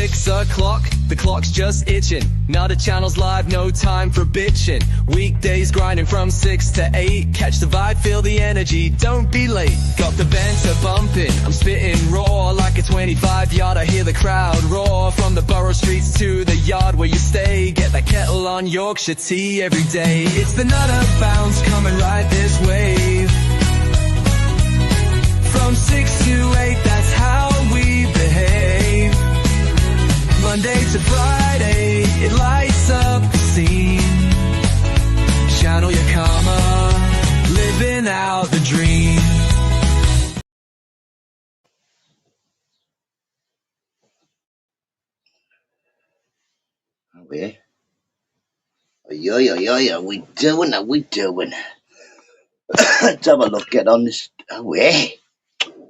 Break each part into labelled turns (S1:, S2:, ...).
S1: 6 o'clock, the clock's just itching. Now the channel's live, no time for bitching. Weekdays grinding from 6 to 8. Catch the vibe, feel the energy, don't be late. Got the banter bumping, I'm spitting raw like a 25-yard. I hear the crowd roar from the borough streets to the yard where you stay. Get that kettle on Yorkshire tea every day. It's the Nutta bounce coming right this way. From 6 to 8, that's how we behave. Monday to Friday, it lights up the scene. Channel your karma, living out the dream.
S2: Are we? Are we doing? Are we doing? Let's have a look. Get on this. Are we?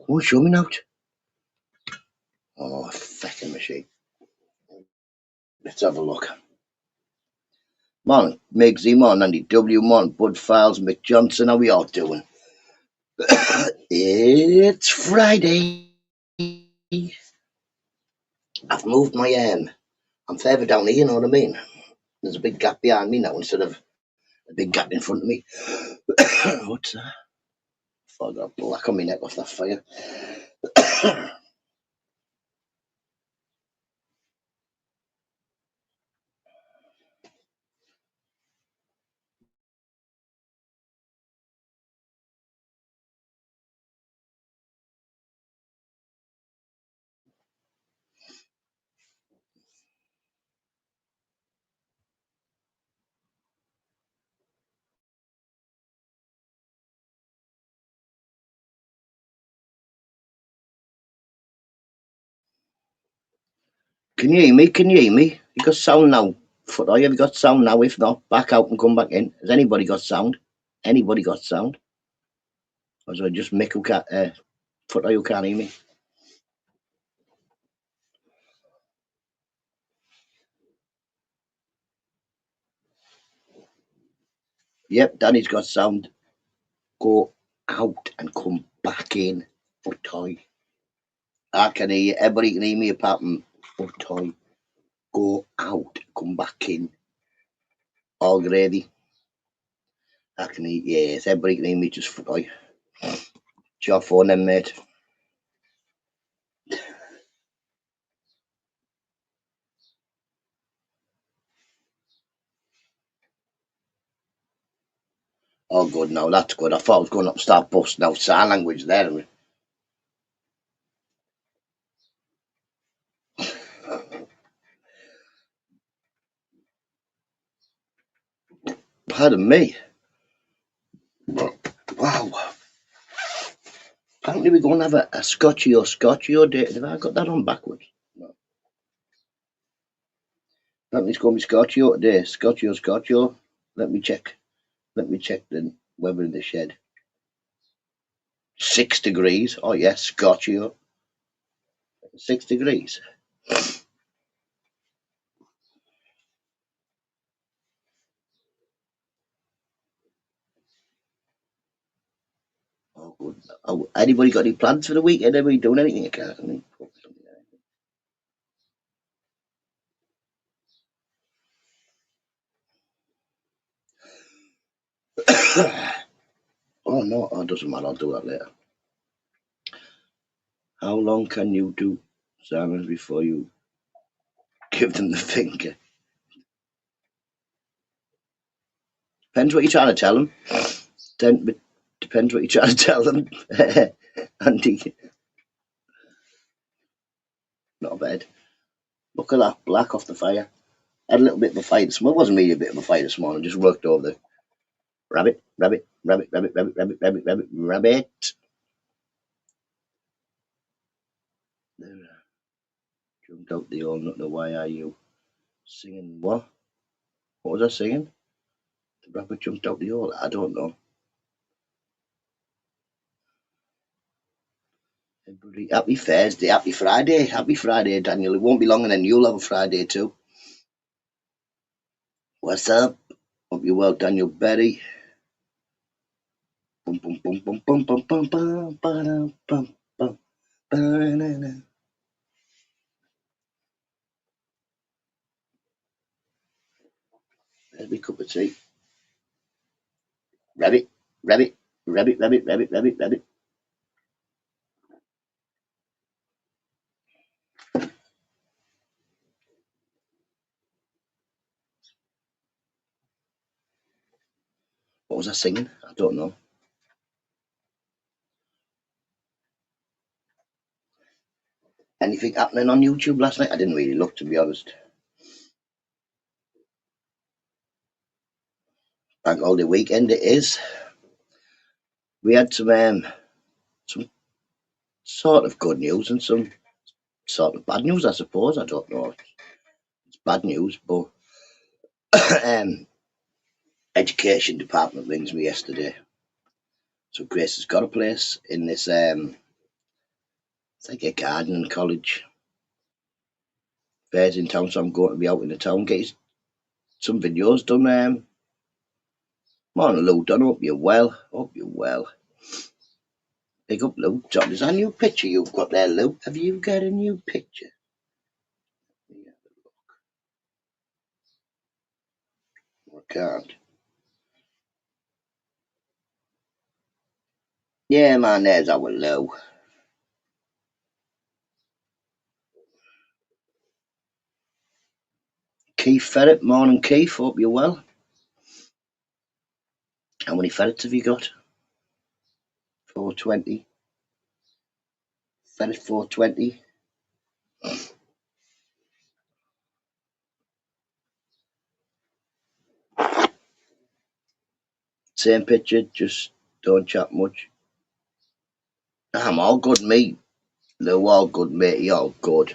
S2: What's showing out? Oh, fucking machine. Let's have a look. Morning, Migsy, morning, Andy W, morning, Bud Files, Mick Johnson. How we all doing? It's Friday. I've moved my I'm further down here, you know what I mean? There's a big gap behind me now instead of a big gap in front of me. What's that? I got black on my neck off that fire. Can you hear me? Can you hear me? You got sound now? Have you got sound now? If not, back out and come back in. Has anybody got sound? Anybody got sound? Or is it just Mick who can't, who can't hear me? Yep, Danny's got sound. Go out and come back in. Oh, toy. I can hear you. Everybody can hear me apart from oh, toy. Go out, come back in. All gravy. I can hear you. Yes, everybody can hear me just for toy. It's your phone then, mate. Oh, good now. That's good. I thought I was going up and start busting out sign language there. Pardon me. Wow. Apparently we're going to have a Scotchio date. Have I got that on backwards? No. Apparently it's going to be Scotchio today. Scotchio. Let me check. The weather in the shed. 6 degrees. Oh, yes, Scotchio. 6 degrees. Oh, good. Oh, anybody got any plans for the weekend? Anybody doing anything? You can't. Oh, no. Oh, it doesn't matter. I'll do that later. How long can you do sermons before you give them the finger? Depends what you're trying to tell them. Depends what you're trying to tell them. Andy. Not bad. Look at that. Black off the fire. Had a little bit of a fight this morning. It wasn't really a bit of a fight this morning. Just worked over the rabbit. There, jumped out the hole. Not know why are you singing what? What was I singing? The rabbit jumped out the hole. I don't know. Everybody, happy Thursday, happy Friday, Daniel. It won't be long and then you'll have a Friday too. What's up? Hope you're well, Daniel Berry. Bum, bum, bum, bum, bum, bum, bum, bum, bum, bum, bum, bum, There's my cup of tea. Rabbit, rabbit, rabbit, rabbit, rabbit, rabbit, rabbit. What was I singing? I don't know. Anything happening on YouTube last night? I didn't really look, to be honest. Bank holiday weekend it is. We had some sort of good news and some sort of bad news, I suppose. I don't know. It's bad news, but education department rings me yesterday. So Grace has got a place in this it's like a gardening college. Fairs in town, so I'm going to be out in the town, get some videos done. Morning Lou, done. Hope you're well. Hope you're well. Big up Lou. John, there's a new picture you've got there, Lou. Have you got a new picture? I can't. Yeah, man, there's our Lou. Keith Ferret, morning Keith, hope you're well. How many ferrets have you got? 420. Ferret 420. Same picture, just don't chat much. I'm all good, mate. Lou, all good, mate. You're all good.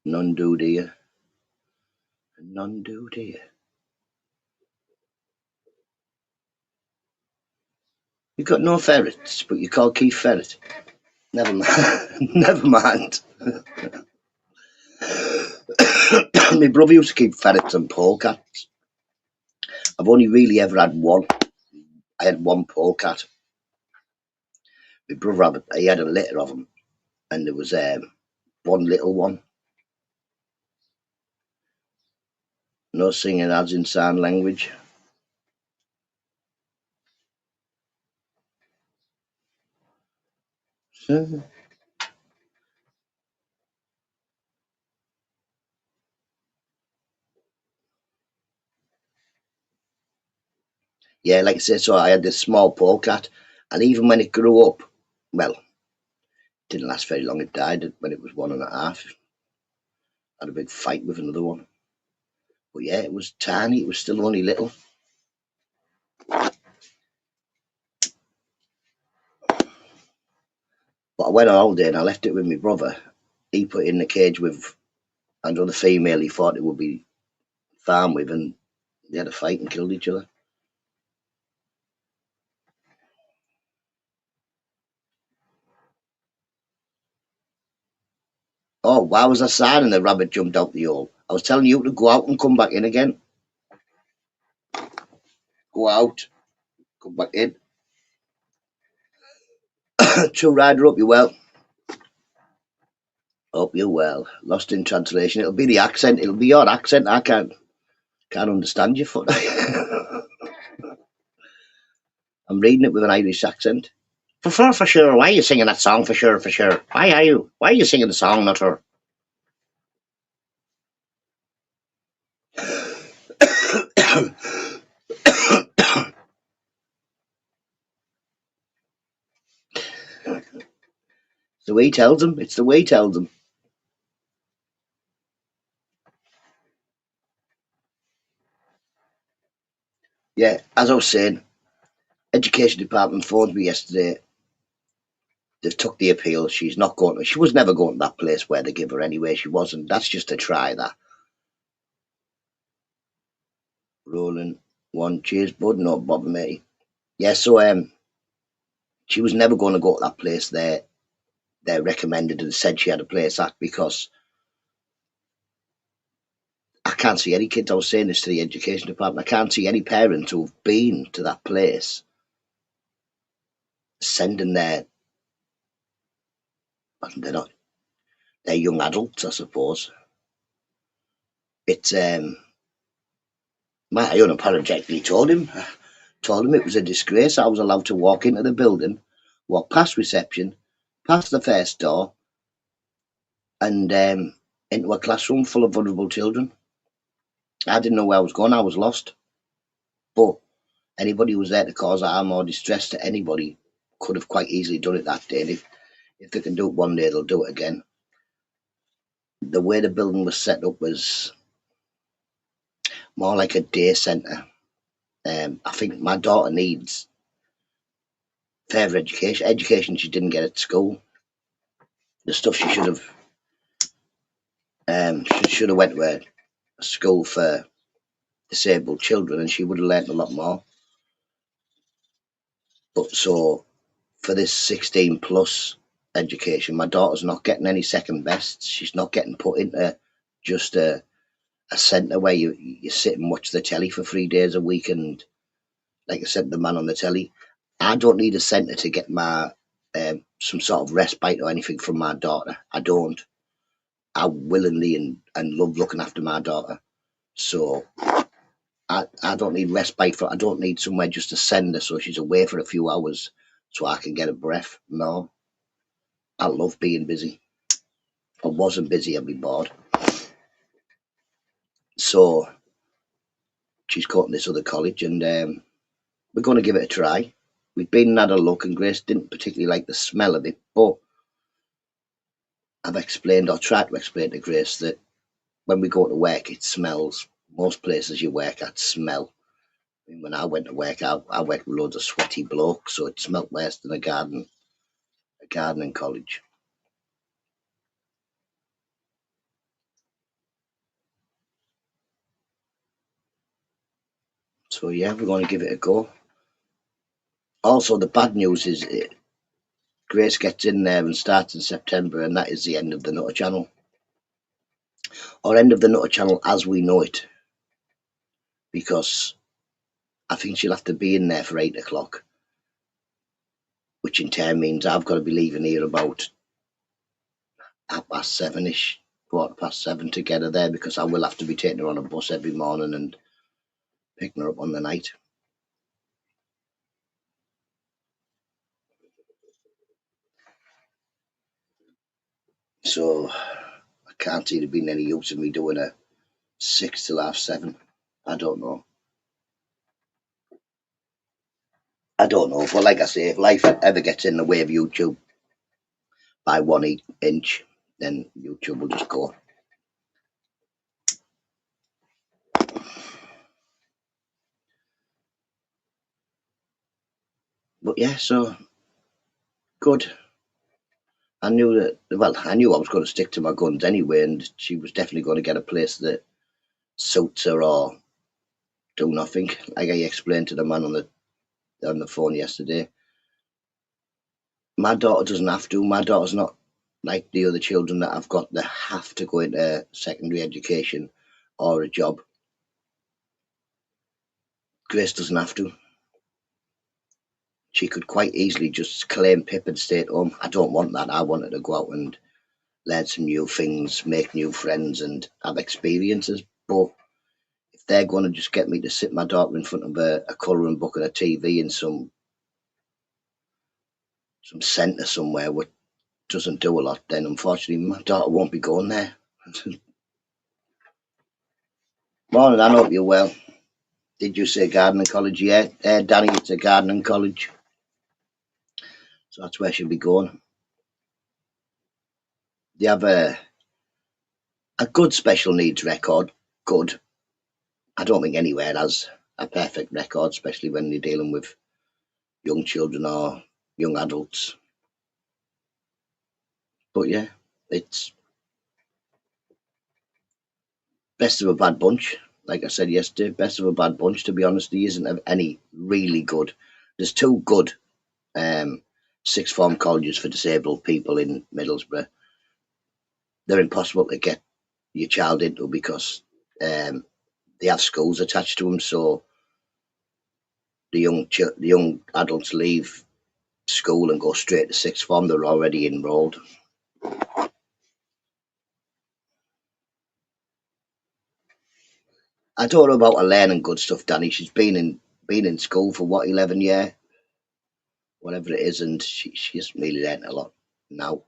S2: None do, dear. None do, dear. You've got no ferrets, but you call Keith Ferret. Never mind. Never mind. My brother used to keep ferrets and polecats. I've only really ever had one. I had one polecat. My brother he had a litter of them, and there was one little one. No singing ads in sign language. Yeah, like I said, so I had this small polecat, and even when it grew up, well, it didn't last very long. It died when it was 1.5. Had a big fight with another one. But yeah, it was tiny. It was still only little. But I went on holiday and I left it with my brother. He put it in the cage with another female he thought it would be fine with, and they had a fight and killed each other. Oh, why was I sad and the rabbit jumped out the hole? I was telling you to go out and come back in again. Go out, come back in. True Rider, hope you well. Hope you well. Lost in translation. It'll be the accent. It'll be your accent. I can't understand you. For I'm reading it with an Irish accent. For sure. Why are you singing that song? For sure, for sure. Why are you? Why are you singing the song, Nutter? It's the way he tells him. It's the way he tells him. Yeah, as I was saying, education department phoned me yesterday. They've took the appeal. She's not going to. She was never going to that place where they give her anyway. She wasn't. That's just to try that. Rolling one. Cheers, bud. No bother, mate. Yeah, so she was never going to go to that place. They recommended and said she had a place at because can't see any kids. I was saying this to the education department. I can't see any parents who've been to that place sending they're not, they're young adults, I suppose. It's my unapologetically told him it was a disgrace. I was allowed to walk into the building, walk past reception, past the first door, and into a classroom full of vulnerable children. I didn't know where I was going. I was lost. But anybody who was there to cause harm or distress to anybody could have quite easily done it that day. And if they can do it one day, they'll do it again. The way the building was set up was more like a day centre. I think my daughter needs further education she didn't get at school. The stuff she should have went to a school for disabled children, and she would have learnt a lot more. But so for this 16 plus education, my daughter's not getting any second bests. She's not getting put into just a centre where you sit and watch the telly for 3 days a week, and like I said, the man on the telly. I don't need a centre to get my some sort of respite or anything from my daughter. I don't. I willingly and love looking after my daughter. So I don't need respite for. I don't need somewhere just to send her so she's away for a few hours so I can get a breath. No, I love being busy. If I wasn't busy, I'd be bored. So she's caught in this other college, and we're going to give it a try. We've been and had a look, and Grace didn't particularly like the smell of it, but I've explained or tried to explain to Grace that when we go to work, it smells. Most places you work at smell. I mean, when I went to work, I worked with loads of sweaty blokes, so it smelt worse than a gardening college. So yeah, we're going to give it a go. Also, the bad news is Grace gets in there and starts in September, and that is the end of the Nutter channel, or end of the Nutter channel as we know it, because I think she'll have to be in there for 8 o'clock, which in turn means I've got to be leaving here about 7ish, 7:15 to get her there, because I will have to be taking her on a bus every morning and picking her up on the night. So I can't see there being any use in me doing a 6 till 7:30. I don't know. But like I say, if life ever gets in the way of YouTube by 1 inch, then YouTube will just go. But yeah, so good. I knew that. Well, I knew I was going to stick to my guns anyway, and she was definitely going to get a place that suits her or do nothing. Like I explained to the man on the phone yesterday, my daughter doesn't have to. My daughter's not like the other children that I've got that have to go into secondary education or a job. Grace doesn't have to. She could quite easily just claim Pip and stay at home. I don't want that. I want her to go out and learn some new things, make new friends, and have experiences. But if they're going to just get me to sit my daughter in front of a colouring book and a TV in some centre somewhere which doesn't do a lot, then unfortunately my daughter won't be going there. Morning, I hope you're well. Did you say gardening college? Yeah, Danny, it's a gardening college. So that's where she'll be going. They have a good special needs record. Good. I don't think anywhere has a perfect record, especially when you're dealing with young children or young adults. But yeah, it's best of a bad bunch. Like I said yesterday, best of a bad bunch. To be honest, there isn't any really good. There's two good sixth form colleges for disabled people in Middlesbrough. They're impossible to get your child into because they have schools attached to them, so the young adults leave school and go straight to sixth form. They're already enrolled. I don't know about her learning good stuff, Danny. She's been in school for what, 11 years, whatever it is, and she hasn't really learned a lot now.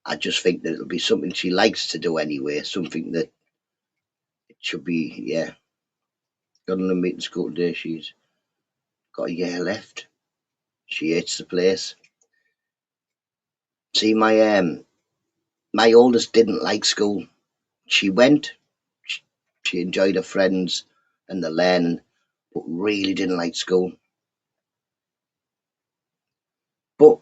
S2: I just think that it'll be something she likes to do anyway, something that it should be. Yeah, got on a meeting school today. She's got a year left. She hates the place. See, my oldest didn't like school. She went, she enjoyed her friends and the learning, but really didn't like school. But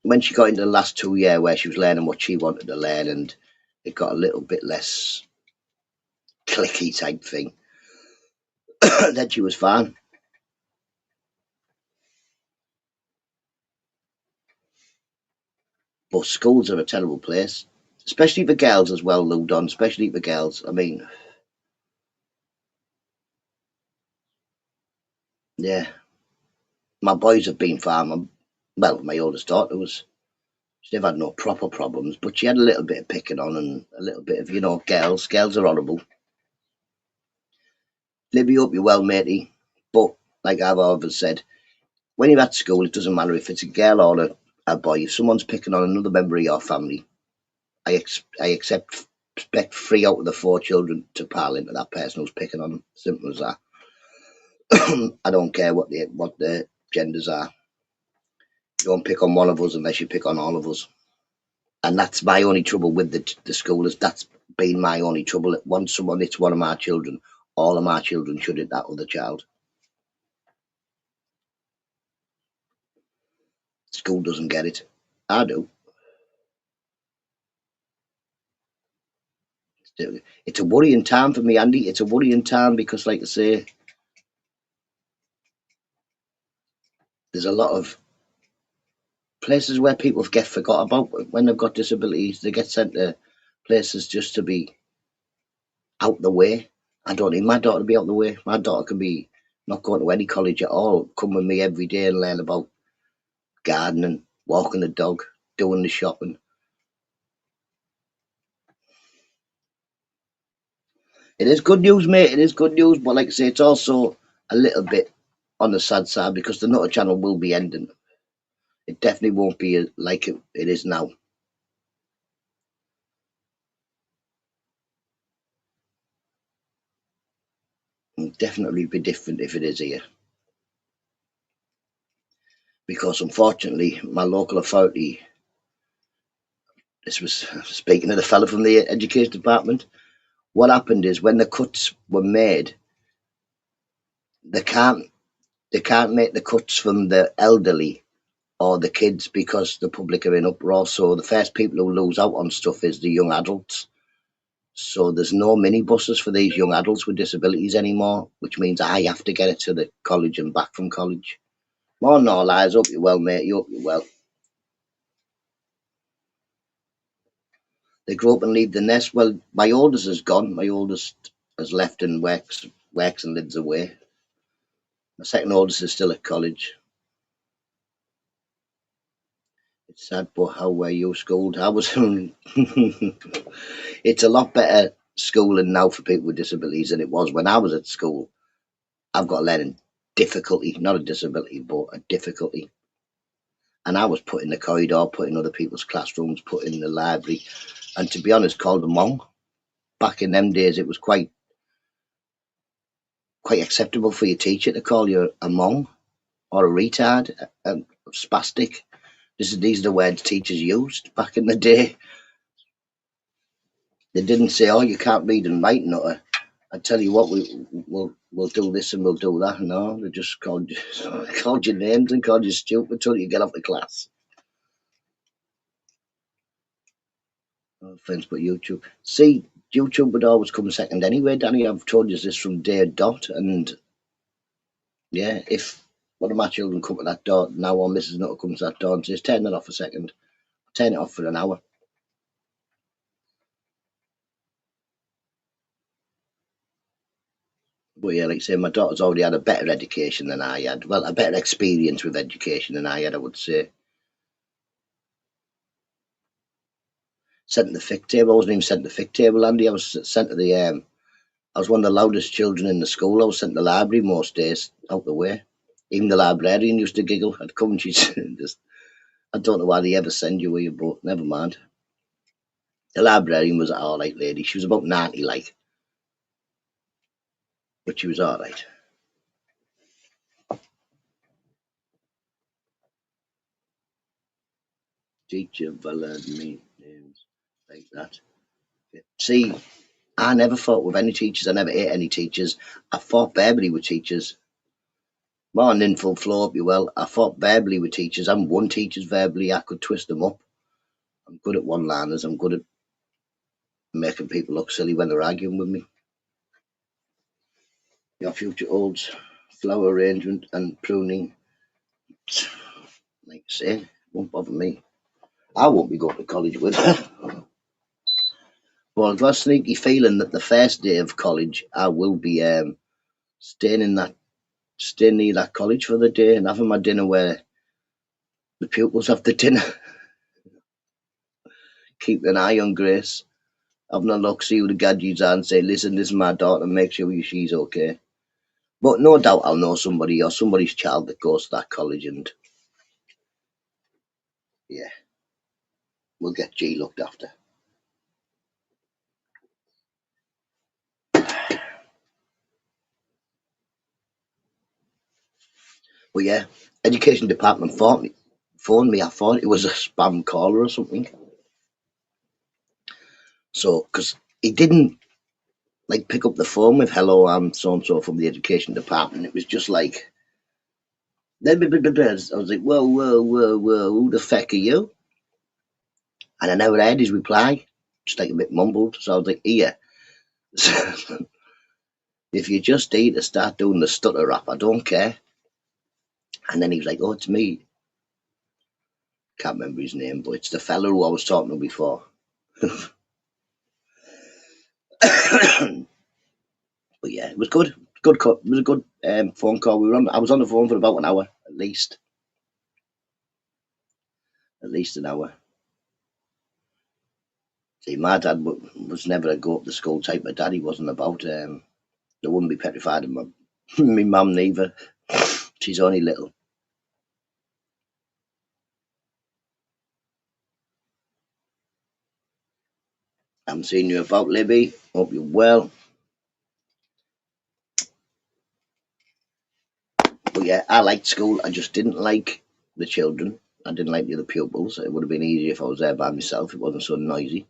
S2: when she got into the last 2 years where she was learning what she wanted to learn, and it got a little bit less clicky type thing, then she was fine. But schools are a terrible place, especially for girls as well, Lou Don, especially for girls. I mean, yeah, my boys have been fine. Well, my oldest daughter was, she never had no proper problems, but she had a little bit of picking on and a little bit of, girls. Girls are horrible. Libby, up you well, matey. But like I've always said, when you're at school, it doesn't matter if it's a girl or a boy. If someone's picking on another member of your family, I expect 3 out of the 4 children to pile into that person who's picking on them. Simple as that. I don't care what the genders are. You don't pick on one of us unless you pick on all of us. And that's my only trouble with the school, is that's been my only trouble. Once someone hits one of my children, all of my children should hit that other child. School doesn't get it. I do. It's a worrying time for me, Andy. It's a worrying time because, like I say, there's a lot of places where people get forgot about when they've got disabilities. They get sent to places just to be out the way. I don't need my daughter to be out the way. My daughter can be not going to any college at all. Come with me every day and learn about gardening, walking the dog, doing the shopping. It is good news, mate. It is good news, but like I say, it's also a little bit on the sad side because the Nutter channel will be ending. It definitely won't be like it is now. It'll definitely be different if it is here. Because unfortunately, my local authority, this was speaking to the fella from the education department, what happened is when the cuts were made, they can't make the cuts from the elderly or the kids because the public are in uproar. So the first people who lose out on stuff is the young adults. So there's no minibuses for these young adults with disabilities anymore, which means I have to get it to the college and back from college. More no lies. Hope you're well, mate. You hope you're well. They grow up and leave the nest. Well, my oldest is gone. My oldest has left and works and lives away. My second oldest is still at college. It's sad, but how were you schooled? I was. It's a lot better schooling now for people with disabilities than it was when I was at school. I've got a learning difficulty, not a disability, but a difficulty. And I was put in the corridor, put in other people's classrooms, put in the library, and to be honest, called a monk. Back in them days, it was quite acceptable for your teacher to call you a monk or a retard, a spastic. These are the words teachers used back in the day. They didn't say, "Oh, you can't read and write, Nutter. I tell you what, we'll do this and we'll do that." No, they just called you, called your names and called you stupid until you get off the class. No offense, but YouTube. See, YouTube would always come second anyway, Danny. I've told you this from day dot, and yeah, if one of my children come to that door now, or Mrs. Nutter comes to that door and says, "Turn it off a second," turn it off for an hour. But yeah, like I say, my daughter's already had a better education than I had. Well, a better experience with education than I had, I would say. Sent to the fic table. I wasn't even sent to the fic table, Andy. I was sent to the I was one of the loudest children in the school. I was sent to the library most days, out the way. Even the librarian used to giggle. I'd come and she'd just, I don't know why they ever send you here, but never mind. The librarian was an alright lady. She was about 90, like, but she was alright. Teacher, me, names, like that. See, I never fought with any teachers. I never ate any teachers. I fought verbally with teachers. Morning, full floor, up you well. I fought verbally with teachers. I'm one teachers verbally. I could twist them up. I'm good at one-liners. I'm good at making people look silly when they're arguing with me. Your future holds flower arrangement and pruning. Like I say, won't bother me. I won't be going to college with her. Well, I've got a sneaky feeling that the first day of college, I will be staying near that college for the day and having my dinner where the pupils have the dinner. Keep an eye on Grace. Having a look, see who the gadgets are, and say, "Listen, this is my daughter. Make sure she's okay." But no doubt I'll know somebody or somebody's child that goes to that college, and yeah, we'll get G looked after. But yeah, education department phoned me. I thought it was a spam caller or something. So, because he didn't like pick up the phone with "Hello, I'm so and so from the education department." It was just like, I was like, "Whoa, whoa, whoa, whoa, who the feck are you?" And I never heard his reply, just like a bit mumbled. So I was like, "Here, if you just need to start doing the stutter rap, I don't care." And then he was like, "Oh, it's me." Can't remember his name, but it's the fellow who I was talking to before. But yeah, it was good. Good. It was a good phone call. I was on the phone for about an hour at least. At least an hour. See, my dad was never a go up the school type of dad. He wasn't about. They wouldn't be petrified of my me mum neither. She's only little. I haven't seen you about, Libby. Hope you're well. But yeah, I liked school. I just didn't like the children. I didn't like the other pupils. It would have been easier if I was there by myself. It wasn't so noisy.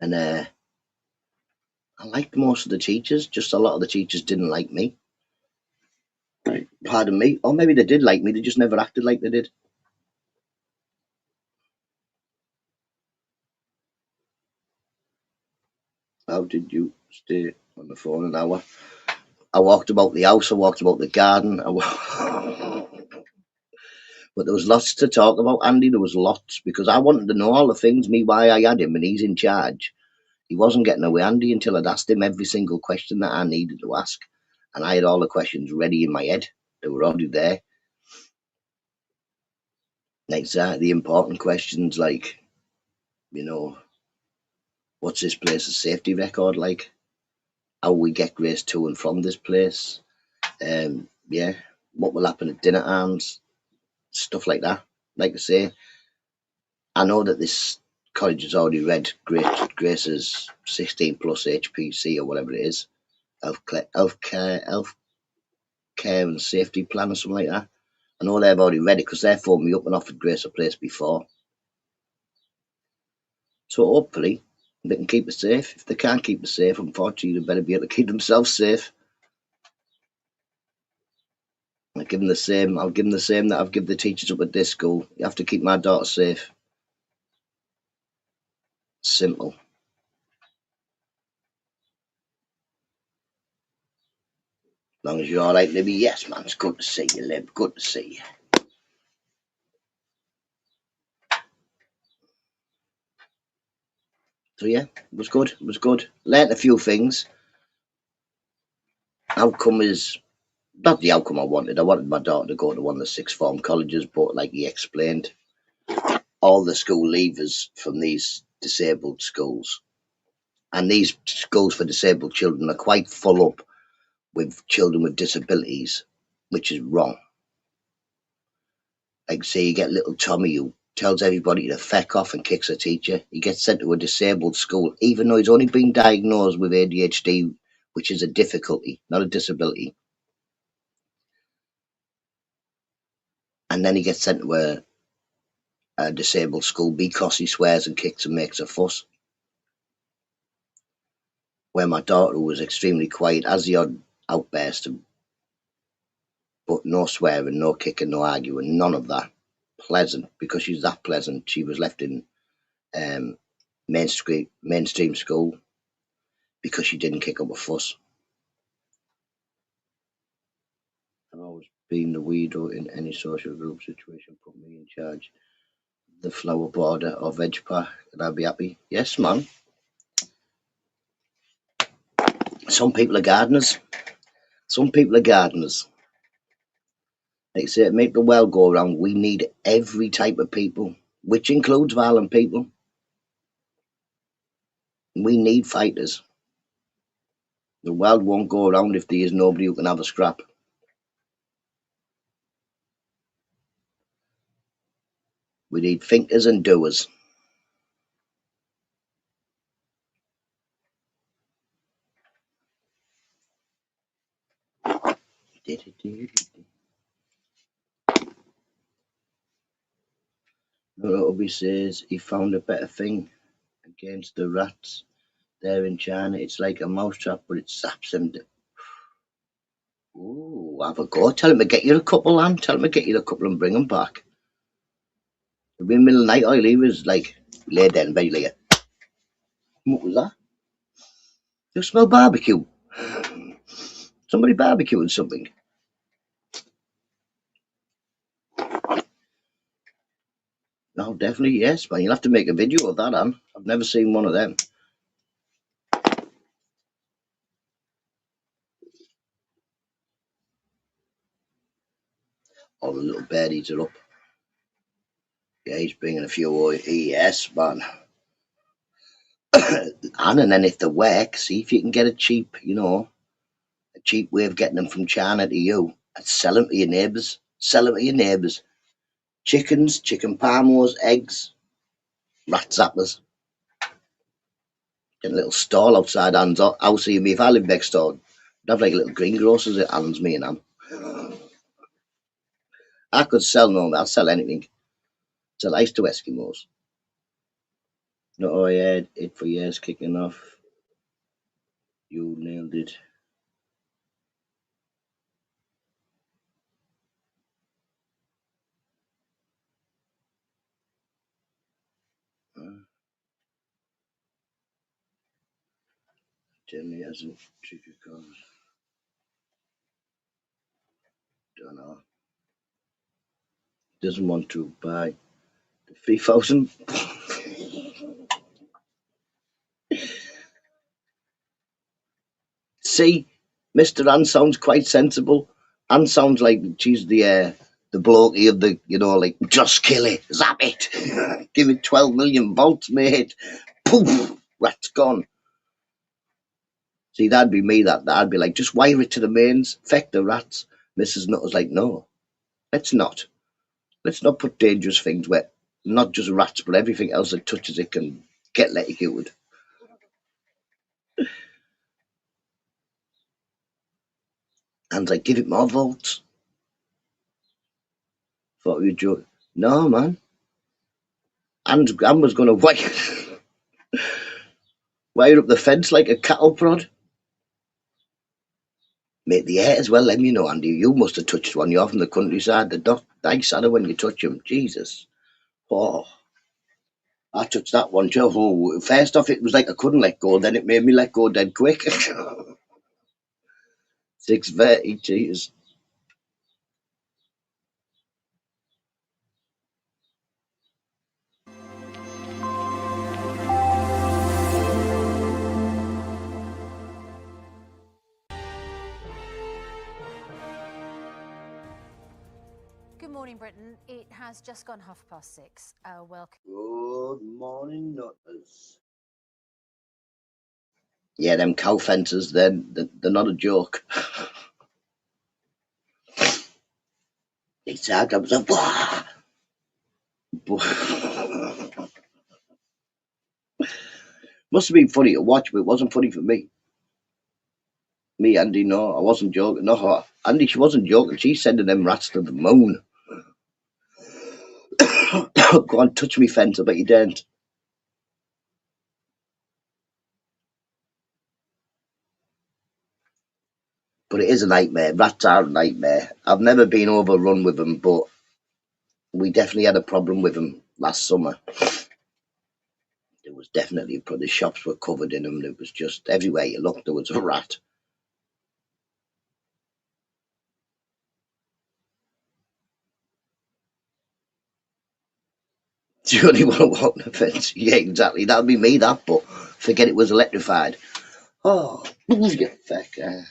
S2: And I liked most of the teachers. Just a lot of the teachers didn't like me. Pardon me. Or maybe they did like me. They just never acted like they did. How did you stay on the phone an hour? I walked about the house. I walked about the garden. But there was lots to talk about, Andy. There was lots because I wanted to know all the things, me, why I had him, and he's in charge. He wasn't getting away, Andy, until I'd asked him every single question that I needed to ask. And I had all the questions ready in my head. They were already there. Exactly. The important questions like, you know, what's this place's safety record like? How we get Grace to and from this place? Yeah, what will happen at dinner times? Stuff like that. Like I say, I know that this college has already read Grace's 16 plus HPC or whatever it is, healthcare and safety plan or something like that. I know they've already read it because they phoned me up and offered Grace a place before. So hopefully they can keep her safe. If they can't keep her safe, unfortunately, they better be able to keep themselves safe. I'll give them the same. I'll give them the same that I've given the teachers up at this school. You have to keep my daughter safe. Simple. As long as you're all right, Libby. Yes, man. It's good to see you, Lib. Good to see you. So yeah, it was good. It was good. Learned a few things. outcome is not the outcome I wanted. I wanted my daughter to go to one of the sixth form colleges, but like he explained, all the school leavers from these disabled schools, and these schools for disabled children are quite full up with children with disabilities, which is wrong. Like, say, you get little Tommy who tells everybody to feck off and kicks a teacher. He gets sent to a disabled school, even though he's only been diagnosed with ADHD, which is a difficulty, not a disability. And then he gets sent to a disabled school because he swears and kicks and makes a fuss. Where my daughter was extremely quiet, has the odd outburst, but no swearing, no kicking, no arguing, none of that. Pleasant, because she's that pleasant. She was left in um, mainstream school because she didn't kick up a fuss. I've always been the weirdo in any social group situation. Put me in charge. The flower border or veg pack, and I'd be happy. Yes, man. Some people are gardeners. Some people are gardeners. Like I say, to make the world go around, we need every type of people, which includes violent people. We need fighters. The world won't go around if there is nobody who can have a scrap. We need thinkers and doers. Obi says he found a better thing against the rats there in China. It's like a mousetrap, but it zaps them. Ooh, have a go. Tell him to get you a couple, Anne. Tell him to get you a couple and bring them back. It'll be middle of the night. All he was like, lay there in bed, like, what was that? You smell barbecue. Somebody barbecuing something. No, definitely, yes, man. You'll have to make a video of that, Anne. I've never seen one of them. All the little birdies are up. Yeah, he's bringing a few. Yes, man. And then if they work, see if you can get a cheap, a cheap way of getting them from China to you. And sell them to your neighbours. Sell them to your neighbours. Chickens, chicken parmos, eggs, rat zappers. Get a little stall outside Anne's house. You me if I lived next door, I'd have like a little greengrocers at Anne's, me and Anne. I could sell no, I'll sell anything. Sell ice to Eskimos. No, I had it for years kicking off. You nailed it. Generally hasn't trigger cars. Don't know. Doesn't want to buy the 3,000. See, Mr. Ann sounds quite sensible. Ann sounds like she's the blokey of the, like, just kill it, zap it, give it 12 million volts, mate. Poof, rat's gone. See, that'd be me. That'd be like, just wire it to the mains, feck the rats. Mrs. Nutter's like, no, let's not. Let's not put dangerous things where not just rats, but everything else that touches it can get electrocuted. And like, give it more volts. Thought you'd joke. No, man. Anne was going to wire up the fence like a cattle prod. Mate, the air as well, let me know, Andy. You must have touched one. You're from the countryside. The nice are when you touch them. Jesus. Oh, I touched that one too. Oh, first off, it was like I couldn't let go. Then it made me let go dead quick. 6:30, Jesus.
S3: morning, Britain. It has just gone 6:30. Welcome.
S2: Good morning, Nutters. Yeah, them cow fences, they're not a joke. It's hard. I was like, "Wah!" Must have been funny to watch, but it wasn't funny for me. Me, Andy, no, I wasn't joking. No, Andy, she wasn't joking. She's sending them rats to the moon. Go on, touch me fence, I bet you don't. But it is a nightmare. Rats are a nightmare. I've never been overrun with them, but we definitely had a problem with them last summer. There was definitely, the shops were covered in them. There was just everywhere you looked, there was a rat. Do you only want to walk the fence? Yeah, exactly. That'd be me, that, but forget it was electrified. Oh, you feck. Yeah,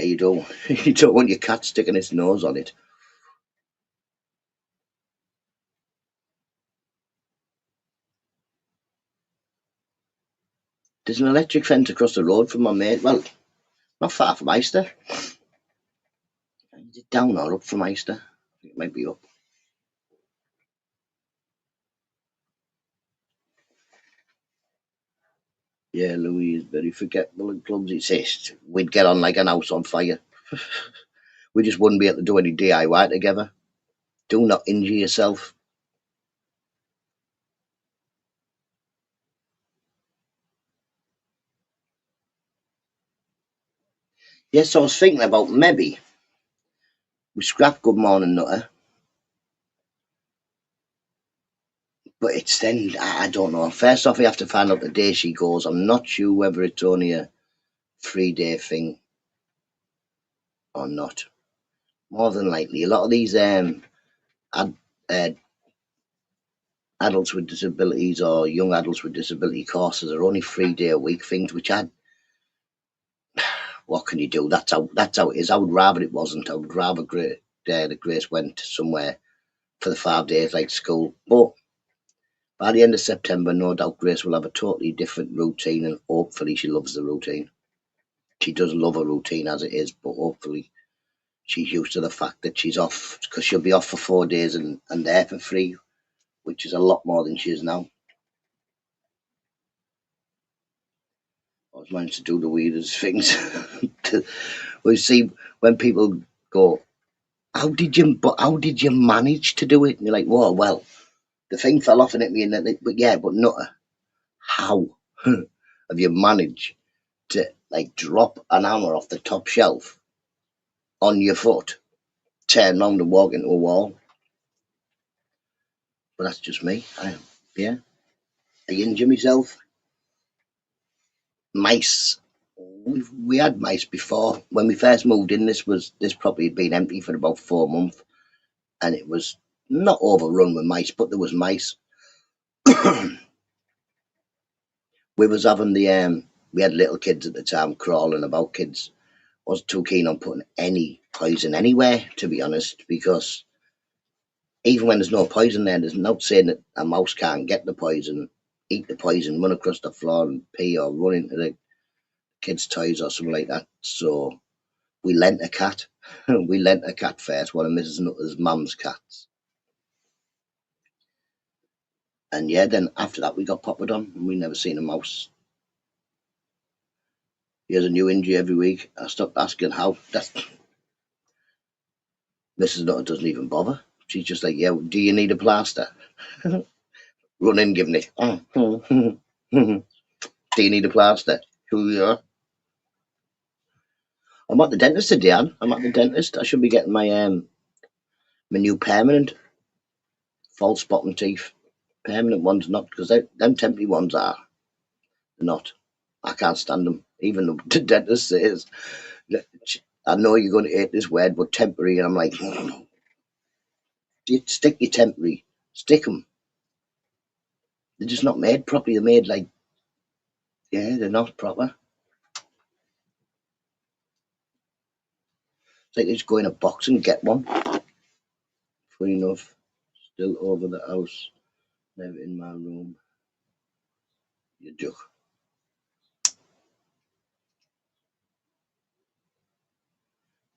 S2: you don't, you don't want your cat sticking its nose on it. There's an electric fence across the road from my mate. Well, not far from Easter. Is it down or up from Easter? I think it might be up. Yeah, Louis is very forgetful and clumsy. Says we'd get on like an house on fire. We just wouldn't be able to do any DIY together. Do not injure yourself. Yes, I was thinking about maybe we scrap Good Morning Nutter, but it's then, I don't know. First off, we have to find out the day she goes. I'm not sure whether it's only a 3-day thing or not. More than likely, a lot of these ad, uh, adults with disabilities or young adults with disability courses are only 3-day a week things, which what can you do? That's how it is. I would rather it wasn't. I would rather that Grace went somewhere for the 5 days like school. But by the end of September, no doubt Grace will have a totally different routine, and hopefully she loves the routine. She does love a routine as it is, but hopefully she's used to the fact that she's off, because she'll be off for 4 days and there for 3, which is a lot more than she is now. I was managed to do the weirdest things. We see when people go, how did you manage to do it? And you're like, whoa, well, the thing fell off and hit me, and then but yeah, but Nutter, how have you managed to like drop an hammer off the top shelf on your foot, turn round and walk into a wall? But that's just me. Yeah, I injure myself. Mice. We had mice before. When we first moved in, this property had been empty for about 4 months, and it was not overrun with mice, but there was mice. We was having we had little kids at the time crawling about. Kids wasn't too keen on putting any poison anywhere, to be honest, because even when there's no poison there's no saying that a mouse can't get the poison, eat the poison, run across the floor and pee, or run into the kids' toys or something like that. So we lent a cat. We lent a cat first, one of Mrs. Nutter's mum's cats. And yeah, then after that we got poppered on, and we never seen a mouse. He has a new injury every week. I stopped asking how. That's Mrs. Nutter doesn't even bother. She's just like, yeah, do you need a plaster? Run in, giving it. Do you need a plaster? Who you are? I'm at the dentist today, Anne. I'm at the dentist. I should be getting my new permanent false bottom teeth. Permanent ones, not, because them temporary ones are not. I can't stand them. Even the dentist says, I know you're going to hate this word, but temporary. And I'm like, you stick your temporary. Stick them. They're just not made properly. They're made like Yeah, they're not proper. It's like they just go in a box and get one. Funny enough, still over the house, never in my room. You do.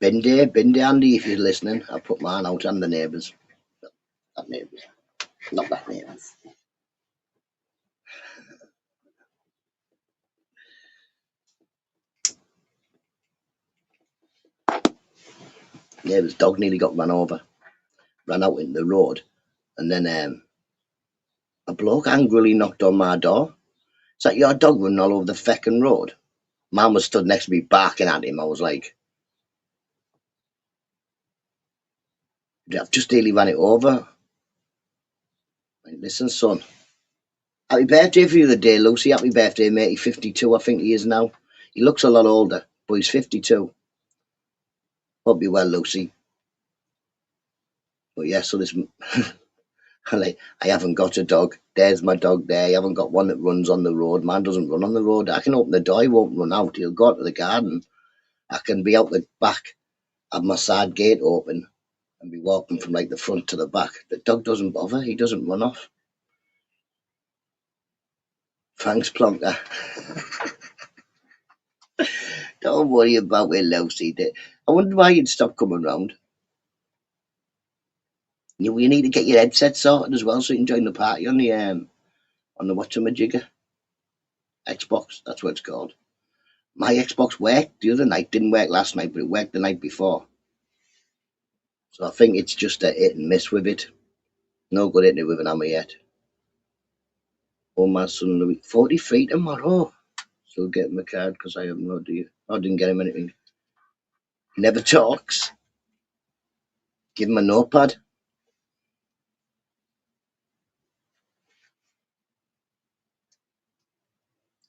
S2: Been there, Andy, if you're listening. I put mine out and the neighbours. That neighbours. Not that neighbours. Neighbour's dog nearly got run over. Ran out into the road. And then a bloke angrily knocked on my door. It's like, your dog running all over the feckin' road. Man was stood next to me barking at him. I was like, I've just nearly ran it over. Like, listen, son. Happy birthday for you the day, Lucy. Happy birthday, mate. He's 52, I think he is now. He looks a lot older, but he's 52. Hope you're well, Lucy. But yeah, so this... like, I haven't got a dog. There's my dog there. I haven't got one that runs on the road. Man doesn't run on the road. I can open the door. He won't run out. He'll go out to the garden. I can be out the back, have my side gate open, and be walking from like the front to the back. The dog doesn't bother. He doesn't run off. Thanks, Plonker. Don't worry about it, Lucy. I wonder why you'd stop coming round. You need to get your headset sorted as well so you can join the party on the whatchamajigger Xbox. That's what it's called. My Xbox worked the other night. Didn't work last night, but it worked the night before. So I think it's just a hit and miss with it. No good hitting it with an hammer yet. Oh, my son Louis, 43 tomorrow. Still getting my card because I have no idea. I didn't get him anything. He never talks. Give him a notepad.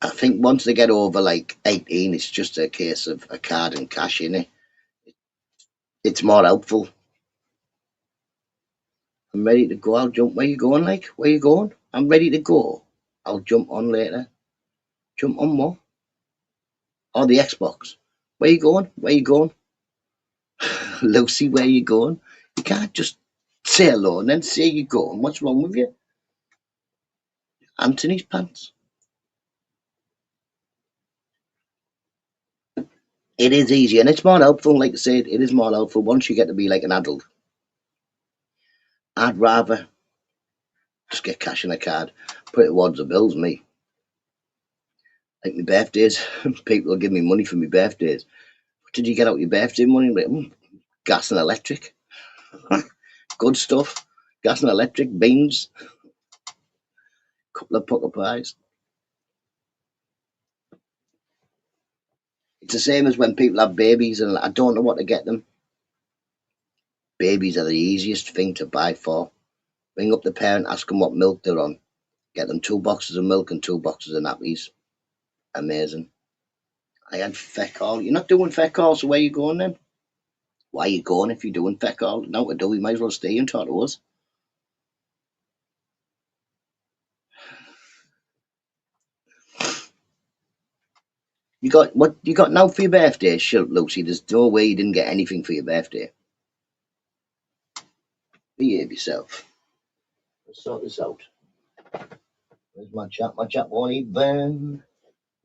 S2: I think once they get over like 18, it's just a case of a card and cash in it. It's more helpful. I'm ready to go. I'll jump. Where you going, like? Where you going? I'm ready to go. I'll jump on later. Jump on what? Oh, the Xbox. Where you going? Where you going? Lucy, where you going? You can't just say hello and then say you're going. What's wrong with you? Anthony's pants. It is easy and it's more helpful. Like I said, it is more helpful once you get to be like an adult. I'd rather just get cash in a card, put it towards the bills, me. Like my birthdays, people will give me money for my birthdays. What did you get out your birthday money? Like, gas and electric. Good stuff. Gas and electric, beans, couple of pucker pies. It's the same as when people have babies and I don't know what to get them. Babies are the easiest thing to buy for. Ring up the parent, ask them what milk they're on. Get them 2 boxes of milk and 2 boxes of nappies. Amazing. I had feck all. You're not doing feck all, so where you going then? Why are you going if you're doing feck all? Now to do, you might as well stay and talk to us. You got what you got now for your birthday? Shut up, Lucy. There's no way you didn't get anything for your birthday. Behave yourself. Let's sort this out. Where's my chat? My chat won't even.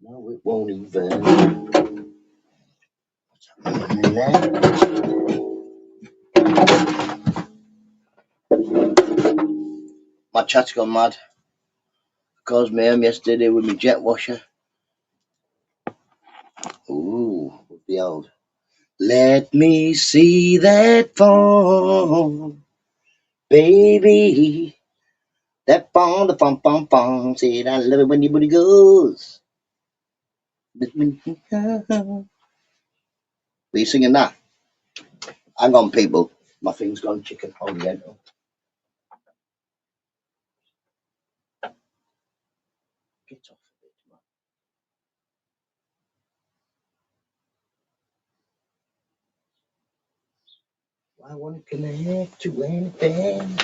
S2: No, it won't even. What's happening there? My chat's gone mad. Caused mayhem yesterday with my jet washer. Ooh, what the old. Let me see that phone, baby. That phone, the phone, phone, phone. Said I love it when your booty goes. Were you singing that? Hang on, people. My thing's gone chicken. Hold again. Get off of it, man. I want to connect to anything.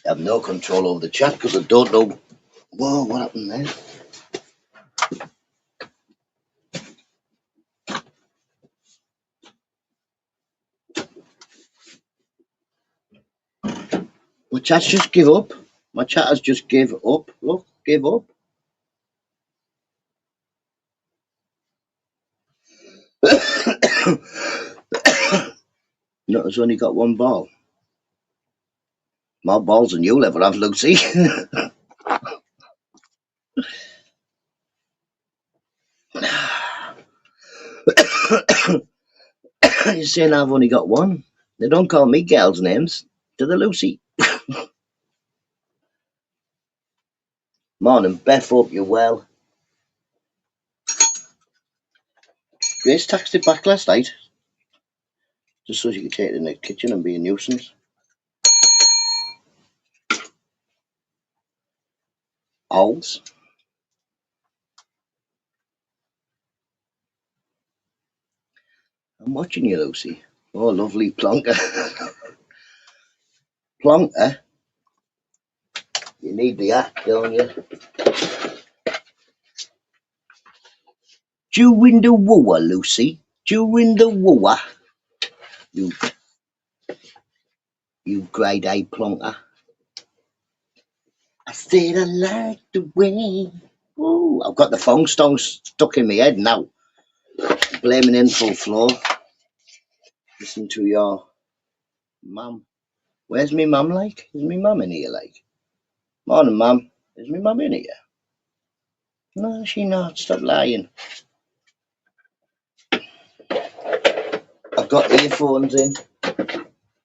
S2: I have no control over the chat because I don't know. Whoa, what happened there? My chat's just give up. My chat has just give up. Look, give up. Nutta's only got one ball. More balls than you'll ever have, Lucy. You're saying I've only got one. They don't call me girls' names, do they, Lucy? Morning, Beth. Hope you're well. Grace taxed it back last night, just so she could take it in the kitchen and be a nuisance. Owls. I'm watching you, Lucy. Oh, lovely plonker. Plonker? You need the act, don't you? During the war, Lucy. During the war. You grade A plonker. I said I like the way. Ooh, I've got the phone stone stuck in my head now. Blaming in full floor. Listen to your mum. Where's me mum like? Is me mum in here like? Morning, mum. Is me mum in here? No, she not. Stop lying. I've got earphones in.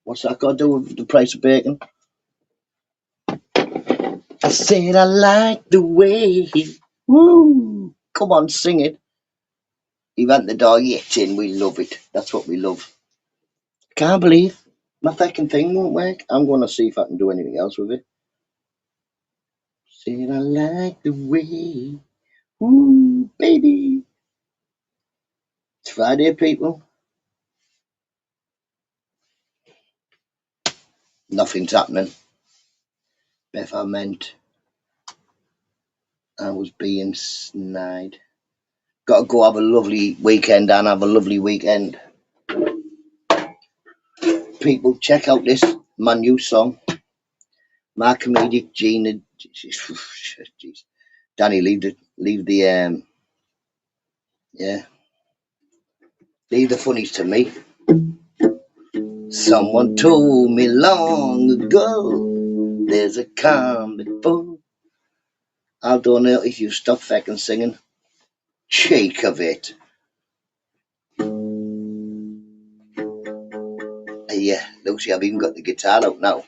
S2: What's that got to do with the price of bacon? I said I like the way. Woo! Come on, sing it. He went the dog yet in. We love it. That's what we love. Can't believe my fucking thing won't work. I'm going to see if I can do anything else with it. Said I like the way. Woo, baby. It's Friday, people. Nothing's happening. Beth, I meant I was being snide. Got to go have a lovely weekend and have a lovely weekend. People, check out this, my new song. My comedic Gina. Jeez. Danny, leave the yeah. Leave the funnies to me. Someone told me long ago there's a calm before. I don't know if you stop fucking singing. Shake of it. Yeah, Lucy, I've even got the guitar out now.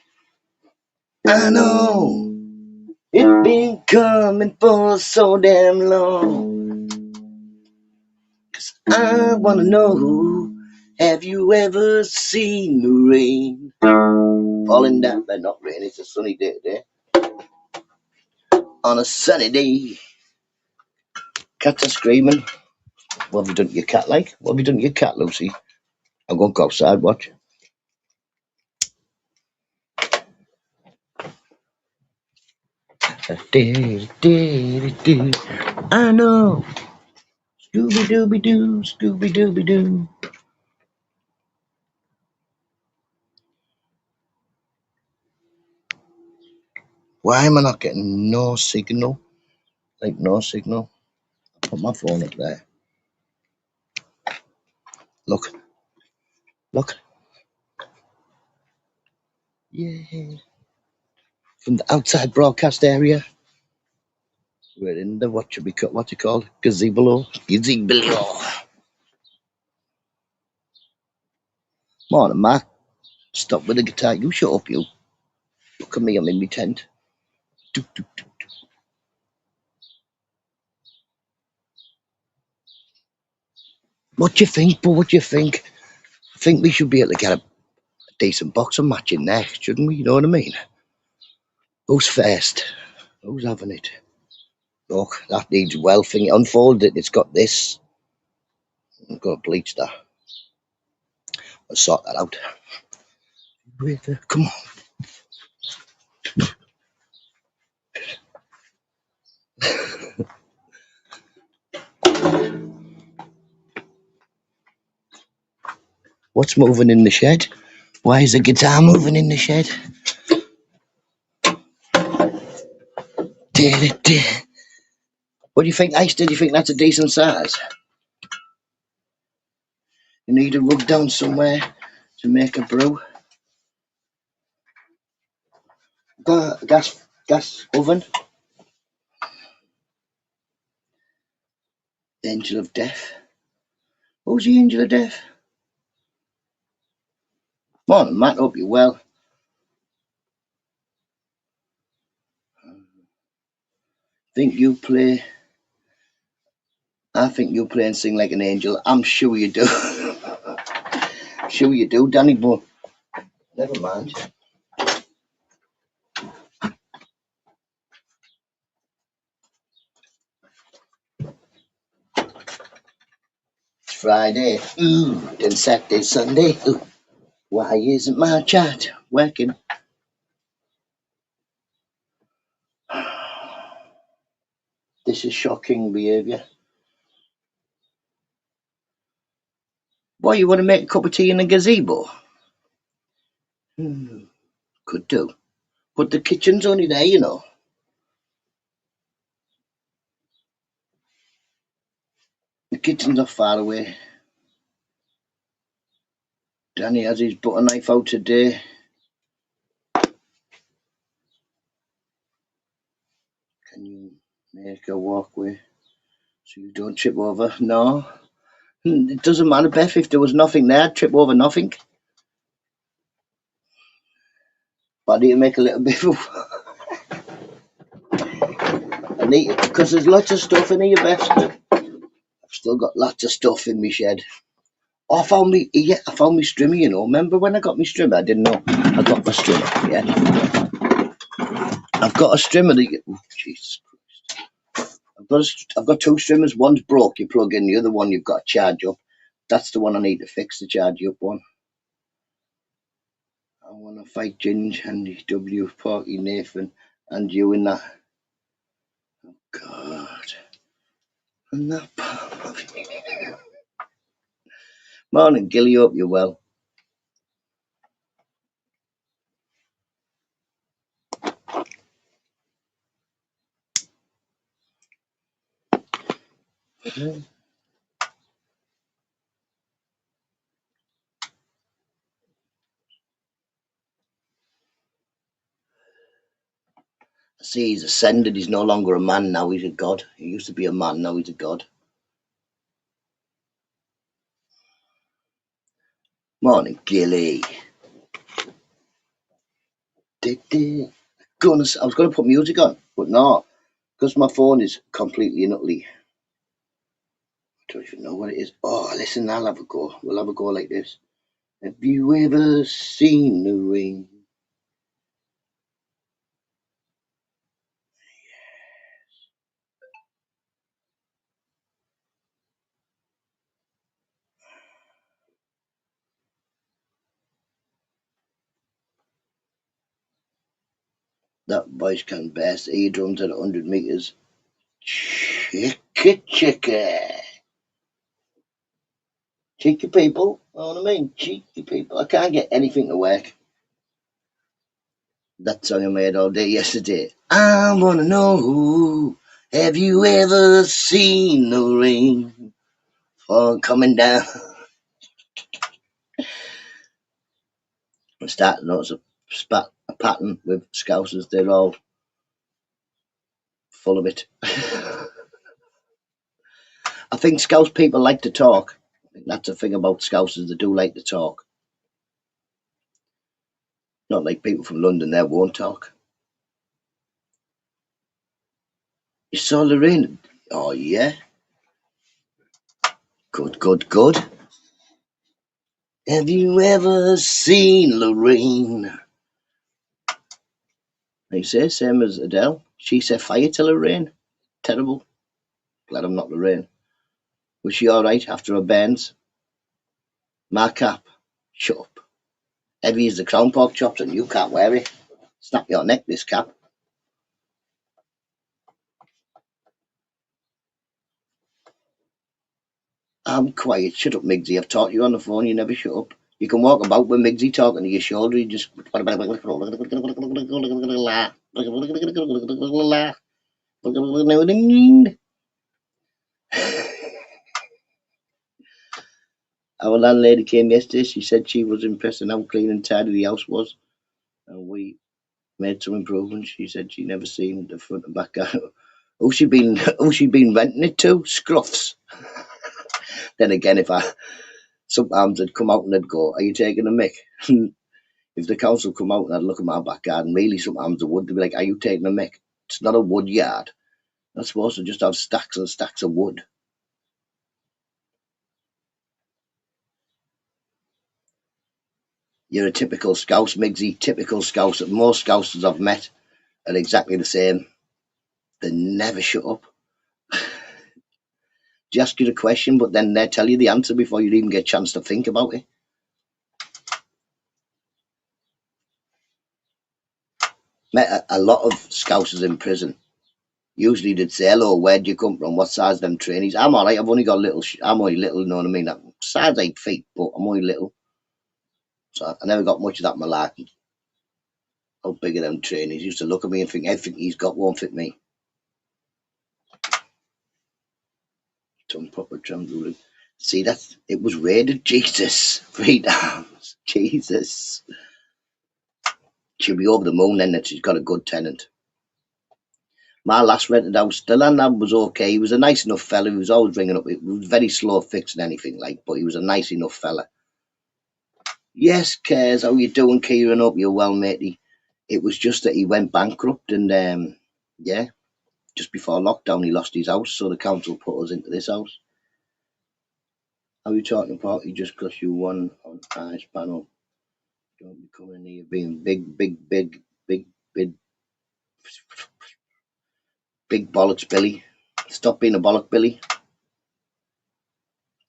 S2: I know it's been coming for so damn long. 'Cause I wanna know, have you ever seen the rain falling down? But not rain, it's a sunny day today. On a sunny day. Cats are screaming. What have you done to your cat, like? What have you done to your cat, Lucy? I'm going to go outside, watch. I know. Scooby-Dooby-Doo, Scooby-Dooby-Doo. Why am I not getting no signal? Like, no signal. I'll put my phone up there. Look. Look. Yeah. From the outside broadcast area. We're in the, what's it called? Gazebo. Gazebo. Morning, Mark. Stop with the guitar. You shut up, you. Look at me, I'm in my tent. Do, do, do. What do you think, but what do you think? I think we should be able to get a decent boxing match in there, shouldn't we? You know what I mean? Who's first? Who's having it? Look, that needs well thing. Unfold it. It's got this. I'm going to bleach that. I'll sort that out. Come on. What's moving in the shed? Why is the guitar moving in the shed? What do you think, Ice? Did you think that's a decent size? You need a rug down somewhere to make a brew. Got a gas oven. Angel of Death. Who's the Angel of Death? Morning, Matt. Hope you're well. I think you play and sing like an angel. I'm sure you do. Sure you do, Danny, but never mind. It's Friday. Ooh, then Saturday, Sunday. Ooh, why isn't my chat working? This is shocking behaviour. Why, you want to make a cup of tea in a gazebo? Could do. But the kitchen's only there, you know. The kitchen's not far away. Danny has his butter knife out today. Can you make a walkway so you don't trip over? No. It doesn't matter, Beth. If there was nothing there, I'd trip over nothing. But I need to make a little bit of... I need it, because there's lots of stuff in here, Beth. I've still got lots of stuff in my shed. Oh, I found me strimmer, you know. Remember when I got my strimmer? I didn't know I got my strimmer. Yeah. I've got a strimmer that oh, Jesus Christ. I've got two strimmers. One's broke, you plug in. The other one you've got to charge up. That's the one I need to fix, the charge up one. I want to fight Ginge, Andy W, Porky, Nathan, and you in that. Oh, God. And that palm of you. Morning, Gilly. Hope you're well. I see he's ascended. He's no longer a man now. He's a god. He used to be a man. Now he's a god. Morning, Gilly. I was going to put music on, but no, because my phone is completely and utterly. I don't even know what it is. Oh, listen, I'll have a go. We'll have a go like this. Have you ever seen the rain? That voice can burst eardrums at 100 meters. Chicka chicka. Cheeky people, you know what I mean? Cheeky people. I can't get anything to work. That song I made all day yesterday. I wanna know, have you ever seen the rain fall coming down? I'm starting to notice a pattern with Scousers. They're all full of it. I think Scouse people like to talk. I think that's the thing about Scousers. They do like to talk. Not like people from London, they won't talk. You saw Lorraine? Oh, yeah. Good, good, good. Have you ever seen Lorraine? They say, same as Adele. She set fire to Lorraine. Terrible. Glad I'm not Lorraine. Was she alright after her burns? My cap. Shut up. Heavy as the crown pork chops and you can't wear it. Snap your neck, this cap. I'm quiet. Shut up, Migsy. I've talked to you on the phone. You never shut up. You can walk about with Migsy talking to your shoulder. You just. Our landlady came yesterday. She said she was impressed with how clean and tidy the house was. And we made some improvements. She said she'd never seen the front and back garden. Who's she been? Who's she been renting it to? Scruffs. Then again, if I sometimes they'd come out and they'd go, "Are you taking a mick?" If the council come out and I'd look at my back garden, really sometimes they would. They'd be like, "Are you taking a mick?" It's not a wood yard. Not supposed to just have stacks and stacks of wood. You're a typical Scouse, Migsy. Typical Scouse. Most Scousers I've met are exactly the same. They never shut up. They ask you the question, but then they tell you the answer before you even get a chance to think about it. Met a lot of Scousers in prison. Usually they'd say, "Hello, where'd you come from? What size them trainees?" I'm alright, I've only got little, I'm only little, you know what I mean? I'm size 8 feet, but I'm only little. So I never got much of that malarkey. How big are them trainees? Used to look at me and think everything he's got won't fit me. Some proper trembling. See, it was raided. Jesus. 3 times. Jesus. She'll be over the moon then that she's got a good tenant. My last rented house, the landlord was okay. He was a nice enough fella. He was always ringing up. It was very slow fixing anything, like, but he was a nice enough fella. Yes, Cares, how you doing, Kieran? Hope you're well, matey. It was just that he went bankrupt and, yeah, just before lockdown he lost his house, so the council put us into this house. How are you talking about? He just got you one on ice panel. Don't be coming here being big bollocks, Billy. Stop being a bollock, Billy.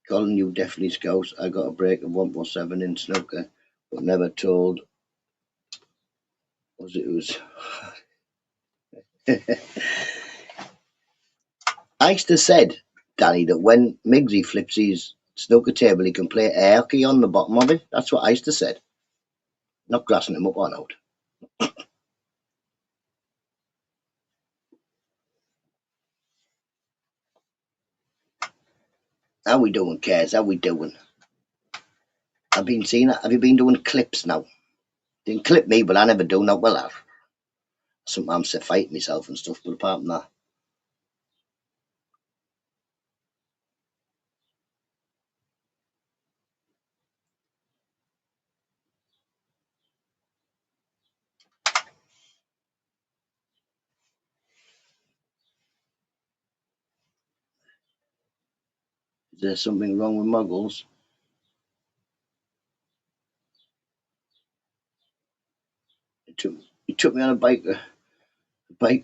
S2: Colin, you definitely Scouse. I got a break of 147 in snooker, but never told. Was it was. I used to said, Danny, that when Migsy flips his snooker table, he can play air hockey on the bottom of it. That's what I used to said. Not grassing him up or out. How we doing, Cares? How we doing? I've been seeing it. Have you been doing clips now? Didn't clip me, but I never do now. Well, I sometimes I fight myself and stuff, but apart from that, is there something wrong with Muggles? He took me on a bike ride,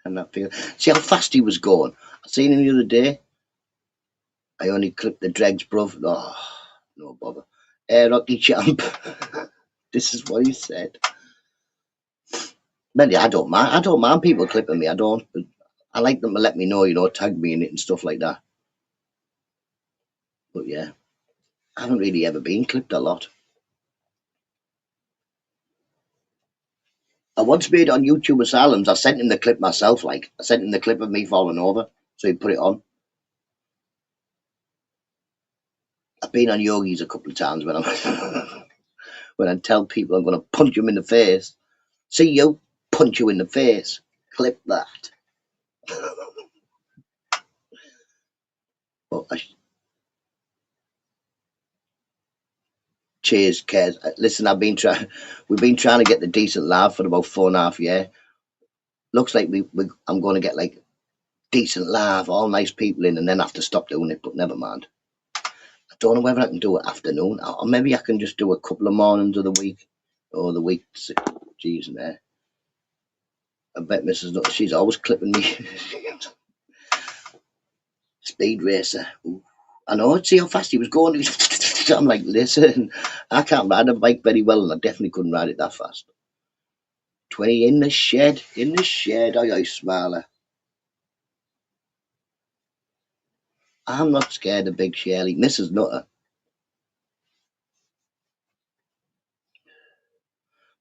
S2: and that feel. See how fast he was going. I seen him the other day. I only clipped the dregs, bruv. Oh, no bother. Rocky champ. This is what he said. But yeah, I don't mind. I don't mind people clipping me. I don't. But I like them to let me know, tag me in it and stuff like that. But yeah, I haven't really ever been clipped a lot. I once made on YouTube Asylums. I sent him the clip myself. Like I sent him the clip of me falling over, so he put it on. I've been on Yogis a couple of times when I'm when I tell people I'm going to punch them in the face. See you, punch you in the face. Clip that. But cheers, Kez. Listen, we've been trying to get the decent laugh for about 4.5 years. Looks like I'm going to get like decent laugh, all nice people in, and then have to stop doing it. But never mind. I don't know whether I can do it afternoon, or maybe I can just do a couple of mornings of the week, or the week. Jeez, there. I bet Mrs. Nutta, she's always clipping me. Speed racer. Ooh. I know. See how fast he was going. I'm like, listen, I can't ride a bike very well, and I definitely couldn't ride it that fast. 20 in the shed. Aye, aye, Smiler. I'm not scared of Big Shirley. Mrs. Nutter.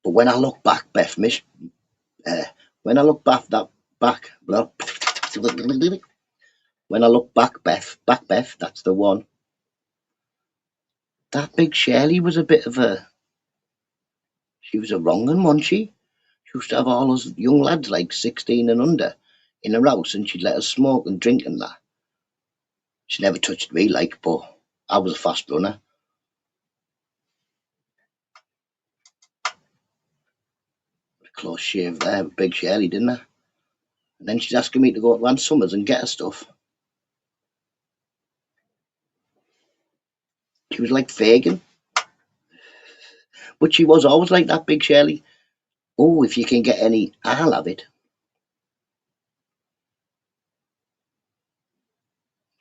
S2: But when I look back, Beth, when I look back, when I look back, Beth, that's the one. That Big Shirley was a bit of a, she was a wrong one, wasn't she? She used to have all those young lads like 16 and under in her house, and she'd let us smoke and drink and that. She never touched me, like, but I was a fast runner. Close shave there, Big Shirley, didn't I? And then she's asking me to go to Ann Summers and get her stuff. She was like Fagin, but she was always like that, Big Shirley. Oh, if you can get any, I'll have it.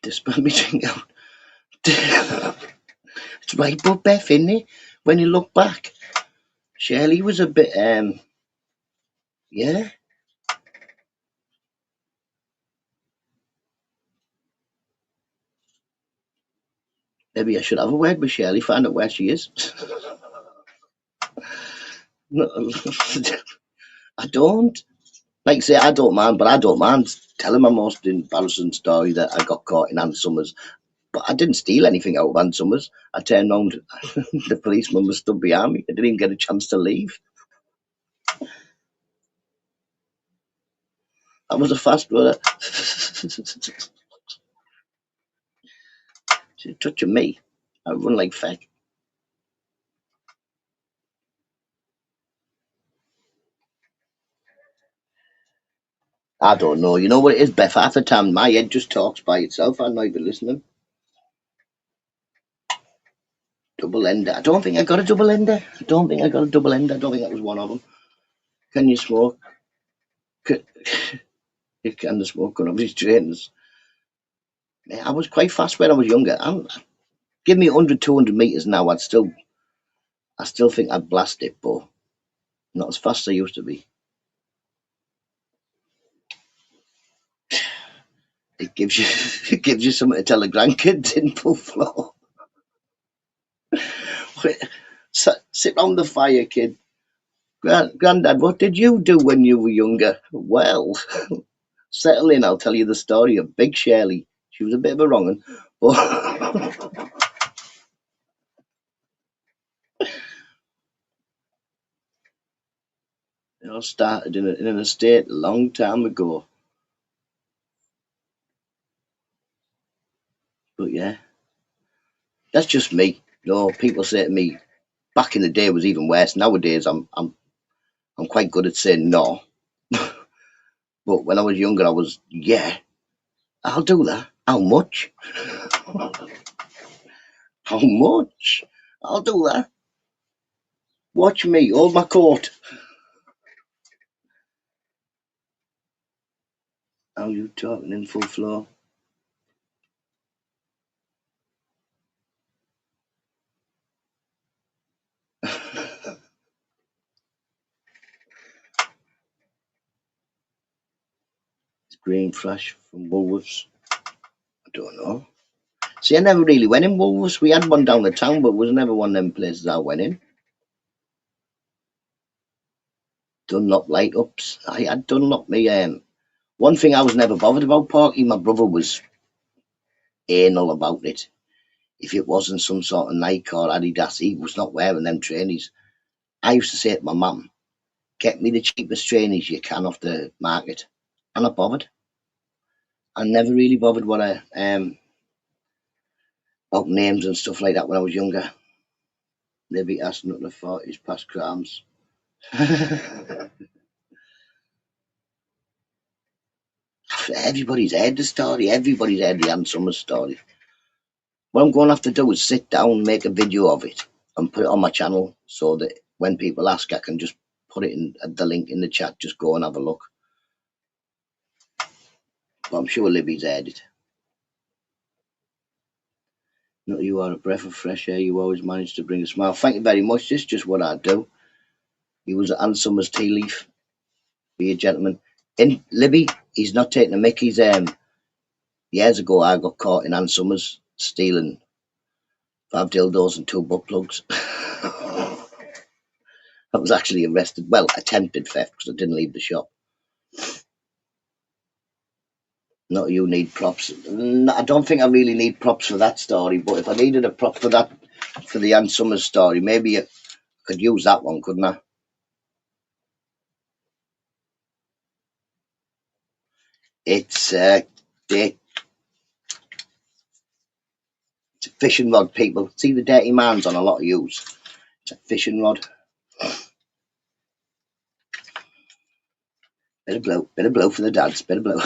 S2: Despite me drink out. It's right, but Beth, isn't it? When you look back, Shirley was a bit, yeah. Maybe I should have a word with Shirley, find out where she is. No, I don't. Like I say, I don't mind, but I don't mind telling my most embarrassing story that I got caught in Ann Summers. But I didn't steal anything out of Ann Summers. I turned round, the policeman was stood behind me. I didn't even get a chance to leave. I was a fast runner. She's touching me. I run like feck. I don't know. You know what it is, Beth? Half the time my head just talks by itself. I'm not even listening. Double ender. I don't think I got a double ender. I don't think I got a double ender. I don't think that was one of them. Can you smoke? You can smoke on these trains. I was quite fast when I was younger. Give me 100, 200 meters now. I still think I'd blast it, but not as fast as I used to be. It gives you, it gives you something to tell the grandkids in full flow. Sit round the fire, kid. Grandad, what did you do when you were younger? Well, settle in. I'll tell you the story of Big Shirley. She was a bit of a wrong one, but it all started in an estate a long time ago. But yeah, that's just me. You know, people say to me, back in the day it was even worse. Nowadays, I'm quite good at saying no. But when I was younger, I was, yeah, I'll do that. How much? How much? I'll do that. Watch me, hold my coat. How you talking in full flow? It's green flash from Woolworths. I don't know. See, I never really went in Woolworths. We had one down the town, but it was never one of them places I went in. Dunlop light ups. I had Dunlop me. One thing I was never bothered about, Parky, my brother was anal about it. If it wasn't some sort of Nike or Adidas, he was not wearing them trainers. I used to say to my mum, get me the cheapest trainers you can off the market. I'm not bothered. I never really bothered what I about names and stuff like that when I was younger. Maybe that's not the 40s past crimes. Everybody's heard the story. Everybody's heard the Ann Summers story. What I'm going to have to do is sit down, make a video of it, and put it on my channel so that when people ask, I can just put it in the link in the chat. Just go and have a look. But I'm sure Libby's heard it. No, you are a breath of fresh air. You always manage to bring a smile. Thank you very much. This is just what I do. He was Ann Summers tea leaf. Be a gentleman. In Libby, he's not taking a mick. He's years ago, I got caught in Ann Summers stealing 5 dildos and 2 butt plugs. I was actually arrested. Well, attempted theft because I didn't leave the shop. Not you need props. I don't think I really need props for that story, but if I needed a prop for that, for the Ann Summers story, maybe I could use that one, couldn't I? It's it's a fishing rod, people. See the dirty man's on a lot of use. It's a fishing rod. Bit of blow for the dads, bit of blow.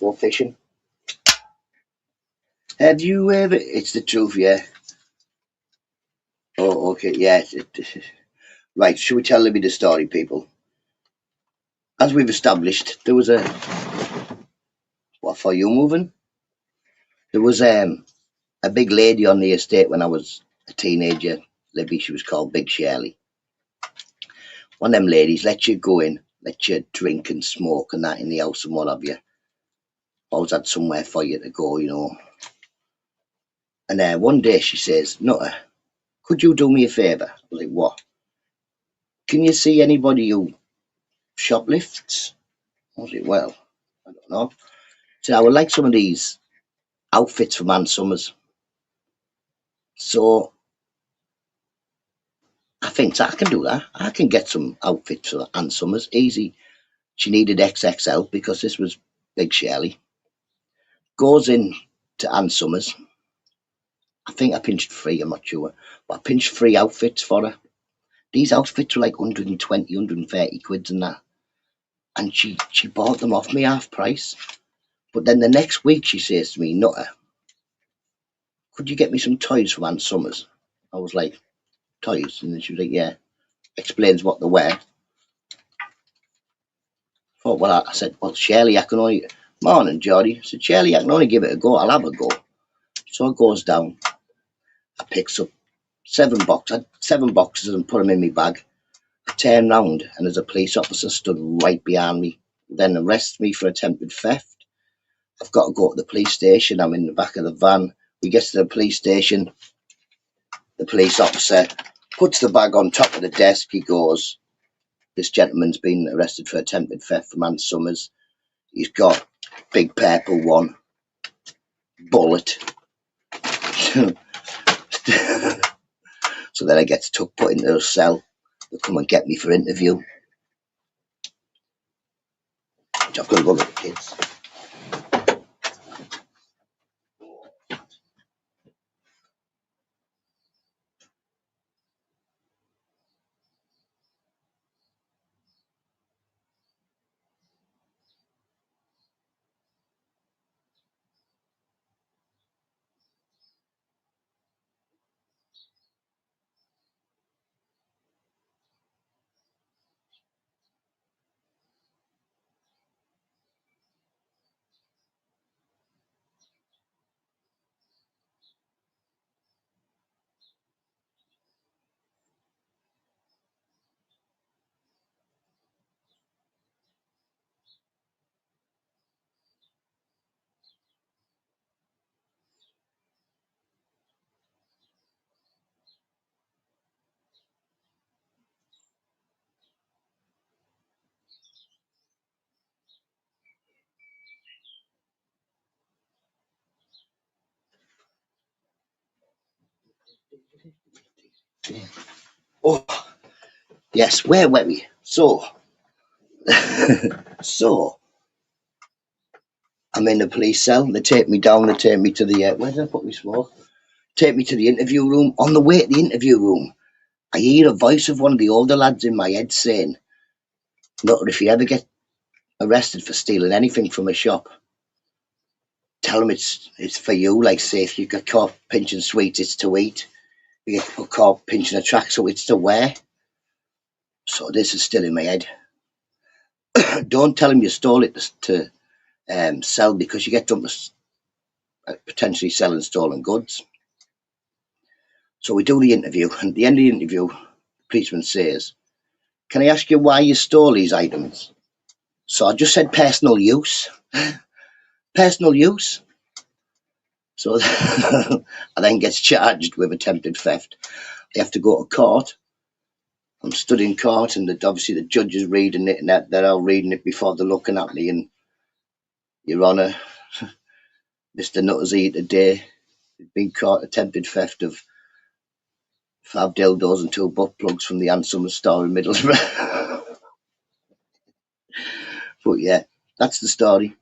S2: Go fishing. Have you ever? It's the truth, yeah. Oh, okay, yeah. Right, should we tell Libby the story, people? As we've established, there was a. What for you moving? There was a big lady on the estate when I was a teenager. Libby, she was called Big Shirley. One of them ladies let you go in, let you drink and smoke and that in the house and what have you. Always had somewhere for you to go, you know. And one day she says, Nutta, could you do me a favour? I was like, what? Can you see anybody who shoplifts? I was like, well, I don't know. So I would like some of these outfits for Man Summers. So I think I can do that. I can get some outfits for Ann Summers. Easy. She needed XXL because this was Big Shirley. Goes in to Ann Summers. I think I pinched 3, I'm not sure. But I pinched 3 outfits for her. These outfits were like 120, 130 quids and that. And she bought them off me half price. But then the next week she says to me, Nutter, could you get me some toys from Ann Summers? I was like, toys? And then she was like, yeah. Explains what they were. Thought, well, I said, well, Shirley, I can only... Morning, Geordie. I said, Shirley, I can only give it a go. I'll have a go. So I goes down. I picks up 7 boxes. I had 7 boxes and put them in my bag. I turn round and there's a police officer stood right behind me. Then arrests me for attempted theft. I've got to go to the police station. I'm in the back of the van. We get to the police station. The police officer puts the bag on top of the desk. He goes, this gentleman's been arrested for attempted theft from Ann Summers. He's got big purple one, bullet. So then I get put into a cell. They come and get me for interview. I've got to go get the kids. Oh, yes, where were we? So, so I'm in the police cell. They take me down. They take me to the where did I put my smoke? Take me to the interview room. On the way to the interview room, I hear a voice of one of the older lads in my head saying, "Look, if you ever get arrested for stealing anything from a shop, tell them it's for you. Like, say if you get caught pinching sweets, it's to eat. You get caught pinching a tracksuit, it's to wear." So this is still in my head. Don't tell them you stole it to sell because you get done potentially selling stolen goods. So we do the interview, and at the end of the interview, the policeman says, "Can I ask you why you stole these items?" So I just said personal use. Personal use. So I then gets charged with attempted theft. I have to go to court. I'm studying court, and obviously the judge is reading it, and they're all reading it before they're looking at me. And Your Honour, Mr. Nutta's here today, been caught attempted theft of 5 dildos and 2 butt plugs from the Handsome store in Middlesbrough. But yeah, that's the story.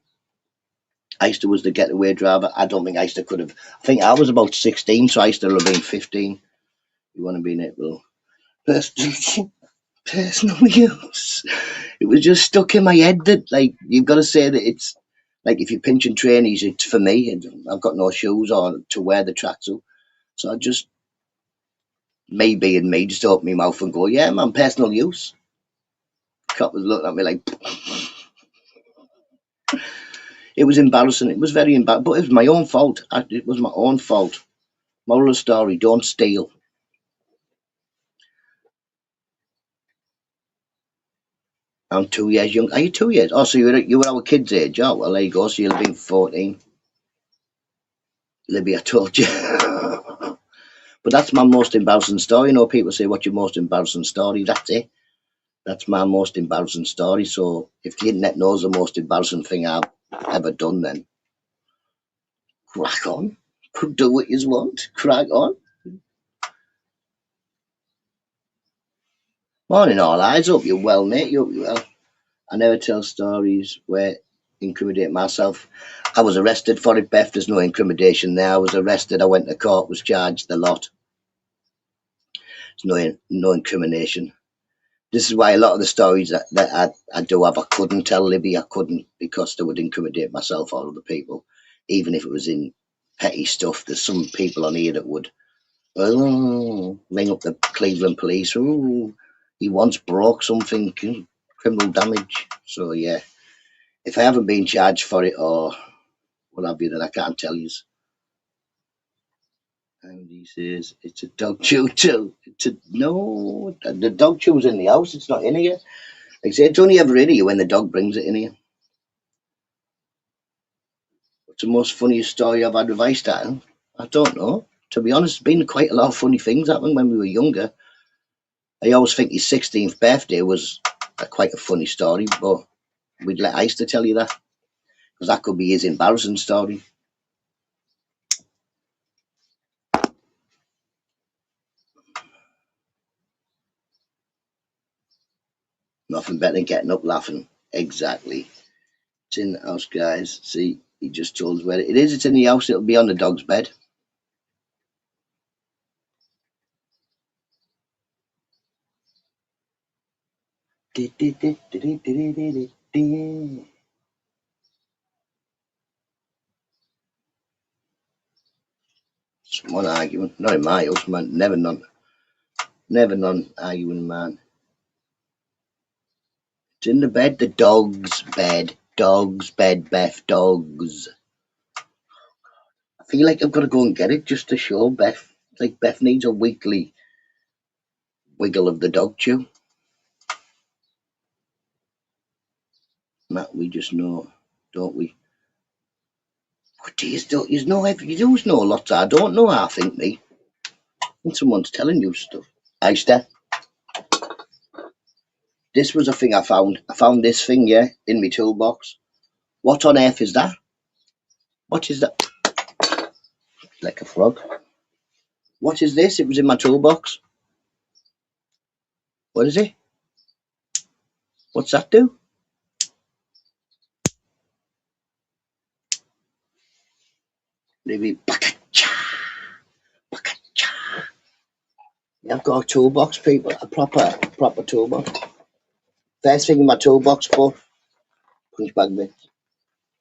S2: Easter was the getaway driver. I don't think Easter could have. I think I was about 16, so Easter will have been 15. You want to be in it, well, personal use. It was just stuck in my head that, like, you've got to say that it's like if you're pinching trainees, it's for me. And I've got no shoes on to wear the tracksuit, so I just me being me, just open my mouth and go, "Yeah, man, personal use." Cop was looking at me like it was embarrassing. It was very embarrassing, but it was my own fault. It was my own fault. Moral of the story: don't steal. I'm 2 years young. Are you 2 years? Oh, so you were our kids' age. Oh, well, there you go. So you'll have been 14. Libby, I told you. But that's my most embarrassing story. You know, people say, "What's your most embarrassing story?" That's it. That's my most embarrassing story. So if the internet knows the most embarrassing thing I've ever done, then crack on. Could do what you want. Crack on. Morning, all eyes. Hope you're well, mate. You hope you're well. I never tell stories where incriminate myself. I was arrested for it, Beth. There's no incrimination there. I was arrested. I went to court, was charged a lot. There's no incrimination. This is why a lot of the stories that I do have, I couldn't tell Libby. I couldn't because they would incriminate myself or other people. Even if it was in petty stuff, there's some people on here that would ring up the Cleveland police. Oh, he once broke something, criminal damage. So yeah, if I haven't been charged for it or what have you, then I can't tell you. And he says it's a dog chew too. No, the dog chew's in the house. It's not in here. Like I say, it's only ever in here when the dog brings it in here. What's the most funniest story I've had with Ice Time? I don't know. To be honest, there's been quite a lot of funny things happening when we were younger. I always think his 16th birthday was quite a funny story, but we'd let Ice to tell you that because that could be his embarrassing story. Nothing better than getting up laughing. Exactly. It's in the house, guys. See, he just told us where it is. It's in the house. It'll be on the dog's bed. Someone arguing. Not in my house, man. Never none. Never none arguing, man. It's in the bed. The dog's bed. Dog's bed, Beth. Dogs. I feel like I've got to go and get it just to show Beth. It's like Beth needs a weekly wiggle of the dog chew. That we just know, don't we? What you do know lots I don't know, I think, me. And someone's telling you stuff. Steph. This was a thing I found. I found this thing, yeah, in my toolbox. What on earth is that? What is that? Like a frog. What is this? It was in my toolbox. What is it? What's that do? Maybe baka-cha, baka-cha. Yeah, I've got a toolbox, people. A proper toolbox. First thing in my toolbox, but punch bag bit.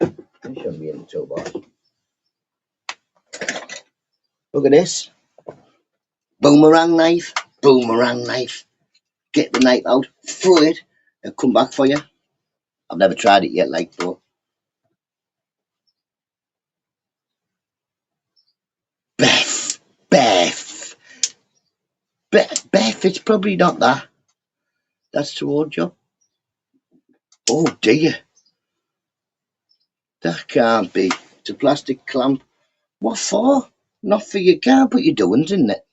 S2: It shouldn't be in the toolbox. Look at this. Boomerang knife. Boomerang knife. Get the knife out, throw it, and come back for you. I've never tried it yet, like, but Beth, Beth, Beth, it's probably not that. That's towards you. Oh dear. That can't be. It's a plastic clamp. What for? Not for your car, but you're doing, isn't it?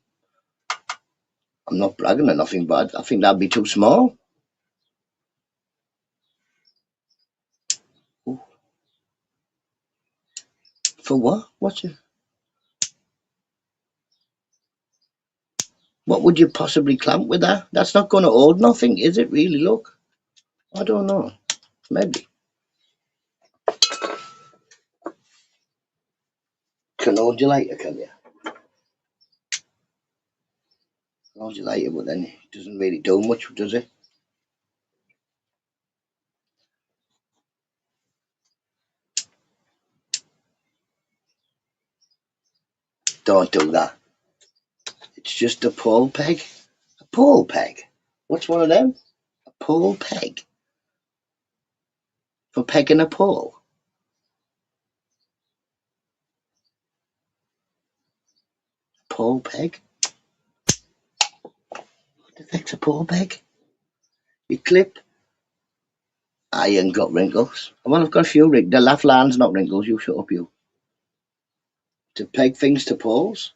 S2: I'm not bragging or nothing, but I think that'd be too small. Oh, for what? What would you possibly clamp with that? That's not going to hold nothing, is it really? Look. I don't know. Maybe. Can hold you later, can you? Can hold you later, but then it doesn't really do much, does it? Don't do that. It's just a pole peg. A pole peg? What's one of them? A pole peg? For pegging a pole? Pole peg? What the heck's a pole peg? You clip? I ain't got wrinkles. Well, I've got a few wrinkles. The laugh line's not wrinkles. You shut up, you. To peg things to poles?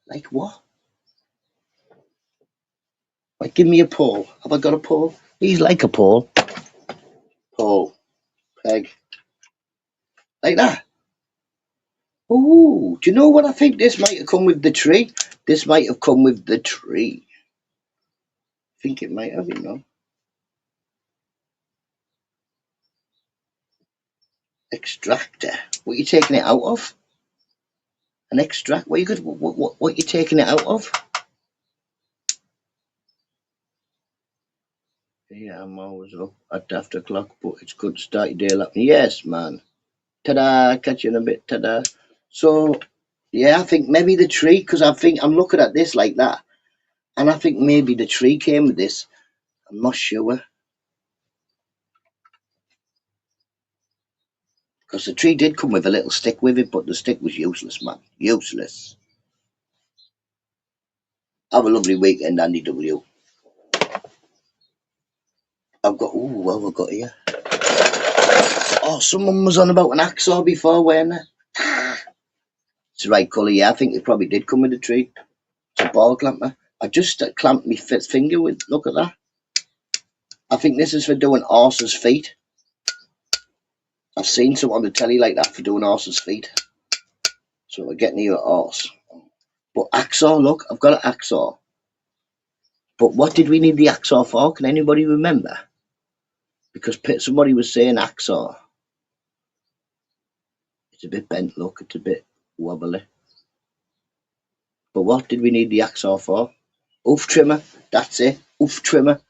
S2: Like what? Like, give me a pole. Have I got a pole? He's like a pole. Pole. Peg. Like that. Oh, do you know what I think? This might have come with the tree. This might have come with the tree. I think it might have, you know. Extractor. What are you taking it out of? An extract? What you could? What you taking it out of? Yeah, I'm always up at after clock, but it's good to start your day laughing. Yes, man. Ta-da! Catch you in a bit. Ta-da! So, yeah, I think maybe the tree, because I think I'm looking at this like that, and I think maybe the tree came with this. I'm not sure. Because the tree did come with a little stick with it, but the stick was useless, man. Useless. Have a lovely weekend, Andy W. I've got, ooh, what have I got here? Oh, someone was on about an hacksaw before, weren't they? It's the right colour, yeah. I think it probably did come with a tree. It's a ball clamper. I just clamped my finger with, look at that. I think this is for doing horses' feet. I've seen someone on the telly like that for doing horses' feet. So we're getting you a horse. But hacksaw, look, I've got an hacksaw. But what did we need the hacksaw for? Can anybody remember? Because somebody was saying hacksaw. It's a bit bent, look, it's a bit wobbly. But what did we need the hacksaw for? Hoof trimmer, that's it, hoof trimmer.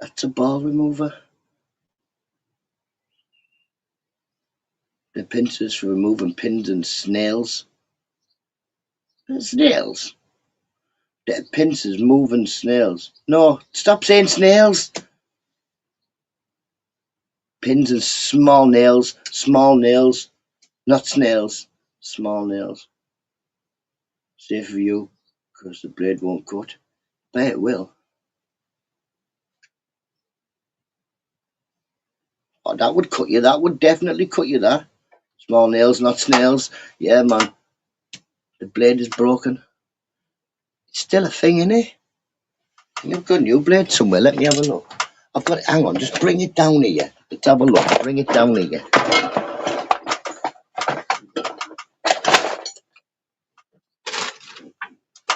S2: That's a ball remover. The pincers for removing pins and snails. Snails? The pincers moving snails. No, stop saying snails. Pins and small nails, not snails, small nails. Safe for you, because the blade won't cut. Bet it will. Oh, that would cut you. That would definitely cut you, that. Small nails, not snails. Yeah, man. The blade is broken. It's still a thing, innit? You've got a new blade somewhere. Let me have a look. I've got it. Hang on. Just bring it down here. Let's have a look. Bring it down here.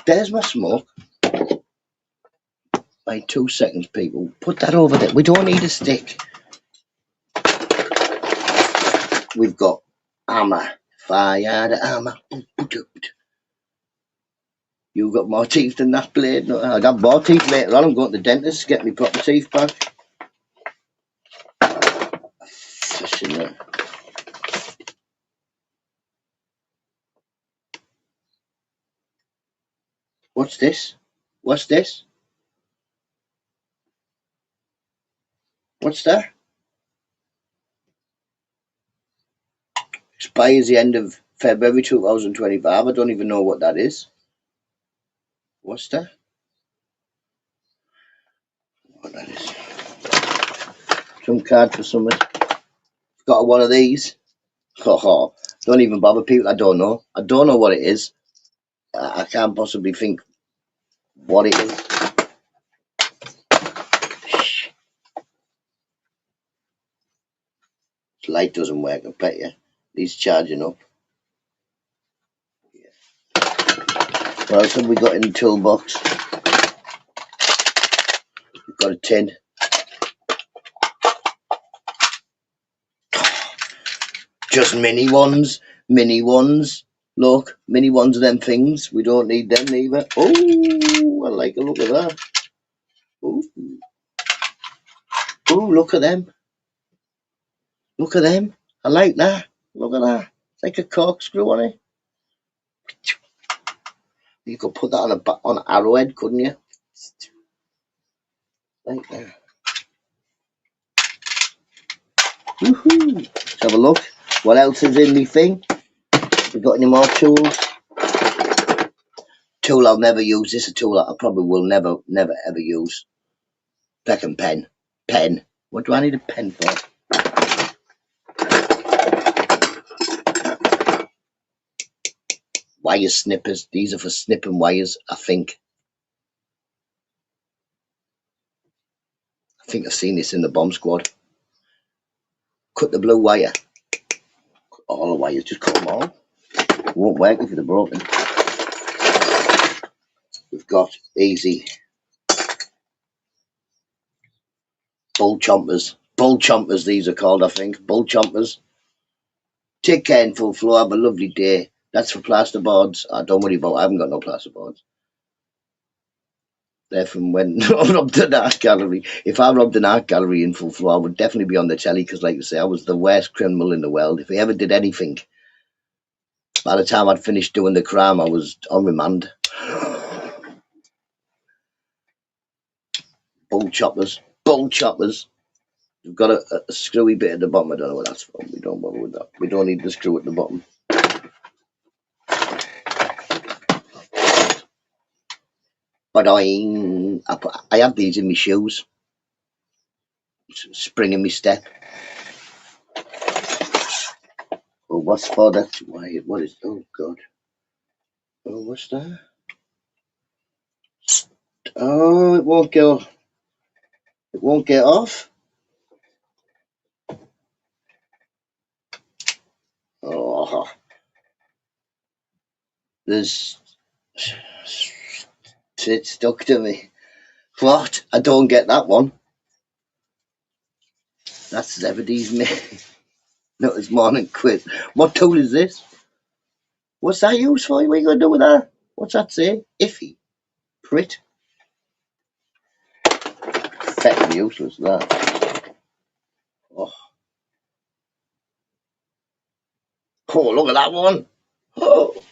S2: There's my smoke. Wait 2 seconds, people. Put that over there. We don't need a stick. We've got hammer. Fire the hammer. You've got more teeth than that blade. No, I got more teeth later on. I'm going to the dentist to get my proper teeth back. What's this? What's this? What's that? Expires the end of February 2025. I don't even know what that is. What's that? What that is? Some card for something. Got one of these. Oh, don't even bother, people. I don't know. I don't know what it is. I can't possibly think what it is. This light doesn't work, I bet you. He's charging up. What else have we got in the toolbox? We've got a tin. Just mini ones. Mini ones. Look, mini ones of them things. We don't need them neither. Oh, I like a look at that. Oh, look at them. Look at them. I like that. Look at that. It's like a corkscrew on it. You could put that on an arrowhead, couldn't you? Like that. Woohoo! Let's have a look. What else is in the thing? We got any more tools? Tool I'll never use. This is a tool that I probably will never ever use. Second pen. Pen. What do I need a pen for? Wire snippers. These are for snipping wires, I think. I think I've seen this in the bomb squad. Cut the blue wire. Cut all the wires. Just cut them all. It won't work if they're broken. We've got easy bull chompers. Bull chompers, these are called, I think. Bull chompers. Take care in full flow. Have a lovely day. That's for plasterboards. Don't worry about it. I haven't got no plasterboards. They're from when I robbed an art gallery. If I robbed an art gallery in full flow, I would definitely be on the telly because, like I say, I was the worst criminal in the world. If I ever did anything, by the time I'd finished doing the crime, I was on remand. Bull choppers. Bull choppers. We've got a screwy bit at the bottom. I don't know what that's from. We don't bother with that. We don't need the screw at the bottom. But I have these in my shoes. Spring in my step. Oh, what's for that? Why? What is? Oh God. Oh, what's that? Oh, it won't go. It won't get off. Oh, there's. It's stuck to me. What? I don't get that one. That's Zebedee's me. No, it's morning quiz. What tool is this? What's that used for? What are you going to do with that? What's that say? Iffy. Prit. Effectively useless, that. Oh. Oh, look at that one. Oh.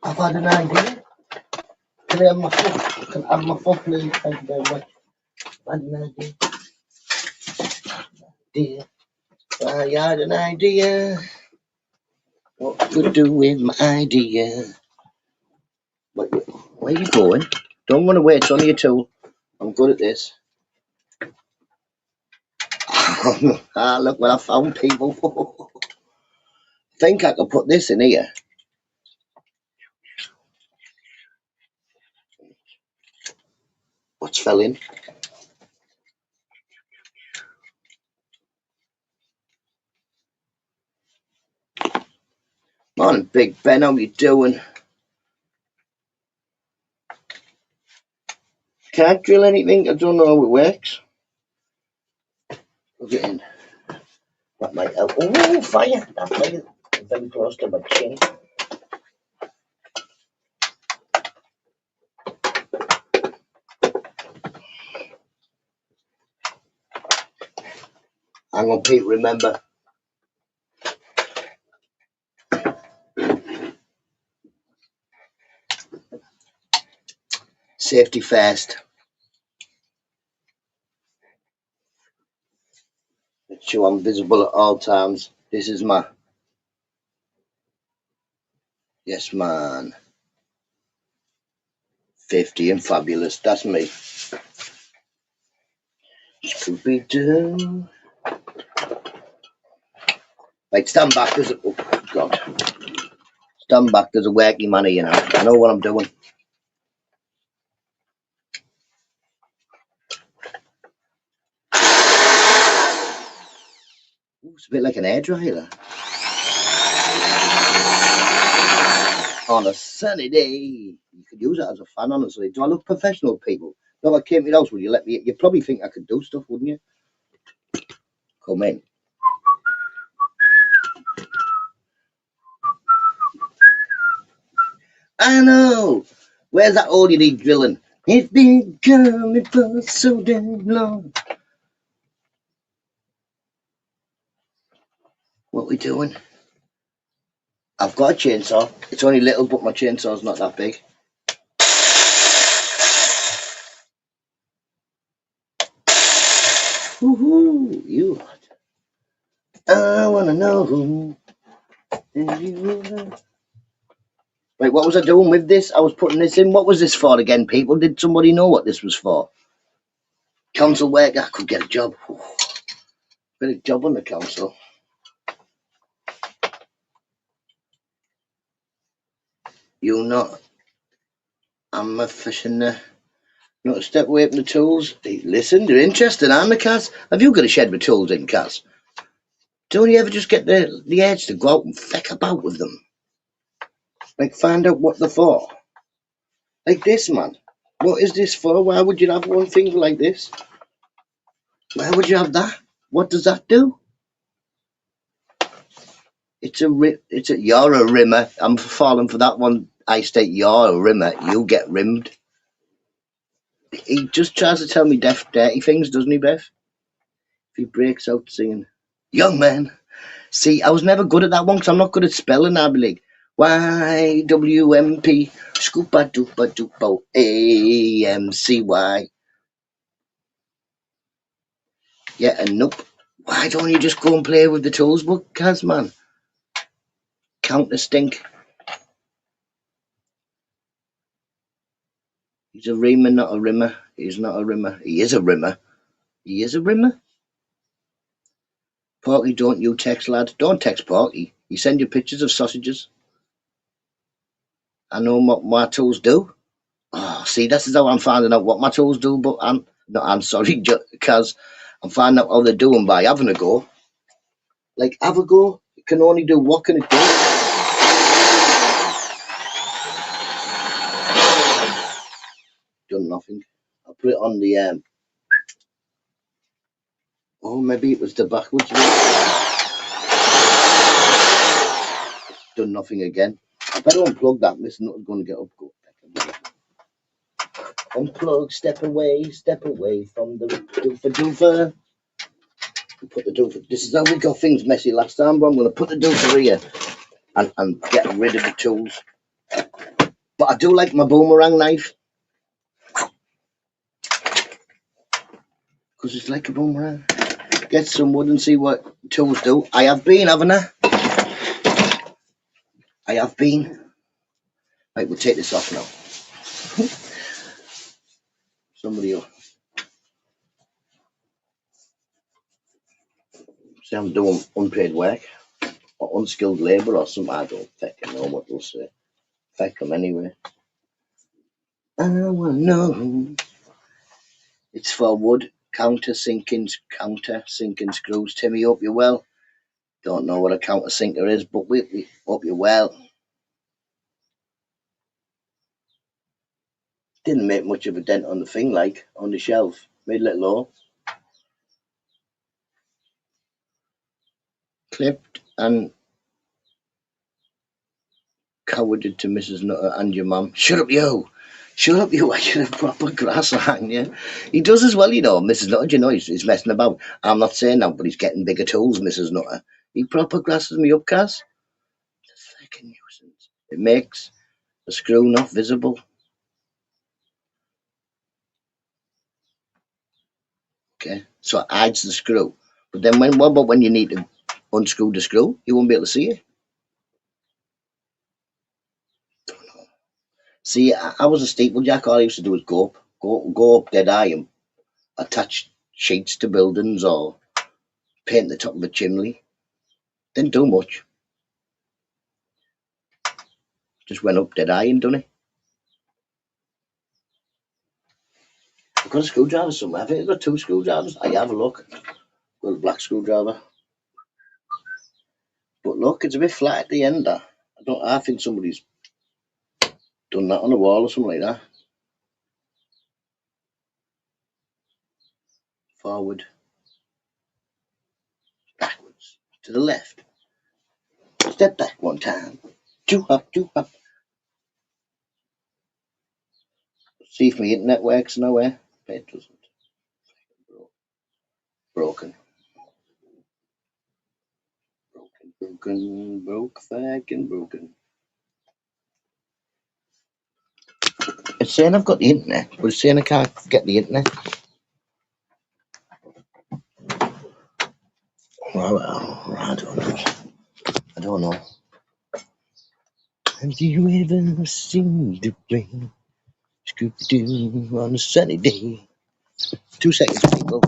S2: I've had an idea. Can I have my foot? Can I have my foot, please? Thank you very much. I've had an idea. I had an idea. What to do with my idea? Wait, where are you going? Don't run away. It's only a tool. I'm good at this. Look what I found, people. I think I could put this in here. What's fell in? Morning, Big Ben. How you doing? Can't drill anything. I don't know how it works. Plug it in. That might help. Oh, fire! That fire is very close to my chin. Hang on, Pete. Remember. Safety first. sure I'm visible at all times. This is my... Yes, man. 50 and fabulous. That's me. Scooby-Doo. Right, stand back. There's a... Oh, God. Stand back. There's a wacky man here now. I know what I'm doing. Ooh, it's a bit like an hairdryer. On a sunny day. You could use it as a fan, honestly. Do I look professional, people? No, I came to your house, would you let me? You'd probably think I could do stuff, wouldn't you? Come in. I know. Where's that all you need drilling? It's been coming for so damn long. What we doing? I've got a chainsaw. It's only little, but my chainsaw's not that big. Woohoo! You lot. I wanna know. Right, what was I doing with this? I was putting this in. What was this for again, people? Did somebody know what this was for? Council work. I could get a job. Get a job on the council. You not. I'm a fishing there. Not a step away from the tools. Hey, listen, they're interested, aren't they, Kaz? Have you got a shed with tools in, Kaz? Don't you ever just get the edge to go out and feck about with them? Like, find out what they're for. Like this, man. What is this for? Why would you have one thing like this? Why would you have that? What does that do? You're a rimmer. I'm falling for that one. I state you're a rimmer. You get rimmed. He just tries to tell me dirty things, doesn't he, Beth? If he breaks out singing, young man. See, I was never good at that one because I'm not good at spelling. I'd be like, YWMP, scoopa doopa doopo, AMCY. Yeah, and nope. Why don't you just go and play with the tools book, Kaz, man? Count the stink. He's a reamer, not a rimmer. He's not a rimmer. He is a rimmer. He is a rimmer. Porky, don't you text, lad. Don't text Porky. You send you pictures of sausages. I know what my tools do. Oh, see, this is how I'm finding out what my tools do, but I'm sorry, because I'm finding out how they're doing by having a go. Like, have a go. It can only do what can it do? Done nothing. I put it on the oh, maybe it was the backwards one. Done nothing again. I better unplug that. This Nutta's going to get up. Go. Unplug, step away from the doofer. Put the doofer. This is how we got things messy last time, but I'm going to put the doofer here and get rid of the tools. But I do like my boomerang knife because it's like a boomerang. Get some wood and see what tools do. I have been, haven't I? I have been. Right, we'll take this off now. Somebody will say I'm doing unpaid work or unskilled labour or something. I don't fucking know what they'll say. Fuck them anyway. I wanna know. It's for wood. Countersinking screws. Timmy, hope you're well. Don't know what a countersinker is, but we hope you're well. Didn't make much of a dent on the thing, like on the shelf. Made a little hole. Clipped and cowarded to Mrs. Nutter and your mum. Shut up, you! Shut up, you! I should have proper grass on you. He does as well, you know, Mrs. Nutter. Do you know he's messing about? I'm not saying that, but he's getting bigger tools, Mrs. Nutter. He proper grasses me up, Cass. It's a fucking nuisance. It makes the screw not visible. Okay, so it hides the screw. But then what about when you need to unscrew the screw? You won't be able to see it. See, I was a steeplejack. All I used to do was go up dead eye and attach sheets to buildings or paint the top of a chimney. Didn't do much. Just went up dead eye and done it. I've got a screwdriver somewhere. I think I've got 2 screwdrivers. I have a look. Got a black screwdriver. But look, it's a bit flat at the end there. I think somebody's done that on the wall or something like that. Forward. Backwards. To the left. Step back one time. 2 up, 2 up. See if my internet works nowhere. But it doesn't. Broken. Broken. It's saying I've got the internet, but it's saying I can't get the internet. Well, I don't know. Have you ever seen the rain? Scooby-Doo on a sunny day. 2 seconds, people.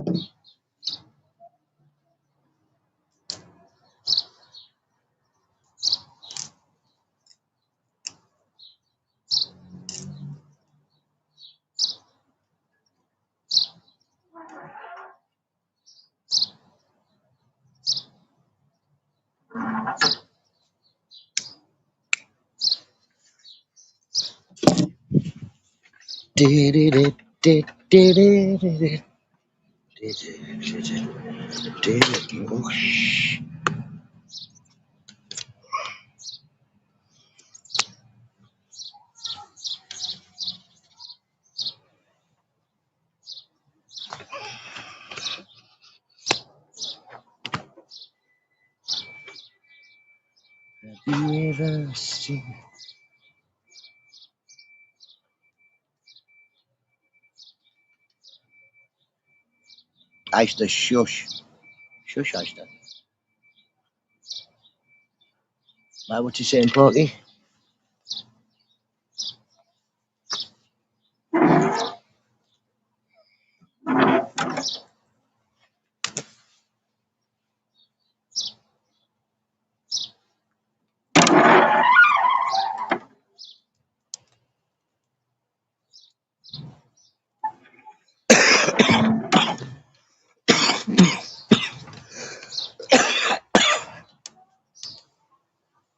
S2: Have you ever seen? I used to shush. Shush, I used to. Why, what you saying, Porky?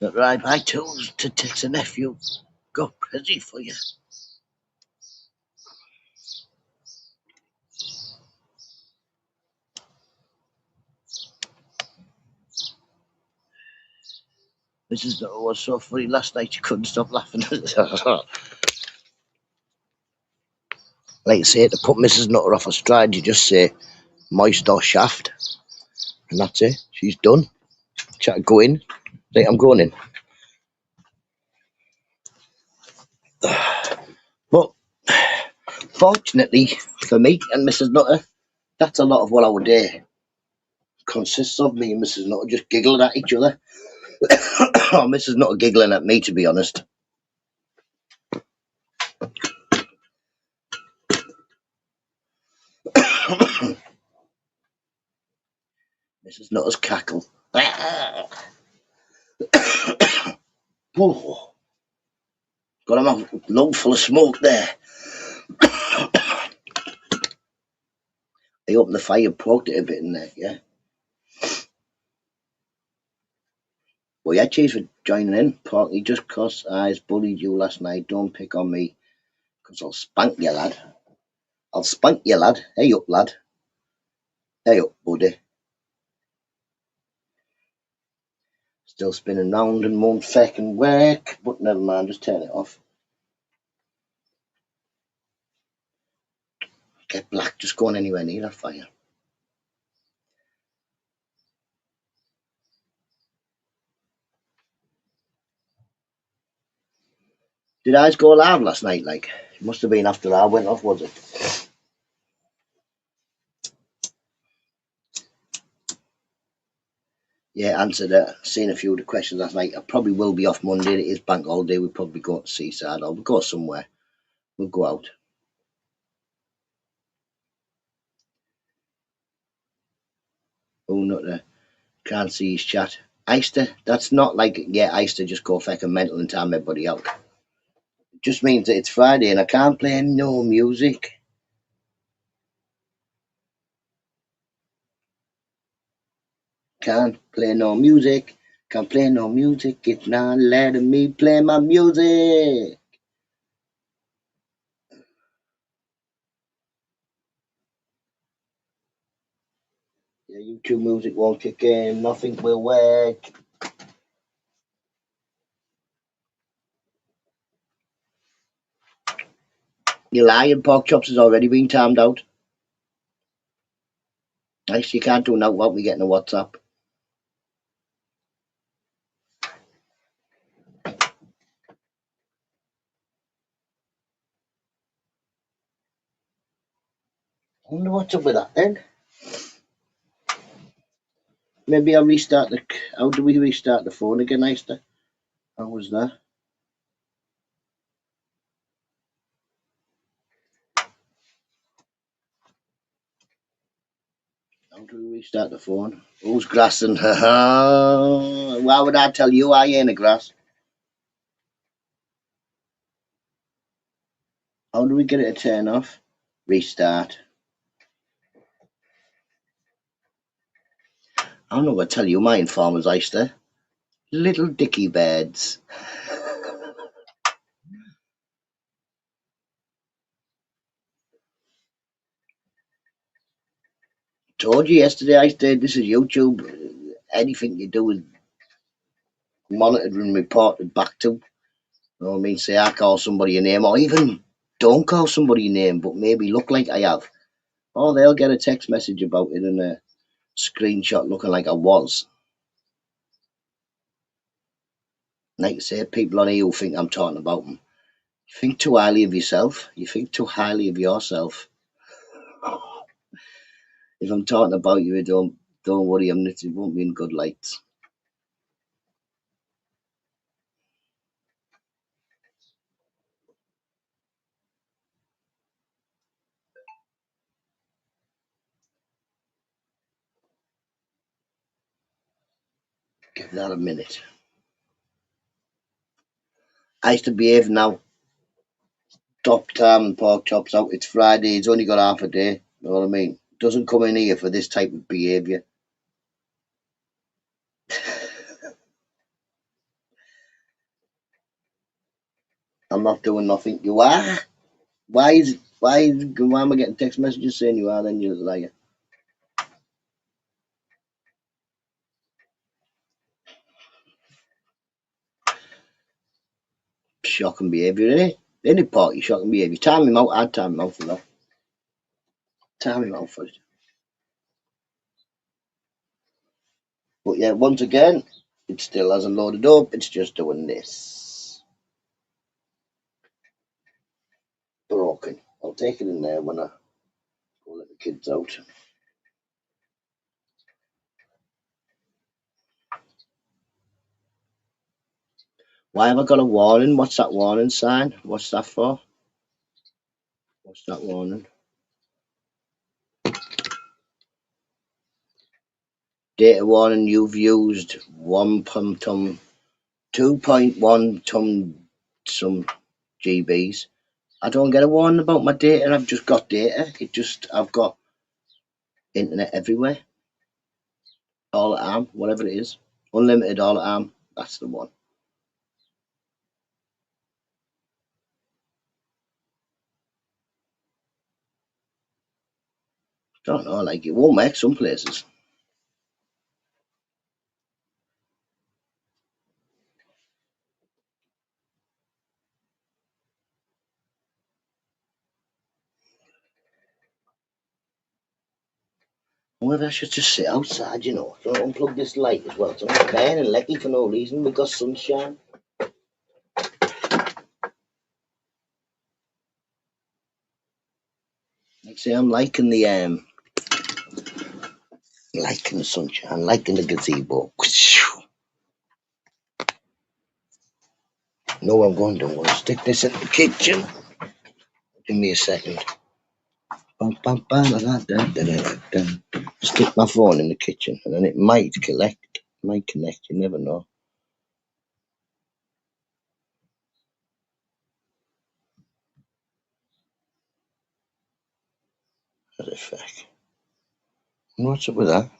S2: Not right by tools to text a nephew. Got present for you. Mrs. Nutta was so funny last night you couldn't stop laughing. Like I say, to put Mrs. Nutter off her stride, you just say moist or shaft. And that's it. She's done. Go in. Say, I'm going in. But fortunately for me and Mrs. Nutter, that's a lot of what our day consists of. Me and Mrs. Nutter just giggling at each other. Or Mrs. Nutter giggling at me, to be honest. Mrs. Nutter's cackle. Oh, got a mouth lung full of smoke there. I opened the fire, poked it a bit in there, yeah. Well, yeah, cheers for joining in, Porky. Just 'cause I bullied you last night, don't pick on me, 'cause I'll spank you, lad. I'll spank you, lad. Hey up, lad. Hey up, buddy. Still spinning round and won't feckin' work, but never mind, just turn it off. Get black, just going anywhere near that fire. Did I go live last night, like? It must have been after I went off, was it? Yeah, answered it. Seen a few of the questions last night. I probably will be off Monday. It is bank holiday. We'll probably go to Seaside or we'll go somewhere. We'll go out. Oh, Nutta. Can't see his chat. Easter, that's not like, yeah, Easter just go fucking mental and time everybody out. It just means that it's Friday and I can't play no music. Can't play no music. Can't play no music. It's not letting me play my music. Yeah, YouTube music won't kick in. Nothing will work. You're lying. Pork chops has already been timed out. Nice, you can't do that without me getting a WhatsApp. I wonder what's up with that then. Maybe I'll restart the. How do we restart the phone again, Easter? How was that? How do we restart the phone? Who's grassing? Why would I tell you I ain't a grass? How do we get it to turn off? Restart. I don't know what to tell you, my informers, Easter. Little dicky birds. Told you yesterday, Easter, this is YouTube. Anything you do is monitored and reported back to. You know what I mean? Say I call somebody a name, or even don't call somebody a name, but maybe look like I have. Or they'll get a text message about it and a screenshot looking like I was. Like I say, people on here who think I'm talking about them. You think too highly of yourself. You think too highly of yourself. If I'm talking about you, don't worry. It won't be in good lights. Give that a minute. I used to behave now. Top time and pork chops out. It's Friday. He's only got half a day. You know what I mean? Doesn't come in here for this type of behaviour. I'm not doing nothing. You are? Why am I getting text messages saying you are? Then you're a liar. Shocking behaviour, innit? Any party shocking behaviour. Time him out. I'd time him out for that. Time him out for it. But yeah, once again, it still hasn't loaded up. It's just doing this. Broken. I'll take it in there when I go let the kids out. Why have I got a warning? What's that warning sign? What's that for? What's that warning? Data warning, you've used 2.1 ton some GBs. I don't get a warning about my data. I've just got data. I've got internet everywhere. All at am, whatever it is. Unlimited all at am. That's the one. Don't know, like it won't work some places. Maybe I should just sit outside, you know. Don't unplug this light as well. It's not burning lecky for no reason. We've got sunshine. Like I say, I'm liking Liking the sunshine, liking the gazebo. No, I'm going to stick this in the kitchen. Give me a second. Stick my phone in the kitchen and then it might connect. You never know. That's a fact. What's up with that?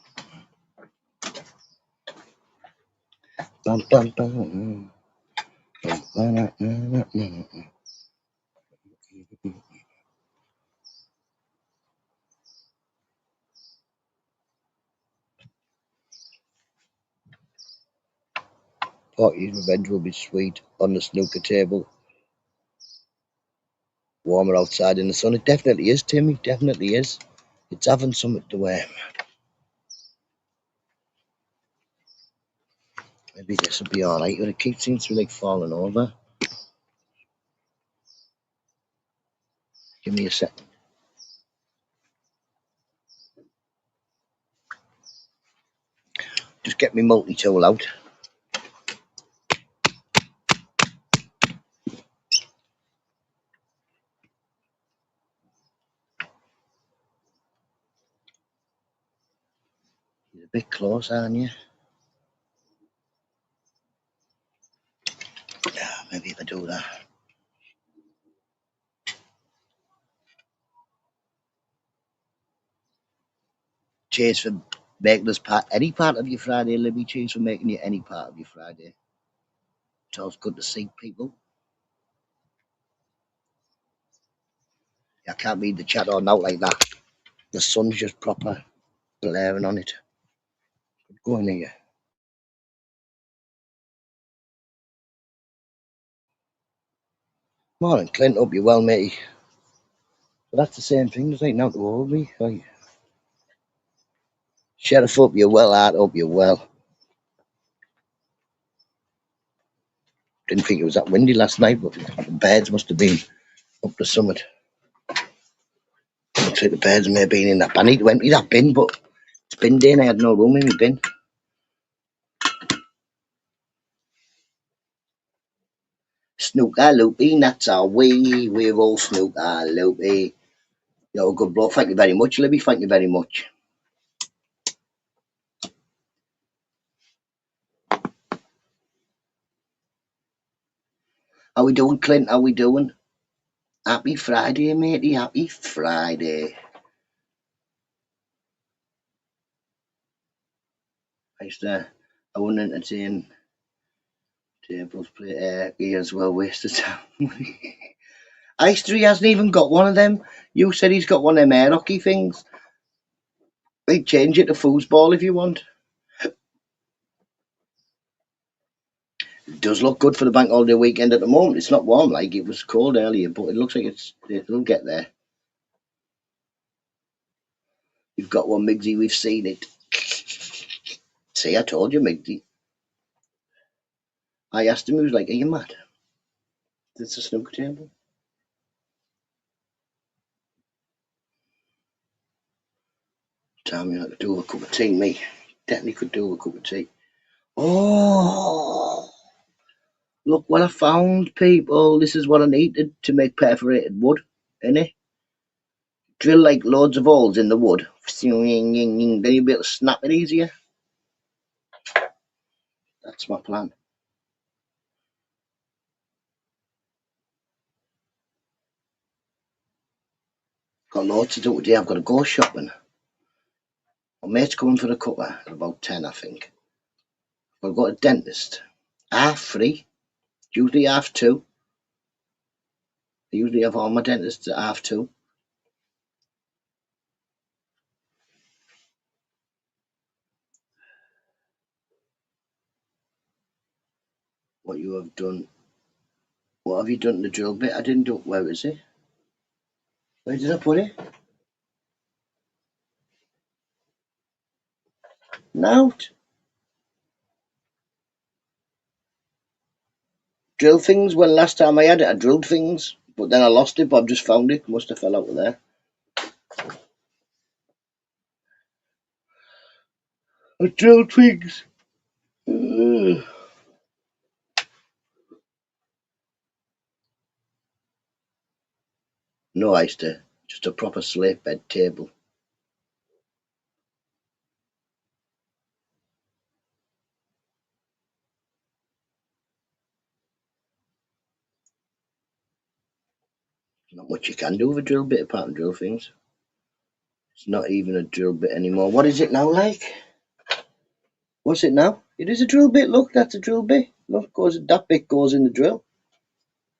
S2: Porky's revenge will be sweet on the snooker table. Warmer outside in the sun. It definitely is, Timmy. Definitely is. It's having something to wear. Maybe this will be alright, but it keeps seems to be like falling over. Give me a sec. Just get me multi-tool out. You're a bit close, aren't you? Yeah, maybe if I do that. Cheers for making us any part of your Friday, Libby. Cheers for making you any part of your Friday. It's always good to see people. I can't read the chat on out like that. The sun's just proper glaring on it. Go in here. Morning, Clint. Hope you're well, matey. But that's the same thing. There's ain't nothing to hold me. Right. Sheriff, hope you're well, Art. Hope you're well. Didn't think it was that windy last night, but the birds must have been up the summit. Looks like the birds may have been in that. I need to empty that bin, but it's bin day and I had no room in my bin. Snooker loopy, that's our way. We're all snooker loopy. You're a good bloke. Thank you very much, Libby. Thank you very much. How we doing, Clint? How we doing? Happy Friday, matey. Happy Friday. I wouldn't entertain tables play he as well waste of time. Ice hasn't even got one of them. You said he's got one of them air hockey things. We'd change it to foosball if you want. It does look good for the bank holiday weekend at the moment. It's not warm like it was cold earlier, but it looks like it'll get there. You've got one, Migsy. We've seen it. See, I told you, Migsy. I asked him, he was like, "Are you mad? It's a snooker table." Tell me I could do a cup of tea, me. Definitely could do a cup of tea. Oh, look what I found, people. This is what I needed to make perforated wood, innit? Drill like loads of holes in the wood. Then you'll be able to snap it easier. That's my plan. Got loads to do today. I've got to go shopping. My mate's coming for the cuppa at about 10, I think. I've got a dentist. 3:30. Usually 2:30. I usually have all my dentists at 2:30. What you have done? What have you done to the drill bit? I didn't do it. Where is it? Where did I put it? No. Drill things. Well, last time I had it, I drilled things, but then I lost it. But I've just found it. Must have fell out of there. I drill twigs. No, Oyster. Just a proper slate bed table. Not much you can do with a drill bit apart from drill things. It's not even a drill bit anymore. What is it now like? What's it now? It is a drill bit. Look, that's a drill bit. Look, that bit goes in the drill.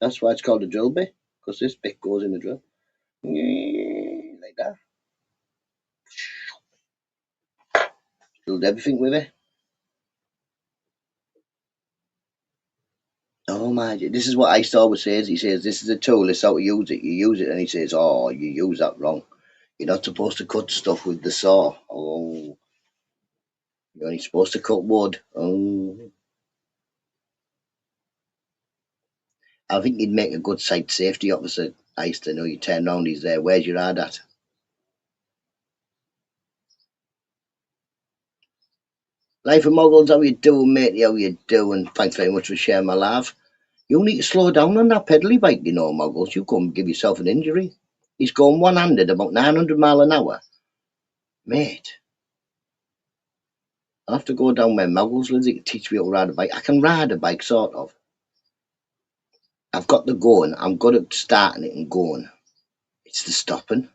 S2: That's why it's called a drill bit, because this bit goes in the drill. Like that. Drilled everything with it. Oh my, this is what Ice always says. He says, this is a tool, it's how to use it. You use it, and he says, oh, you use that wrong. You're not supposed to cut stuff with the saw. Oh, you're only supposed to cut wood. Oh, I think he'd make a good site safety officer, Ice, to know you turn around, he's there. Where's your ad at? Life of Muggles, how you doing, mate? How you doing? Thanks very much for sharing my laugh. You need to slow down on that pedally bike, you know, Muggles. You come give yourself an injury. He's going one-handed, about 900 mile an hour. Mate, I'll have to go down where Muggles lives. He can teach me how to ride a bike. I can ride a bike, sort of. I've got the going. I'm good at starting it and going. It's the stopping,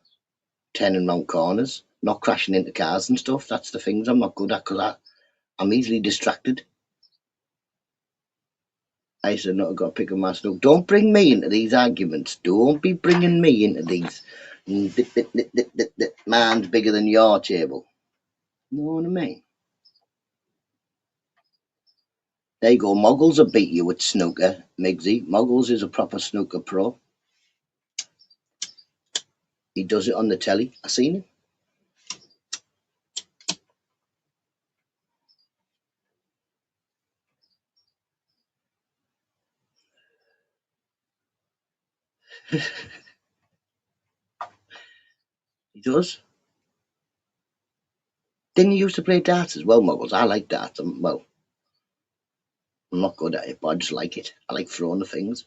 S2: turning round corners, not crashing into cars and stuff. That's the things I'm not good at, because I'm easily distracted. I said, not got to pick up my snook. Don't bring me into these arguments. Don't be bringing me into these. Mine's bigger than your table. You know what I mean? There you go. Muggles will beat you at snooker, Migsy. Muggles is a proper snooker pro. He does it on the telly. I seen him. He does. Didn't you used to play darts as well, Muggles? I like darts. Well, I'm not good at it, but I just like it. I like throwing the things.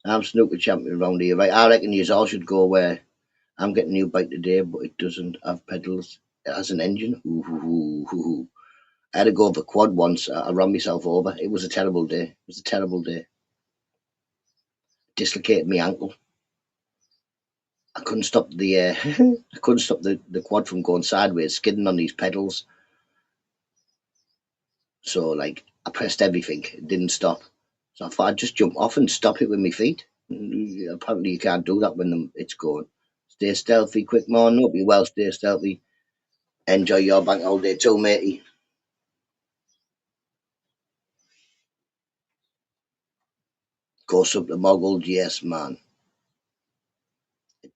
S2: I'm snooker champion around here, right? I reckon you all should go where I'm getting a new bike today, but it doesn't have pedals. It has an engine. Ooh, ooh, ooh, ooh. I had to go over quad once. I ran myself over. It was a terrible day. It was a terrible day. Dislocated my ankle. I couldn't stop the I couldn't stop the quad from going sideways, skidding on these pedals. So like I pressed everything, it didn't stop. So I thought I'd just jump off and stop it with my feet. Apparently you can't do that when it's going. Stay stealthy, quick man. Hope you well. Stay stealthy. Enjoy your bank holiday too, matey. Goes up the Moggled, yes, man.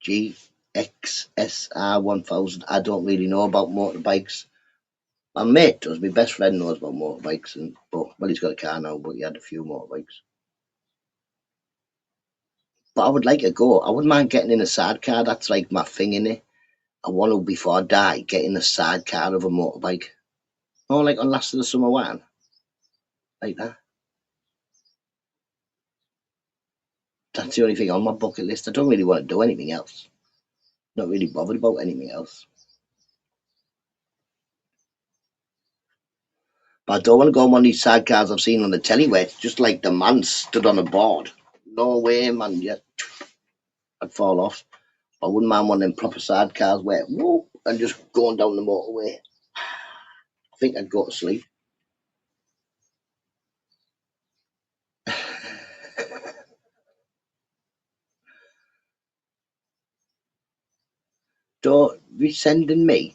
S2: GXSR 1000. I don't really know about motorbikes. My mate does. My best friend knows about motorbikes, well, he's got a car now, but he had a few motorbikes. But I would like to go. I wouldn't mind getting in a sidecar. That's like my thing, innit? I want to, before I die, get in a sidecar of a motorbike. Oh, like on Last of the Summer Wine, like that. That's the only thing on my bucket list. I don't really want to do anything else. Not really bothered about anything else. But I don't want to go on one of these sidecars I've seen on the telly where it's just like the man stood on a board. No way, man. Yeah, I'd fall off. I wouldn't mind one of them proper sidecars where whoop and just going down the motorway. I think I'd go to sleep. Don't be sending me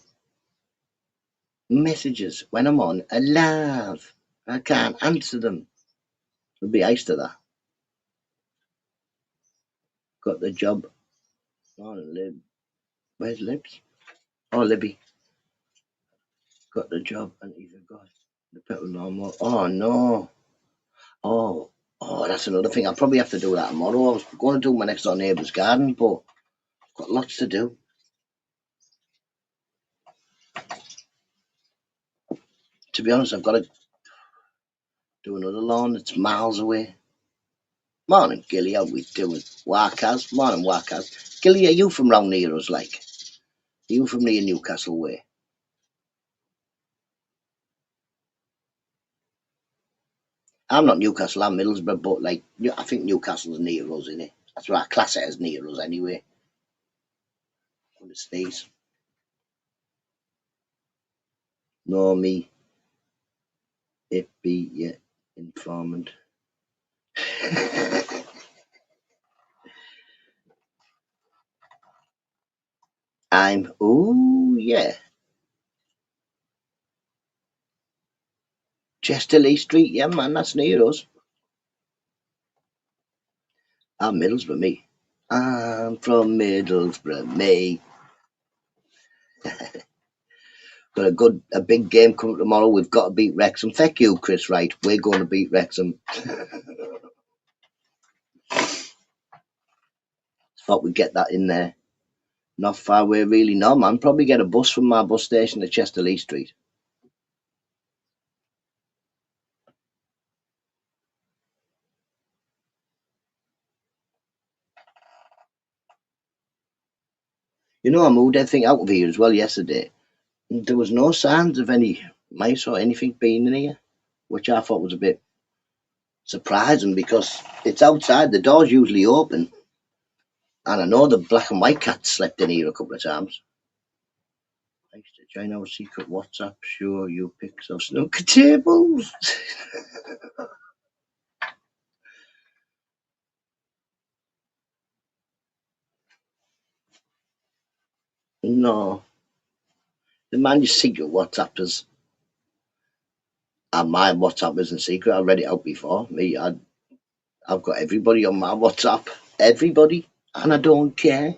S2: messages when I'm on a live. I can't answer them. It'll be ice to that. Got the job. Oh, Lib. Where's Libs? Oh, Libby. Got the job and even got the petrol normal. Oh, no. Oh, that's another thing. I'll probably have to do that tomorrow. I was going to do my next door neighbour's garden, but I've got lots to do. To be honest, I've got to do another lawn that's miles away. Morning, Gilly. How we doing? Warkaz. Morning, Warkaz. Gilly, are you from round near us, like? Are you from near Newcastle way? I'm not Newcastle, I'm Middlesbrough, but like, I think Newcastle's near us, innit? That's what I class it as, near us anyway. On the sneeze. No, me. It be, yeah, informant. Oh, yeah. Chester Lee Street, yeah, man, that's near us. I'm Middlesbrough, me. I'm from Middlesbrough, me. Got a big game coming tomorrow. We've got to beat Wrexham. Thank you, Chris Wright. We're going to beat Wrexham. Thought we'd get that in there. Not far away, really. No, man. Probably get a bus from my bus station to Chester Lee Street. You know, I moved everything out of here as well yesterday. There was no signs of any mice or anything being in here, which I thought was a bit surprising because it's outside. The door's usually open. And I know the black and white cat slept in here a couple of times. I used to join our secret WhatsApp. Sure, you pick some snooker tables. No. The man you secret WhatsApp is. And my WhatsApp isn't secret. I read it out before. I've got everybody on my WhatsApp. Everybody. And I don't care.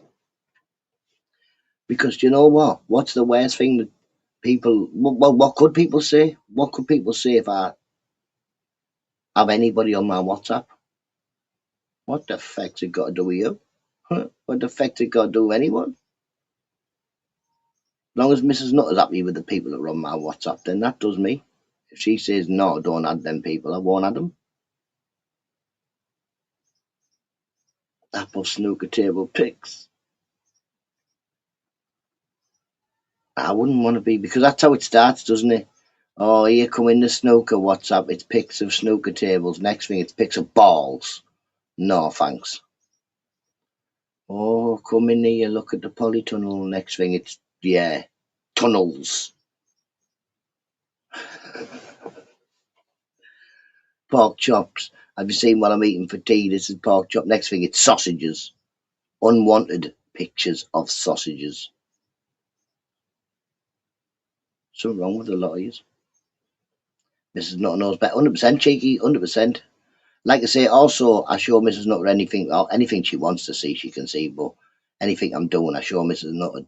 S2: Because you know what? What's the worst thing that people. What could people say? What could people say if I have anybody on my WhatsApp? What the fuck's it got to do with you? Huh? What the fuck's it got to do with anyone? As long as Mrs. Nutter's happy with the people that are on my WhatsApp, then that does me. If she says no, don't add them people, I won't add them. Apple snooker table pics. I wouldn't want to be because that's how it starts, doesn't it? Oh, here come in the snooker WhatsApp. It's pics of snooker tables. Next thing, it's pics of balls. No, thanks. Oh, come in here. Look at the polytunnel. Next thing, it's tunnels. Pork chops. Have you seen what I'm eating for tea? This is pork chop. Next thing, it's sausages. Unwanted pictures of sausages. Something wrong with a lot of yous. Mrs. Nutter knows better. 100% cheeky, 100%. Like I say, also, I show Mrs. Nutter anything she wants to see, she can see, but anything I'm doing, I show Mrs. Nutter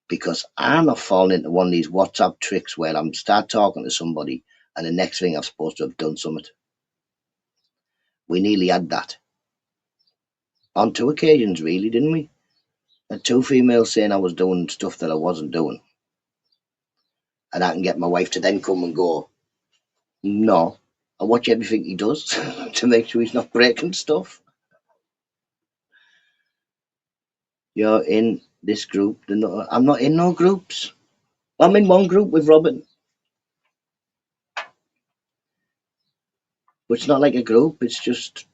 S2: because I'm not falling into one of these WhatsApp tricks where I'm start talking to somebody and the next thing I'm supposed to have done something. We nearly had that. On 2 occasions, really, didn't we? Had 2 females saying I was doing stuff that I wasn't doing. And I can get my wife to then come and go, no. I watch everything he does to make sure he's not breaking stuff. You're in this group. I'm not in no groups. I'm in one group with Robin. But it's not like a group, it's just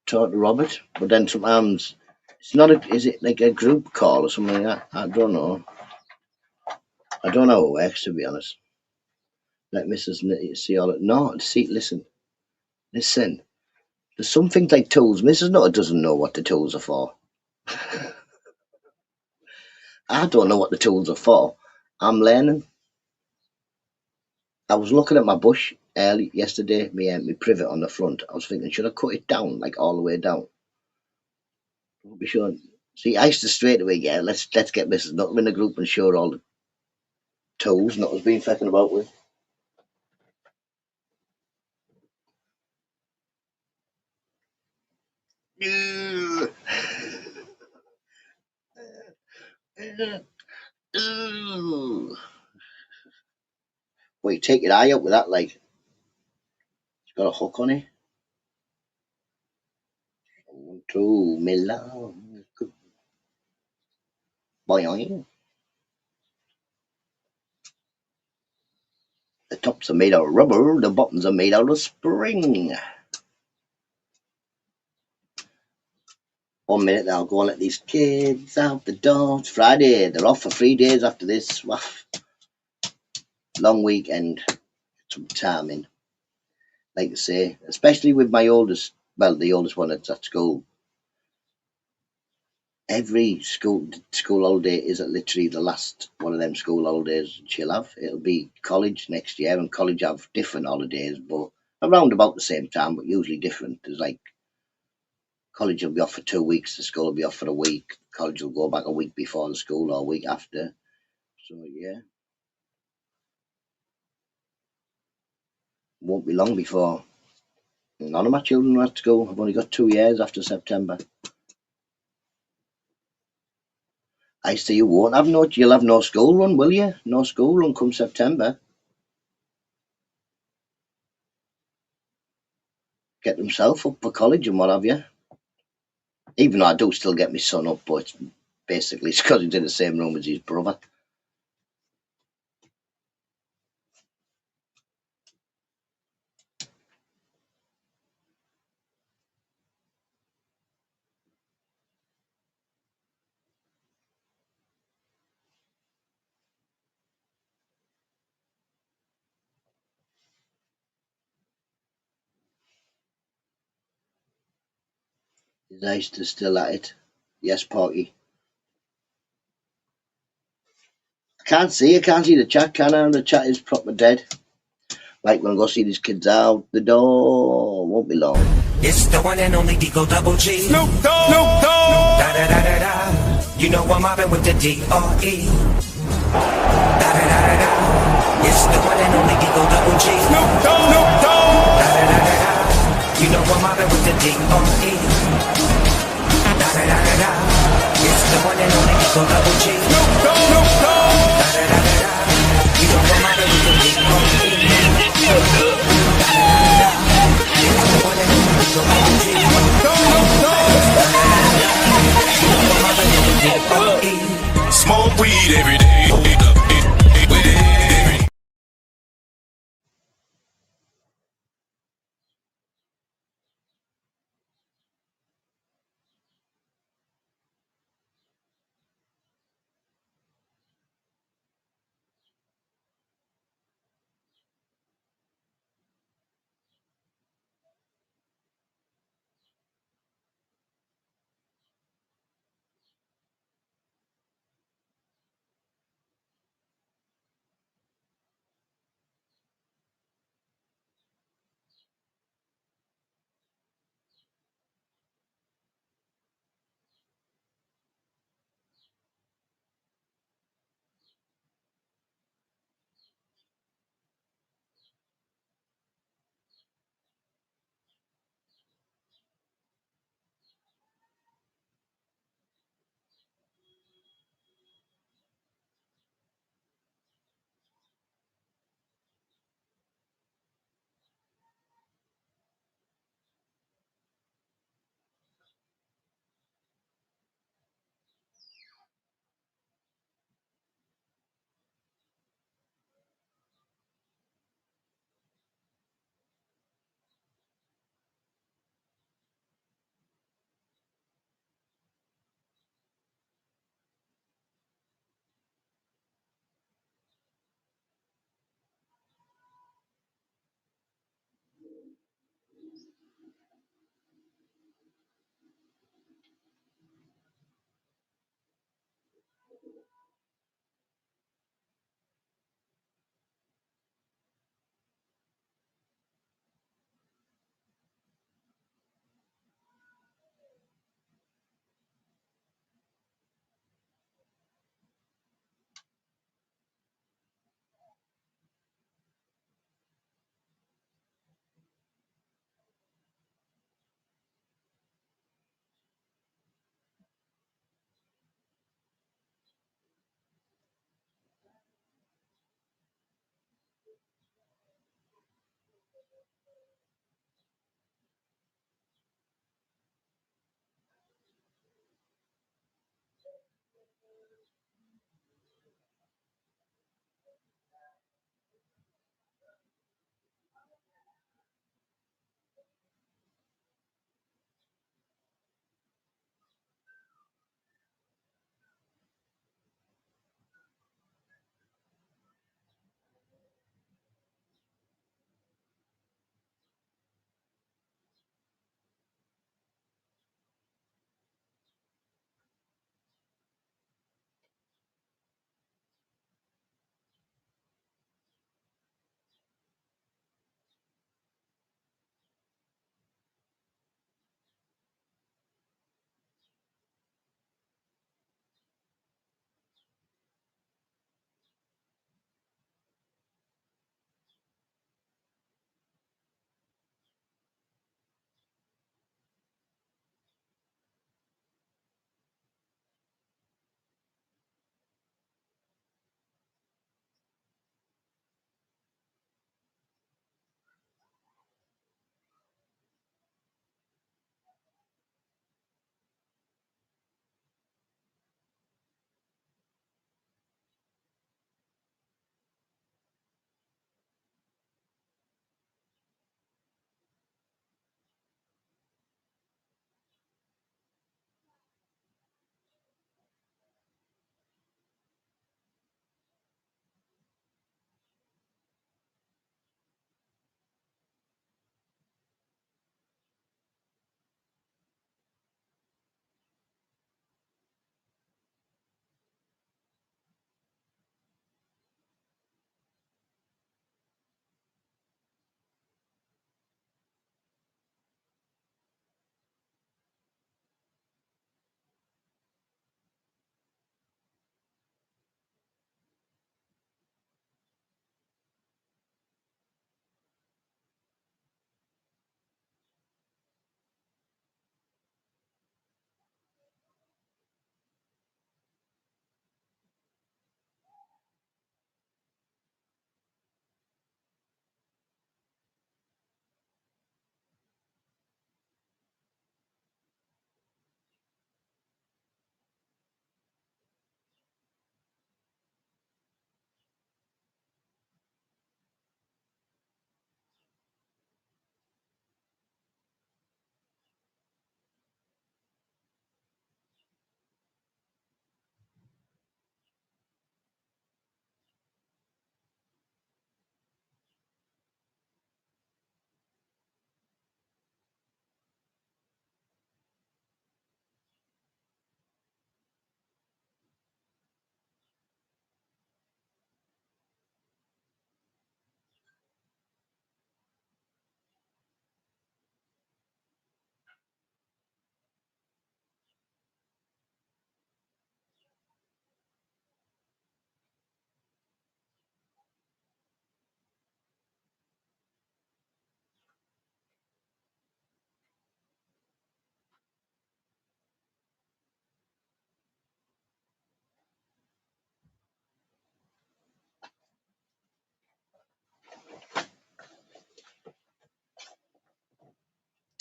S2: talk to Robert. But then sometimes it's not is it like a group call or something like that? I don't know. I don't know how it works, to be honest. Let Mrs. See all it. No, see, listen. There's some things like tools. Mrs. Nutter doesn't know what the tools are for. I don't know what the tools are for. I'm learning. I was looking at my bush early yesterday, my privet on the front. I was thinking, should I cut it down, like all the way down? I'll be sure. See, I used to straight away, let's get Mrs. Nutter in the group and show her all the tools Nutter's been fecking about with. Well, you take your eye out with that, like. It's got a hook on it. To Milan. Boing. The tops are made out of rubber, the bottoms are made out of spring. 1 minute, I'll go and let these kids out the door. It's Friday. They're off for 3 days after this. Long weekend. Some time in. Like I say, especially with my oldest, well, the oldest one that's at school. Every school holiday is literally the last one of them school holidays she'll have. It'll be college next year, and college have different holidays, but around about the same time, but usually different. There's like college will be off for 2 weeks, the school will be off for a week. College will go back a week before the school or a week after. So yeah, won't be long before none of my children are at school. I've only got 2 years after September. I say you'll have no school run, will you? No school run come September. Get themselves up for college and what have you. Even though I do still get my son up, but basically it's because he's in the same room as his brother. His eyes are still at it. Yes, Porky. I can't see the chat, can I? The chat is proper dead. Right, we're gonna go see these kids out the door. Won't be long.
S4: It's the one and only Digo Double G. Snoop Dogg. Snoop Dogg. Da da da da da. You know I'm mobbing with the D-R-E. Da da da da da. It's the one and only Digo Double G. Snoop Dogg. Snoop Dogg. Da da da da da. You know I'm mobbing with the D-R-E. Da da da da da. It's the one and only Digo Double G. Snoop Dogg. Snoop Dogg. Da da da da da. You know I'm mobbing with the D-R-E. Da da da da da. It's the one and only Digo Double G.
S5: Smoke weed every day.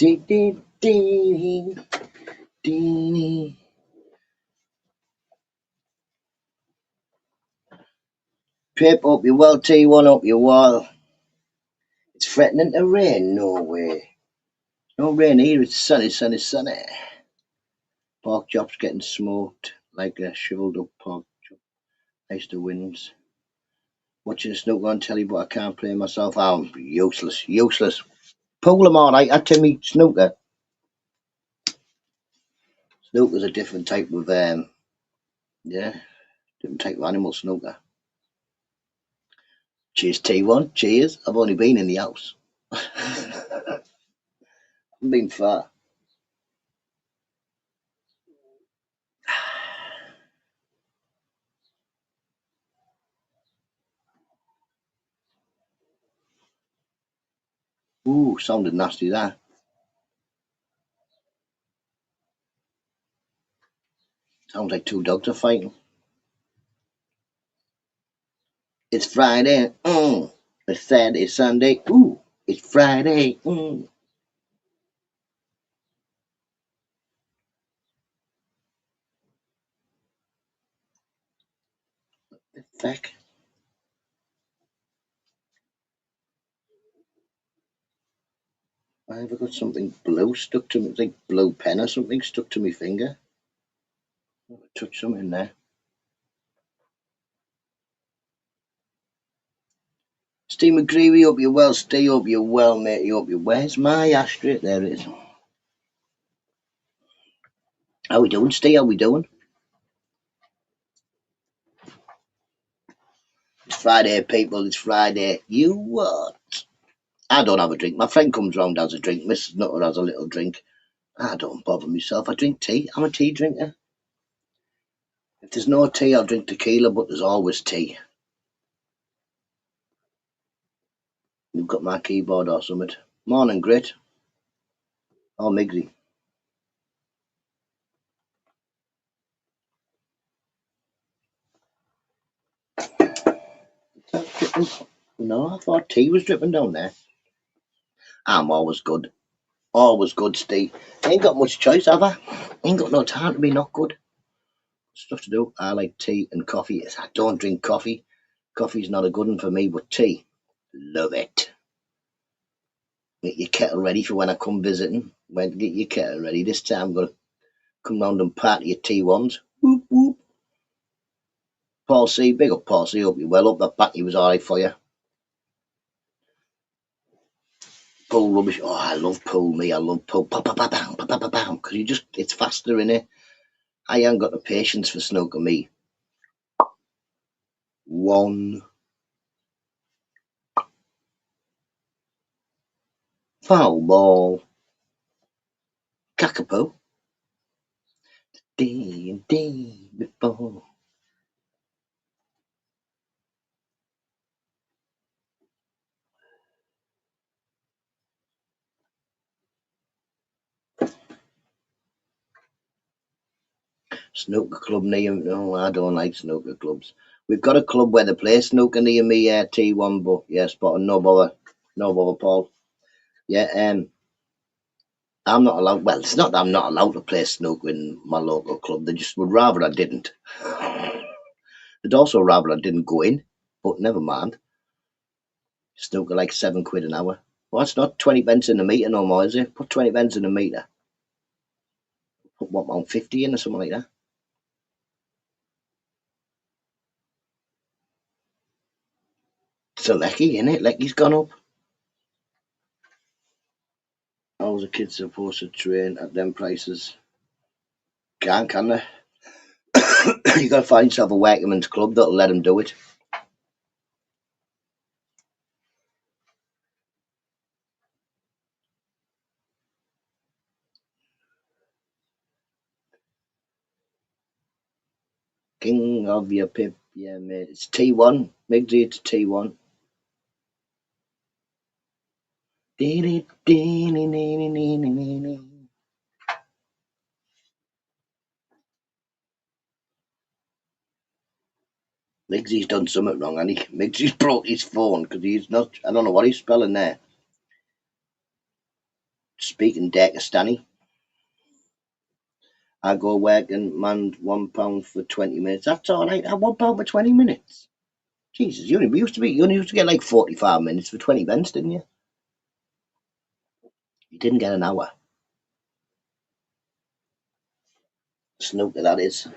S2: Dee, dee, dee, dee. Pip, up you well, T1, up you well. It's threatening to rain, no way. No rain here, it's sunny, sunny, sunny. Pork chop's getting smoked like a shriveled up pork chop. Ice the winds. Watching a snooker on telly, but I can't play myself. I'm useless, useless. Pull them on, I Timmy snooker. Snooker's a different type of yeah, different type of animal snooker. Cheers T1, cheers. I've only been in the house. I've been far. Ooh, sounded nasty that. Sounds like two dogs are fighting. It's Friday, It's Saturday, Sunday, ooh, it's Friday, The fuck? I have got something blue stuck to me, it's like blue pen or something stuck to my finger. Touch something there. Steve McGreevy, hope you're well. Steve, hope you're well, mate. Hope you're. Where's my ashtray? There it is. How we doing, Steve? How we doing? It's Friday, people. It's Friday. You what? I don't have a drink. My friend comes round, has a drink. Mrs. Nutter has a little drink. I don't bother myself. I drink tea. I'm a tea drinker. If there's no tea, I'll drink tequila, but there's always tea. You've got my keyboard or something. Morning, Grit. Oh, Migsy. No, I thought tea was dripping down there. I'm always good. Always good, Steve. Ain't got much choice, have I? Ain't got no time to be not good. Stuff to do. I like tea and coffee. I don't drink coffee. Coffee's not a good one for me, but tea, love it. Get your kettle ready for when I come visiting. When to get your kettle ready. This time I'm going to come round and party your T1s. Whoop, whoop. Paul C, big up Paul C. Hope you well. Up that back he was alright for you. Pull rubbish. Oh, I love pull me. I love pull. Because you just, it's faster in it. I ain't got the patience for snooker me. One. Foul ball. Cockapoo. Day before. Snooker club near. No, I don't like snooker clubs. We've got a club where they play snooker near me, T1, but yeah, spot on. No bother. No bother, Paul. Yeah, I'm not allowed. Well, it's not that I'm not allowed to play snooker in my local club. They just would rather I didn't. They'd also rather I didn't go in, but never mind. Snooker like £7 an hour. Well, it's not 20 pence in a metre no more, is it? Put 20 pence in a metre. Put what, about 50 in or something like that. It's a Lecky, innit? Lecky's gone up. How's a kid supposed to train at them prices? Can they? You got to find yourself a workman's club that'll let them do it. King of your pip, yeah, mate. It's T1. Migsy, it's T1. Migsy's done something wrong, and Migsy's broke his phone because he's not. I don't know what he's spelling there. speaking Dakistani, I go work and man £1 for 20 minutes. That's all right. £1 for 20 minutes. Jesus, you only used to get like 45 minutes for 20 pence, didn't you? You didn't get an hour. Snooker, that is.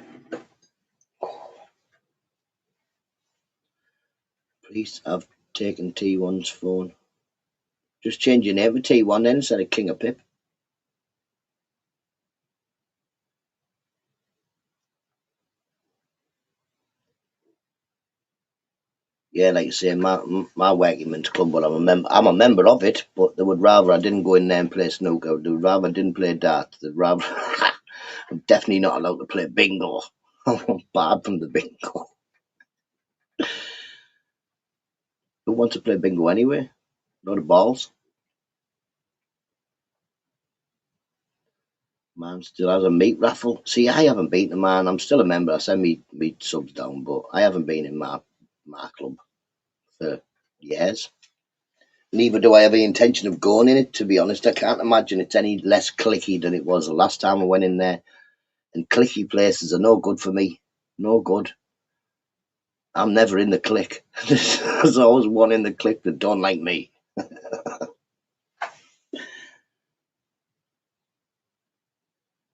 S2: Police have taken T1's phone. Just change your name to T1 then instead of King of Pip. Yeah, like you say, my working men's club. Well, I'm a member of it, but they would rather I didn't go in there and play snooker. They would rather I didn't play darts. They'd rather I'm definitely not allowed to play bingo. I'm bad from the bingo. Who wants to play bingo anyway? Not the balls. Man still has a meat raffle. See, I haven't been to man. I'm still a member. I send me subs down, but I haven't been in my club for years. Neither do I have any intention of going in it, to be honest. I can't imagine it's any less clicky than it was the last time I went in there. And clicky places are no good for me. No good. I'm never in the clique. There's always one in the clique that don't like me.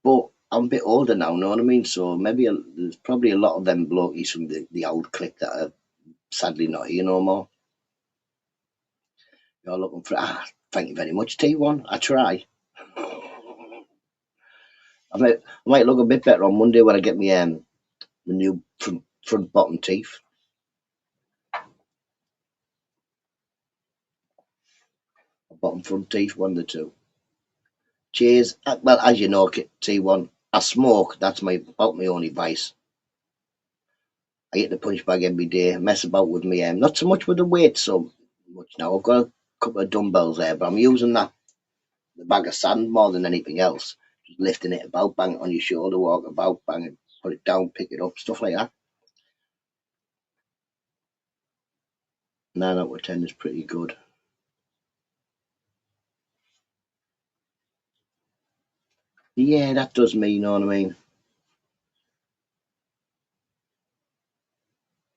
S2: But I'm a bit older now, know what I mean? So maybe there's probably a lot of them blokies from the old clique that are sadly not here no more. You're looking for thank you very much, T1. I try. I might look a bit better on Monday when I get my new front bottom teeth. Bottom front teeth, one of the two. Cheers. Well, as you know, T1, I smoke. That's about my only vice. I hit the punch bag every day. Mess about with me. Not so much with the weight so much now. I've got a couple of dumbbells there, but I'm using the bag of sand more than anything else. Just lifting it about, bang it on your shoulder, walk about, bang it, put it down, pick it up, stuff like that. 9 out of 10 is pretty good. Yeah, that does me, you know what I mean?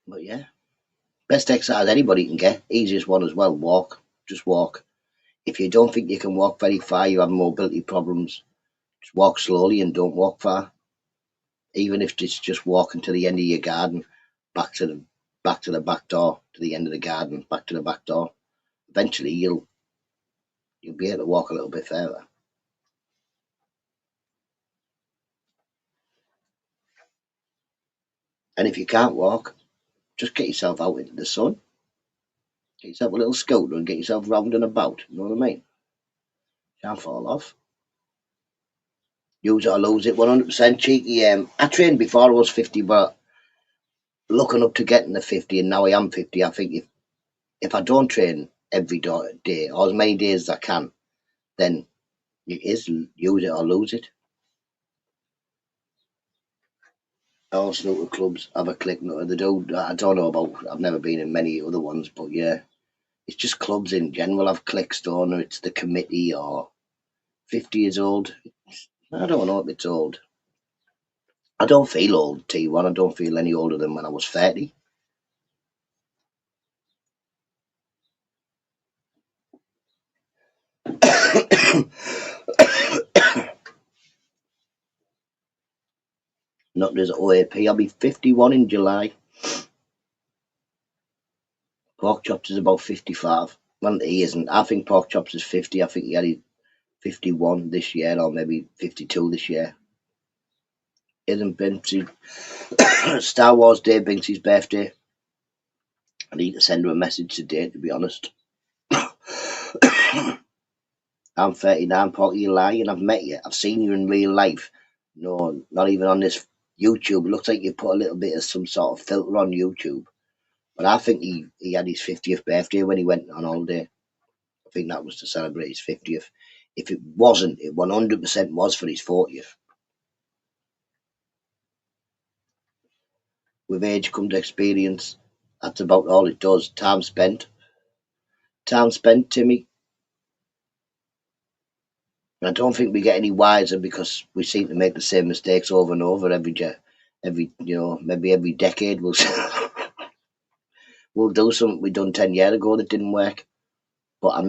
S2: But yeah, best exercise anybody can get. Easiest one as well, walk. Just walk. If you don't think you can walk very far, you have mobility problems, just walk slowly and don't walk far. Even if it's just walking to the end of your garden, back to the back door, to the end of the garden, back to the back door. Eventually you'll be able to walk a little bit further. And if you can't walk, just get yourself out into the sun. Get yourself a little scooter and get yourself round and about. You know what I mean? Can't fall off. Use it or lose it, 100% cheeky. I trained before I was 50, but looking up to getting the 50, and now I am 50, I think if I don't train every day or as many days as I can, then it is use it or lose it. All snooker clubs have a click. They do. I don't know about. I've never been in many other ones, but yeah, it's just clubs in general have clicks, don't they? It's the committee or 50 years old. I don't know if it's old. I don't feel old, T1. I don't feel any older than when I was 30. Not as OAP. I'll be 51 in July. Pork chops is about 55. Well, he isn't. I think pork chops is 50. I think he had 51 this year, or maybe 52 this year. Isn't Binksy Star Wars Day Binksy's birthday? I need to send her a message today, to be honest. I'm 39, Porky, you lie, and I've met you. I've seen you in real life. No, not even on this YouTube. It looks like you put a little bit of some sort of filter on YouTube. But I think he had his 50th birthday when he went on holiday. I think that was to celebrate his 50th. If it wasn't, it 100% was for his 40th. With age comes experience. That's about all it does. Time spent. Time spent, Timmy. I don't think we get any wiser because we seem to make the same mistakes over and over every maybe every decade we'll we'll do something we done 10 years ago that didn't work. But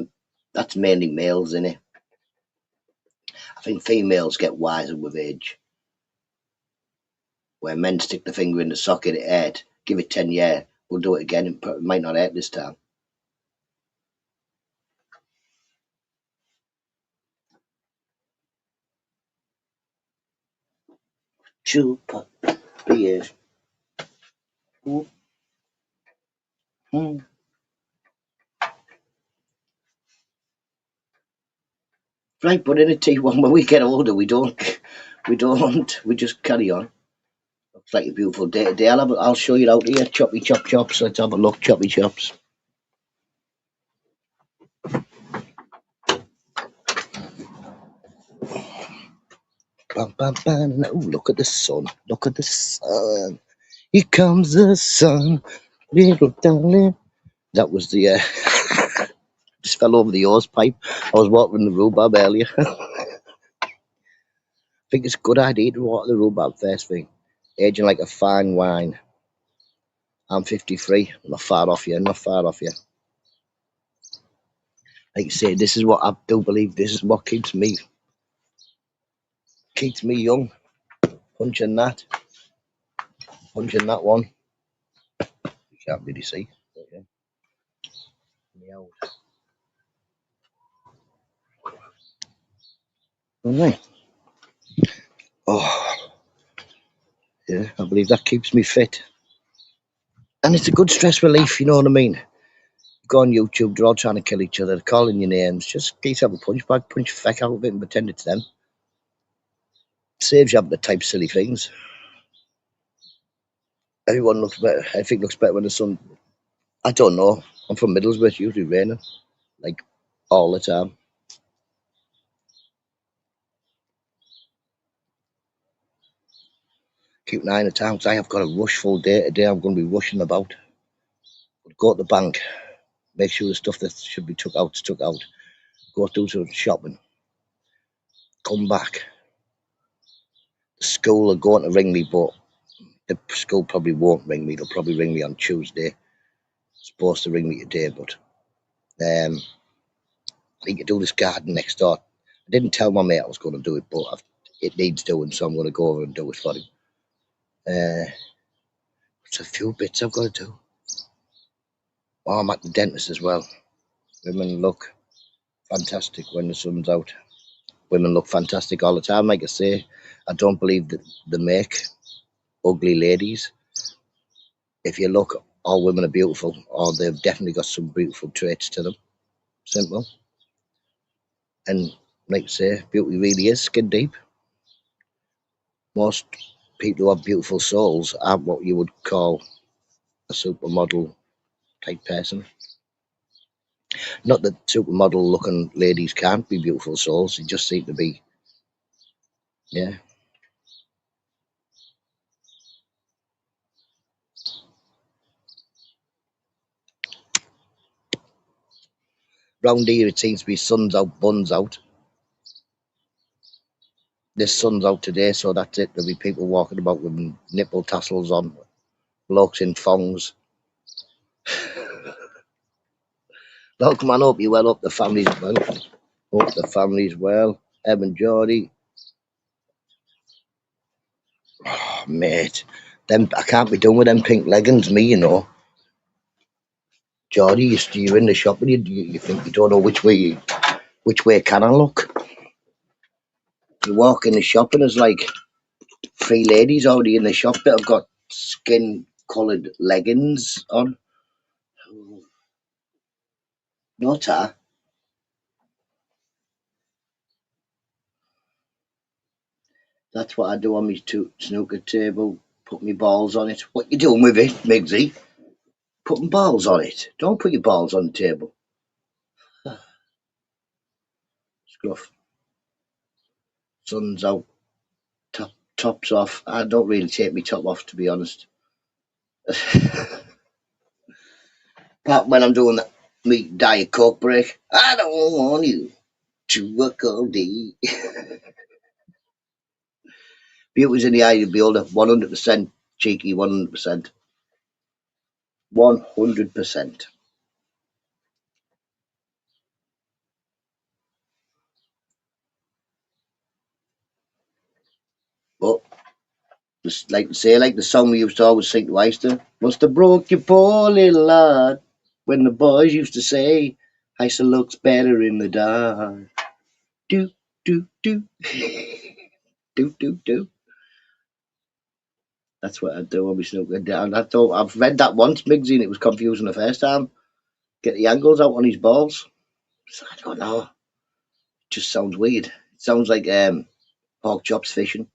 S2: that's mainly males, innit? I think females get wiser with age. Where men stick the finger in the socket, it hurt. Give it 10 years, we'll do it again. It might not hurt this time. Chupa beers. Mm. Right, but in a T1, when we get older, we just carry on. Looks like a beautiful day today. I'll show you out here. Choppy chop chops. Let's have a look. Choppy chops. Bam, bam, bam. Oh, look at the sun. Look at the sun. Here comes the sun. Little darling. That was the just fell over the hose pipe. I was watering the rhubarb earlier. I think it's a good idea to water the rhubarb first thing. Aging like a fine wine. I'm 53. I'm not far off you. Not far off you. Like you say, this is what I do believe. This is what keeps me young. Punching that one. You can't really see. But yeah. Meow. Alright. Oh, yeah. I believe that keeps me fit, and it's a good stress relief. You know what I mean? Go on YouTube. They're all trying to kill each other. They're calling your names. Just get yourself a punch bag, punch the feck out of it, and pretend it's them. Saves you having to type silly things. Everyone looks better. Everything looks better when the sun. I don't know. I'm from Middlesbrough. It's usually raining, like all the time. Keep an eye on the time 'cause I have got a rush full day today. I'm going to be rushing about. Go to the bank, make sure the stuff that should be took out is took out. Go do some shopping. Come back. The school are going to ring me, but the school probably won't ring me. They'll probably ring me on Tuesday. Supposed to ring me today, but I need to do this garden next door. I didn't tell my mate I was going to do it, but it needs doing, so I'm going to go over and do it for him. It's a few bits I've got to do. Oh, I'm at the dentist as well. Women look fantastic when the sun's out. Women look fantastic all the time. Like I say, I don't believe that they make ugly ladies. If you look, all women are beautiful, or they've definitely got some beautiful traits to them. Simple. And like I say, beauty really is skin deep. Most people who have beautiful souls aren't what you would call a supermodel type person. Not that supermodel looking ladies can't be beautiful souls, they just seem to be, yeah. Round here it seems to be sun's out, buns out. This sun's out today, so that's it. There'll be people walking about with nipple tassels on, blokes in thongs. Look, man, hope you well. Hope the family's well. Hope the family's well. Em and Geordie. Oh, mate. Them, I can't be done with them pink leggings, me, you know. Geordie, you're in the shop and you think you don't know which way can I look. You walk in the shop and there's like three ladies already in the shop that have got skin-coloured leggings on. Nutta. That's what I do on my snooker table. Put my balls on it. What you doing with it, Migsy? Putting balls on it. Don't put your balls on the table. Scruff. Sun's out. Top's off. I don't really take my top off, to be honest. Apart when I'm doing that me Diet Coke break. I don't want you. to work all day. Beauty's in the eye of the beholder. 100% cheeky. 100%. 100%. But just like to say, like the song we used to always sing to Easter, must have broke your poor little heart when the boys used to say, Easter looks better in the dark. Do, do, do. Do, do, do. That's what I do. Obviously, I thought I've read that once, Migsy, and it was confusing the first time. Get the angles out on his balls. So I don't know. It just sounds weird. It sounds like pork chops fishing.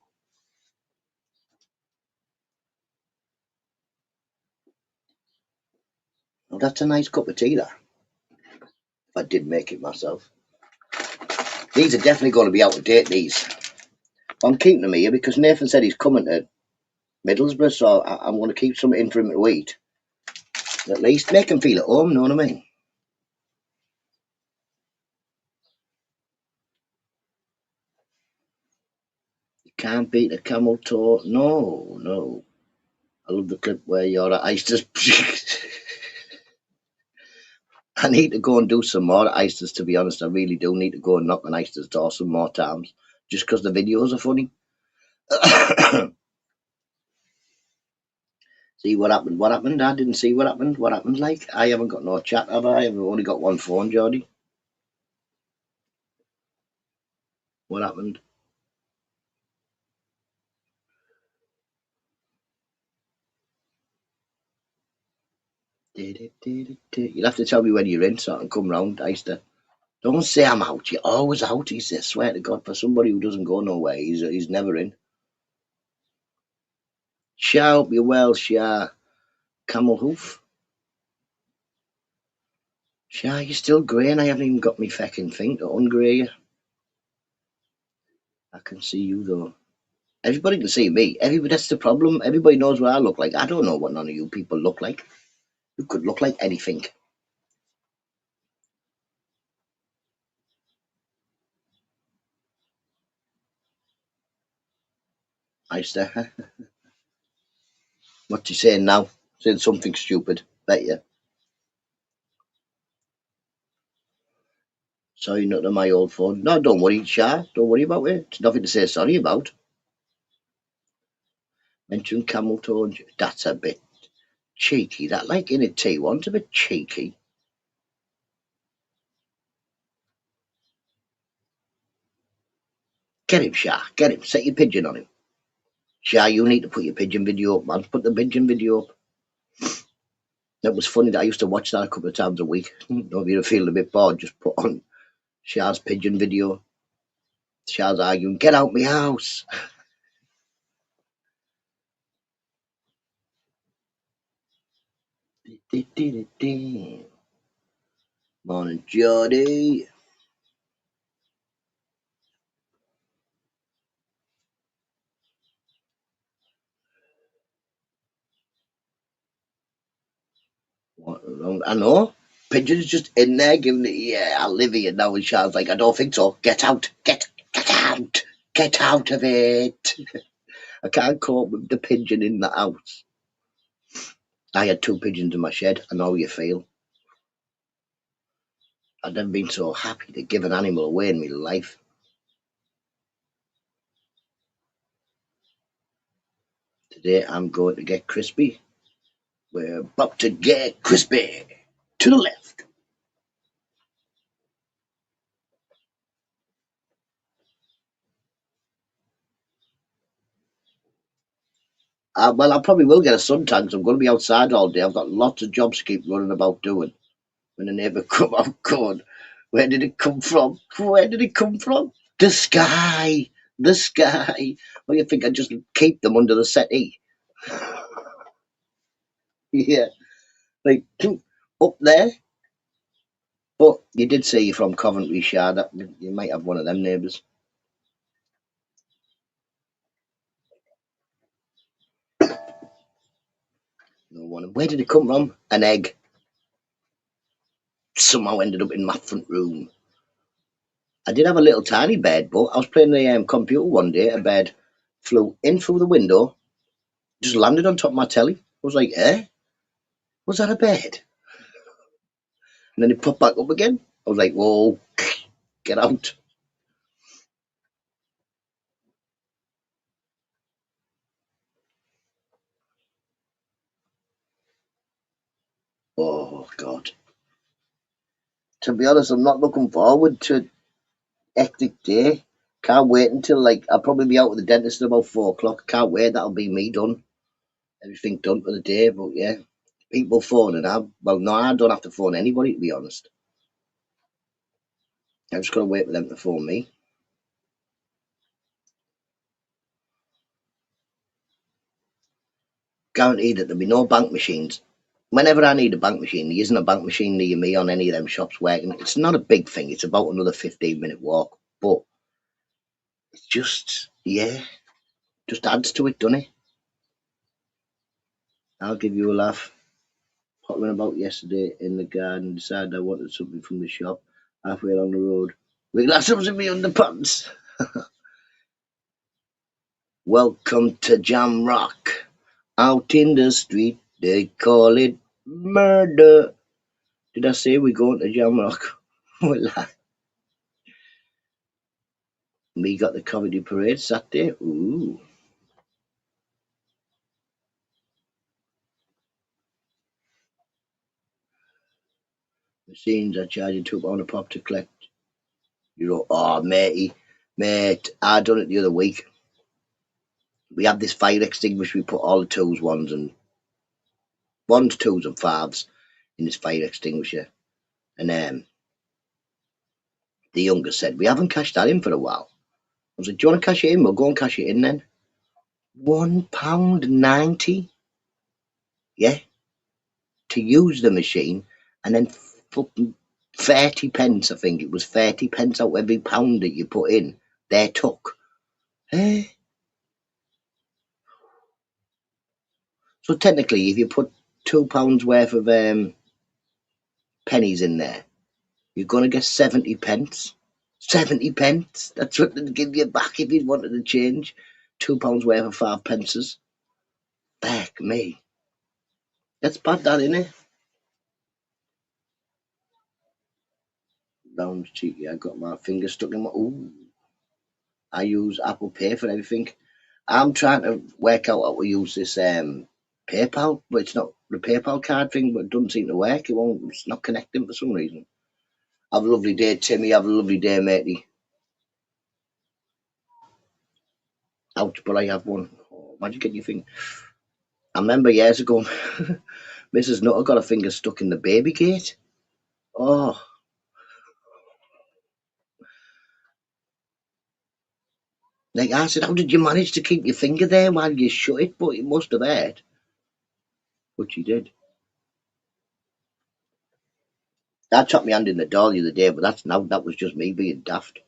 S2: Oh, that's a nice cup of tea, that. If I did make it myself. These are definitely going to be out of date, these. I'm keeping them here because Nathan said he's coming to Middlesbrough, so I'm going to keep some in for him to eat. At least make him feel at home, know what I mean? You can't beat a camel toe. No, no. I love the clip where you're at Ice's. I need to go and do some more at Ice's, to be honest. I really do need to go and knock on Ice's door some more times. Just because the videos are funny. See what happened? What happened? I didn't see what happened. What happened, like? I haven't got no chat, have I? I've only got one phone, Geordie. What happened? You'll have to tell me when you're in so I can come round, Easter. Don't say I'm out. You're always out, he says. Swear to God, for somebody who doesn't go nowhere, he's never in. Sha, hope you're well, Sha. Camel hoof. Sha, you're still grey and I haven't even got me fecking thing to ungrey you. I can see you, though. Everybody can see me. Everybody, that's the problem. Everybody knows what I look like. I don't know what none of you people look like. You could look like anything. Easter. What's he saying now? Saying something stupid. Bet you. Sorry, not on my old phone. No, don't worry, Sha. Don't worry about it. It's nothing to say sorry about. Mention camel toe. That's a bit cheeky. That, like in a T1's a bit cheeky. Get him, Sha. Get him. Set your pigeon on him. Sha, you need to put your pigeon video up, man. Put the pigeon video up. That was funny that I used to watch that a couple of times a week. If you're feeling a bit bored, just put on Sha's pigeon video. Sha's arguing, get out my house. Morning, Geordie. What, I know. Pigeon's just in there giving it, yeah, I live here now. And Sha's like, I don't think so. Get out. Get out. Get out of it. I can't cope with the pigeon in the house. I had 2 pigeons in my shed. I know how you feel. I've never been so happy to give an animal away in my life. Today I'm going to get crispy. We're about to get crispy. To the left. Well, I probably will get a suntan because I'm going to be outside all day. I've got lots of jobs to keep running about doing. When the neighbour come out going, where did it come from? Where did it come from? The sky. The sky. Well, you think I just keep them under the settee? Yeah. Like, up there. But you did say you're from Coventry, Shard. You might have one of them neighbours. No one. Where did it come from? An egg. Somehow ended up in my front room. I did have a little tiny bed, but I was playing the computer one day. A bed flew in through the window, just landed on top of my telly. I was like, eh? Was that a bed? And then it popped back up again. I was like, whoa, get out. Oh, God. To be honest, I'm not looking forward to hectic day. Can't wait until, like, I'll probably be out with the dentist at about 4 o'clock. Can't wait. That'll be me done. Everything done for the day. But yeah, people phoning. Well, no, I don't have to phone anybody, to be honest. I'm just going to wait for them to phone me. Guaranteed that there'll be no bank machines. Whenever I need a bank machine, there isn't a bank machine near me on any of them shops working. It's not a big thing. It's about another 15-minute walk. But it's just, yeah, just adds to it, doesn't it? I'll give you a laugh. Pottering about yesterday in the garden, decided I wanted something from the shop. Halfway along the road, we got something in my underpants. Welcome to Jam Rock. Out in the street, they call it murder. Did I say we're going to Jam Rock? Well, we got the comedy parade Saturday. Ooh. Machines are charging £2 a pop to collect. Oh, matey, mate, I done it the other week. We have this fire extinguisher. We put all the twos, ones, twos, and fives in this fire extinguisher. And the youngest said, we haven't cashed that in for a while. I was like, do you want to cash it in? We'll go and cash it in then. £1.90, yeah, to use the machine, and then fucking 30 pence, I think it was 30 pence out every pound that you put in, they took. Eh? So technically, if you put £2 worth of pennies in there, you're going to get 70 pence. 70 pence. That's what they'd give you back if you wanted to change. £2 worth of 5 pences. Fuck me. That's bad, that, innit? Lounge cheeky. I got my finger stuck in my. Ooh. I use Apple Pay for everything. I'm trying to work out how to use this PayPal, but it's not the PayPal card thing, but it doesn't seem to work. It's not connecting for some reason. Have a lovely day, Timmy. Have a lovely day, matey. Ouch, but I have one. Oh, why'd you get your finger? I remember years ago, Mrs. Nutter got her finger stuck in the baby gate. Oh. Like I said, how did you manage to keep your finger there while you shut it? But it must have hurt. But she did. I chopped my hand in the door the other day, but that was just me being daft. I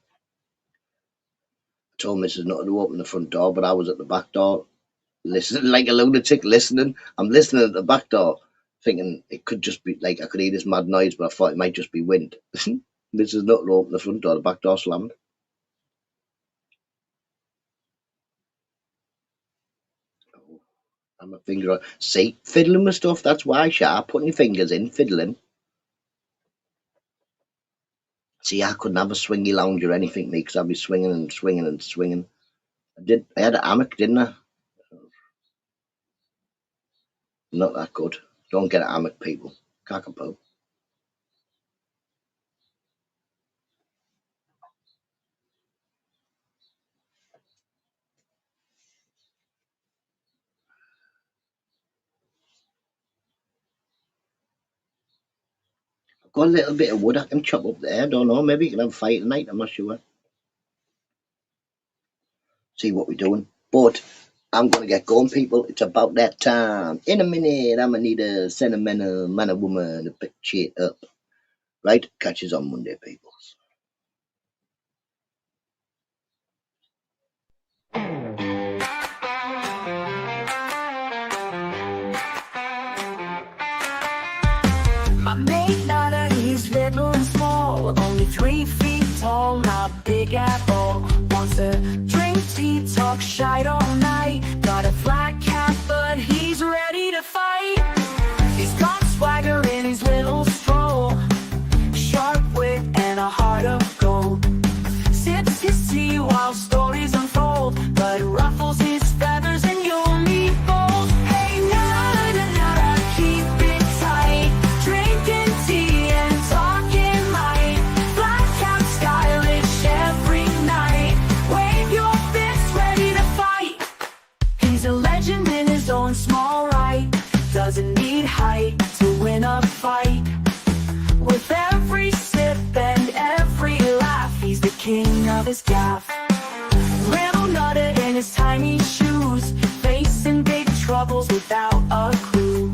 S2: told Mrs. Nutter to open the front door, but I was at the back door, listening like a lunatic, listening. I'm listening at the back door, thinking it could just be like I could hear this mad noise, but I thought it might just be wind. Mrs. Nutter opened the front door, the back door slammed. Oh, and my finger on. See, fiddling with stuff, that's why, sharp, putting your fingers in, fiddling. See, I couldn't have a swingy lounge or anything, me, because I'd be swinging and swinging and swinging. I had a hammock, didn't I? Not that good. Don't get a hammock, people. Cockapoo. I've got a little bit of wood I can chop up there. I don't know. Maybe you can have a fire tonight. I'm not sure. See what we're doing. But I'm going to get going, people. It's about that time. In a minute, I'm going to need a sentimental man or woman to pick shit up. Right? Catch us on Monday, people.
S4: My mate Nutta, he's little and small, only 3 feet tall. My
S6: shite all night. Got a flat cap, but he's ready to fight. He's got swagger in his little stroll, sharp wit and a heart of gold. Sips his tea while stories unfold, but ruffles his feathers and you'll meet bold. Hey, Nutta, keep it tight, drinking tea and talking light. Black cap stylish every night, wave your fists ready to fight. He's a legend in his own small right, doesn't need height to win a fight. With every sip and every laugh, he's the king of his gaff. Little Nutta in his tiny shoes, facing big troubles without a clue.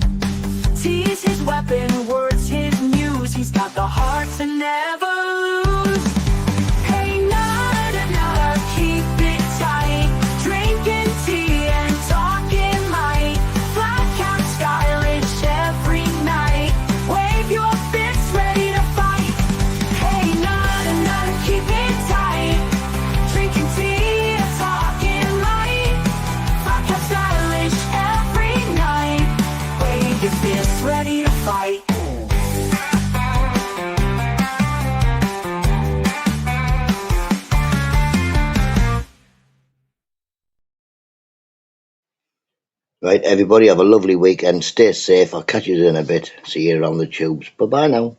S6: Tease his weapon, words his muse, he's got the heart to never lose. Hey, Nutta, keep it tight, drinking tea and talking light. Black cap stylish every night, wave your fists ready to fight. Hey, Nutta, keep it tight, drinking tea and talking light. Black cap stylish every night, wave your fists ready to fight.
S2: Right, everybody, have a lovely weekend. Stay safe. I'll catch you in a bit. See you around the tubes. Bye-bye now.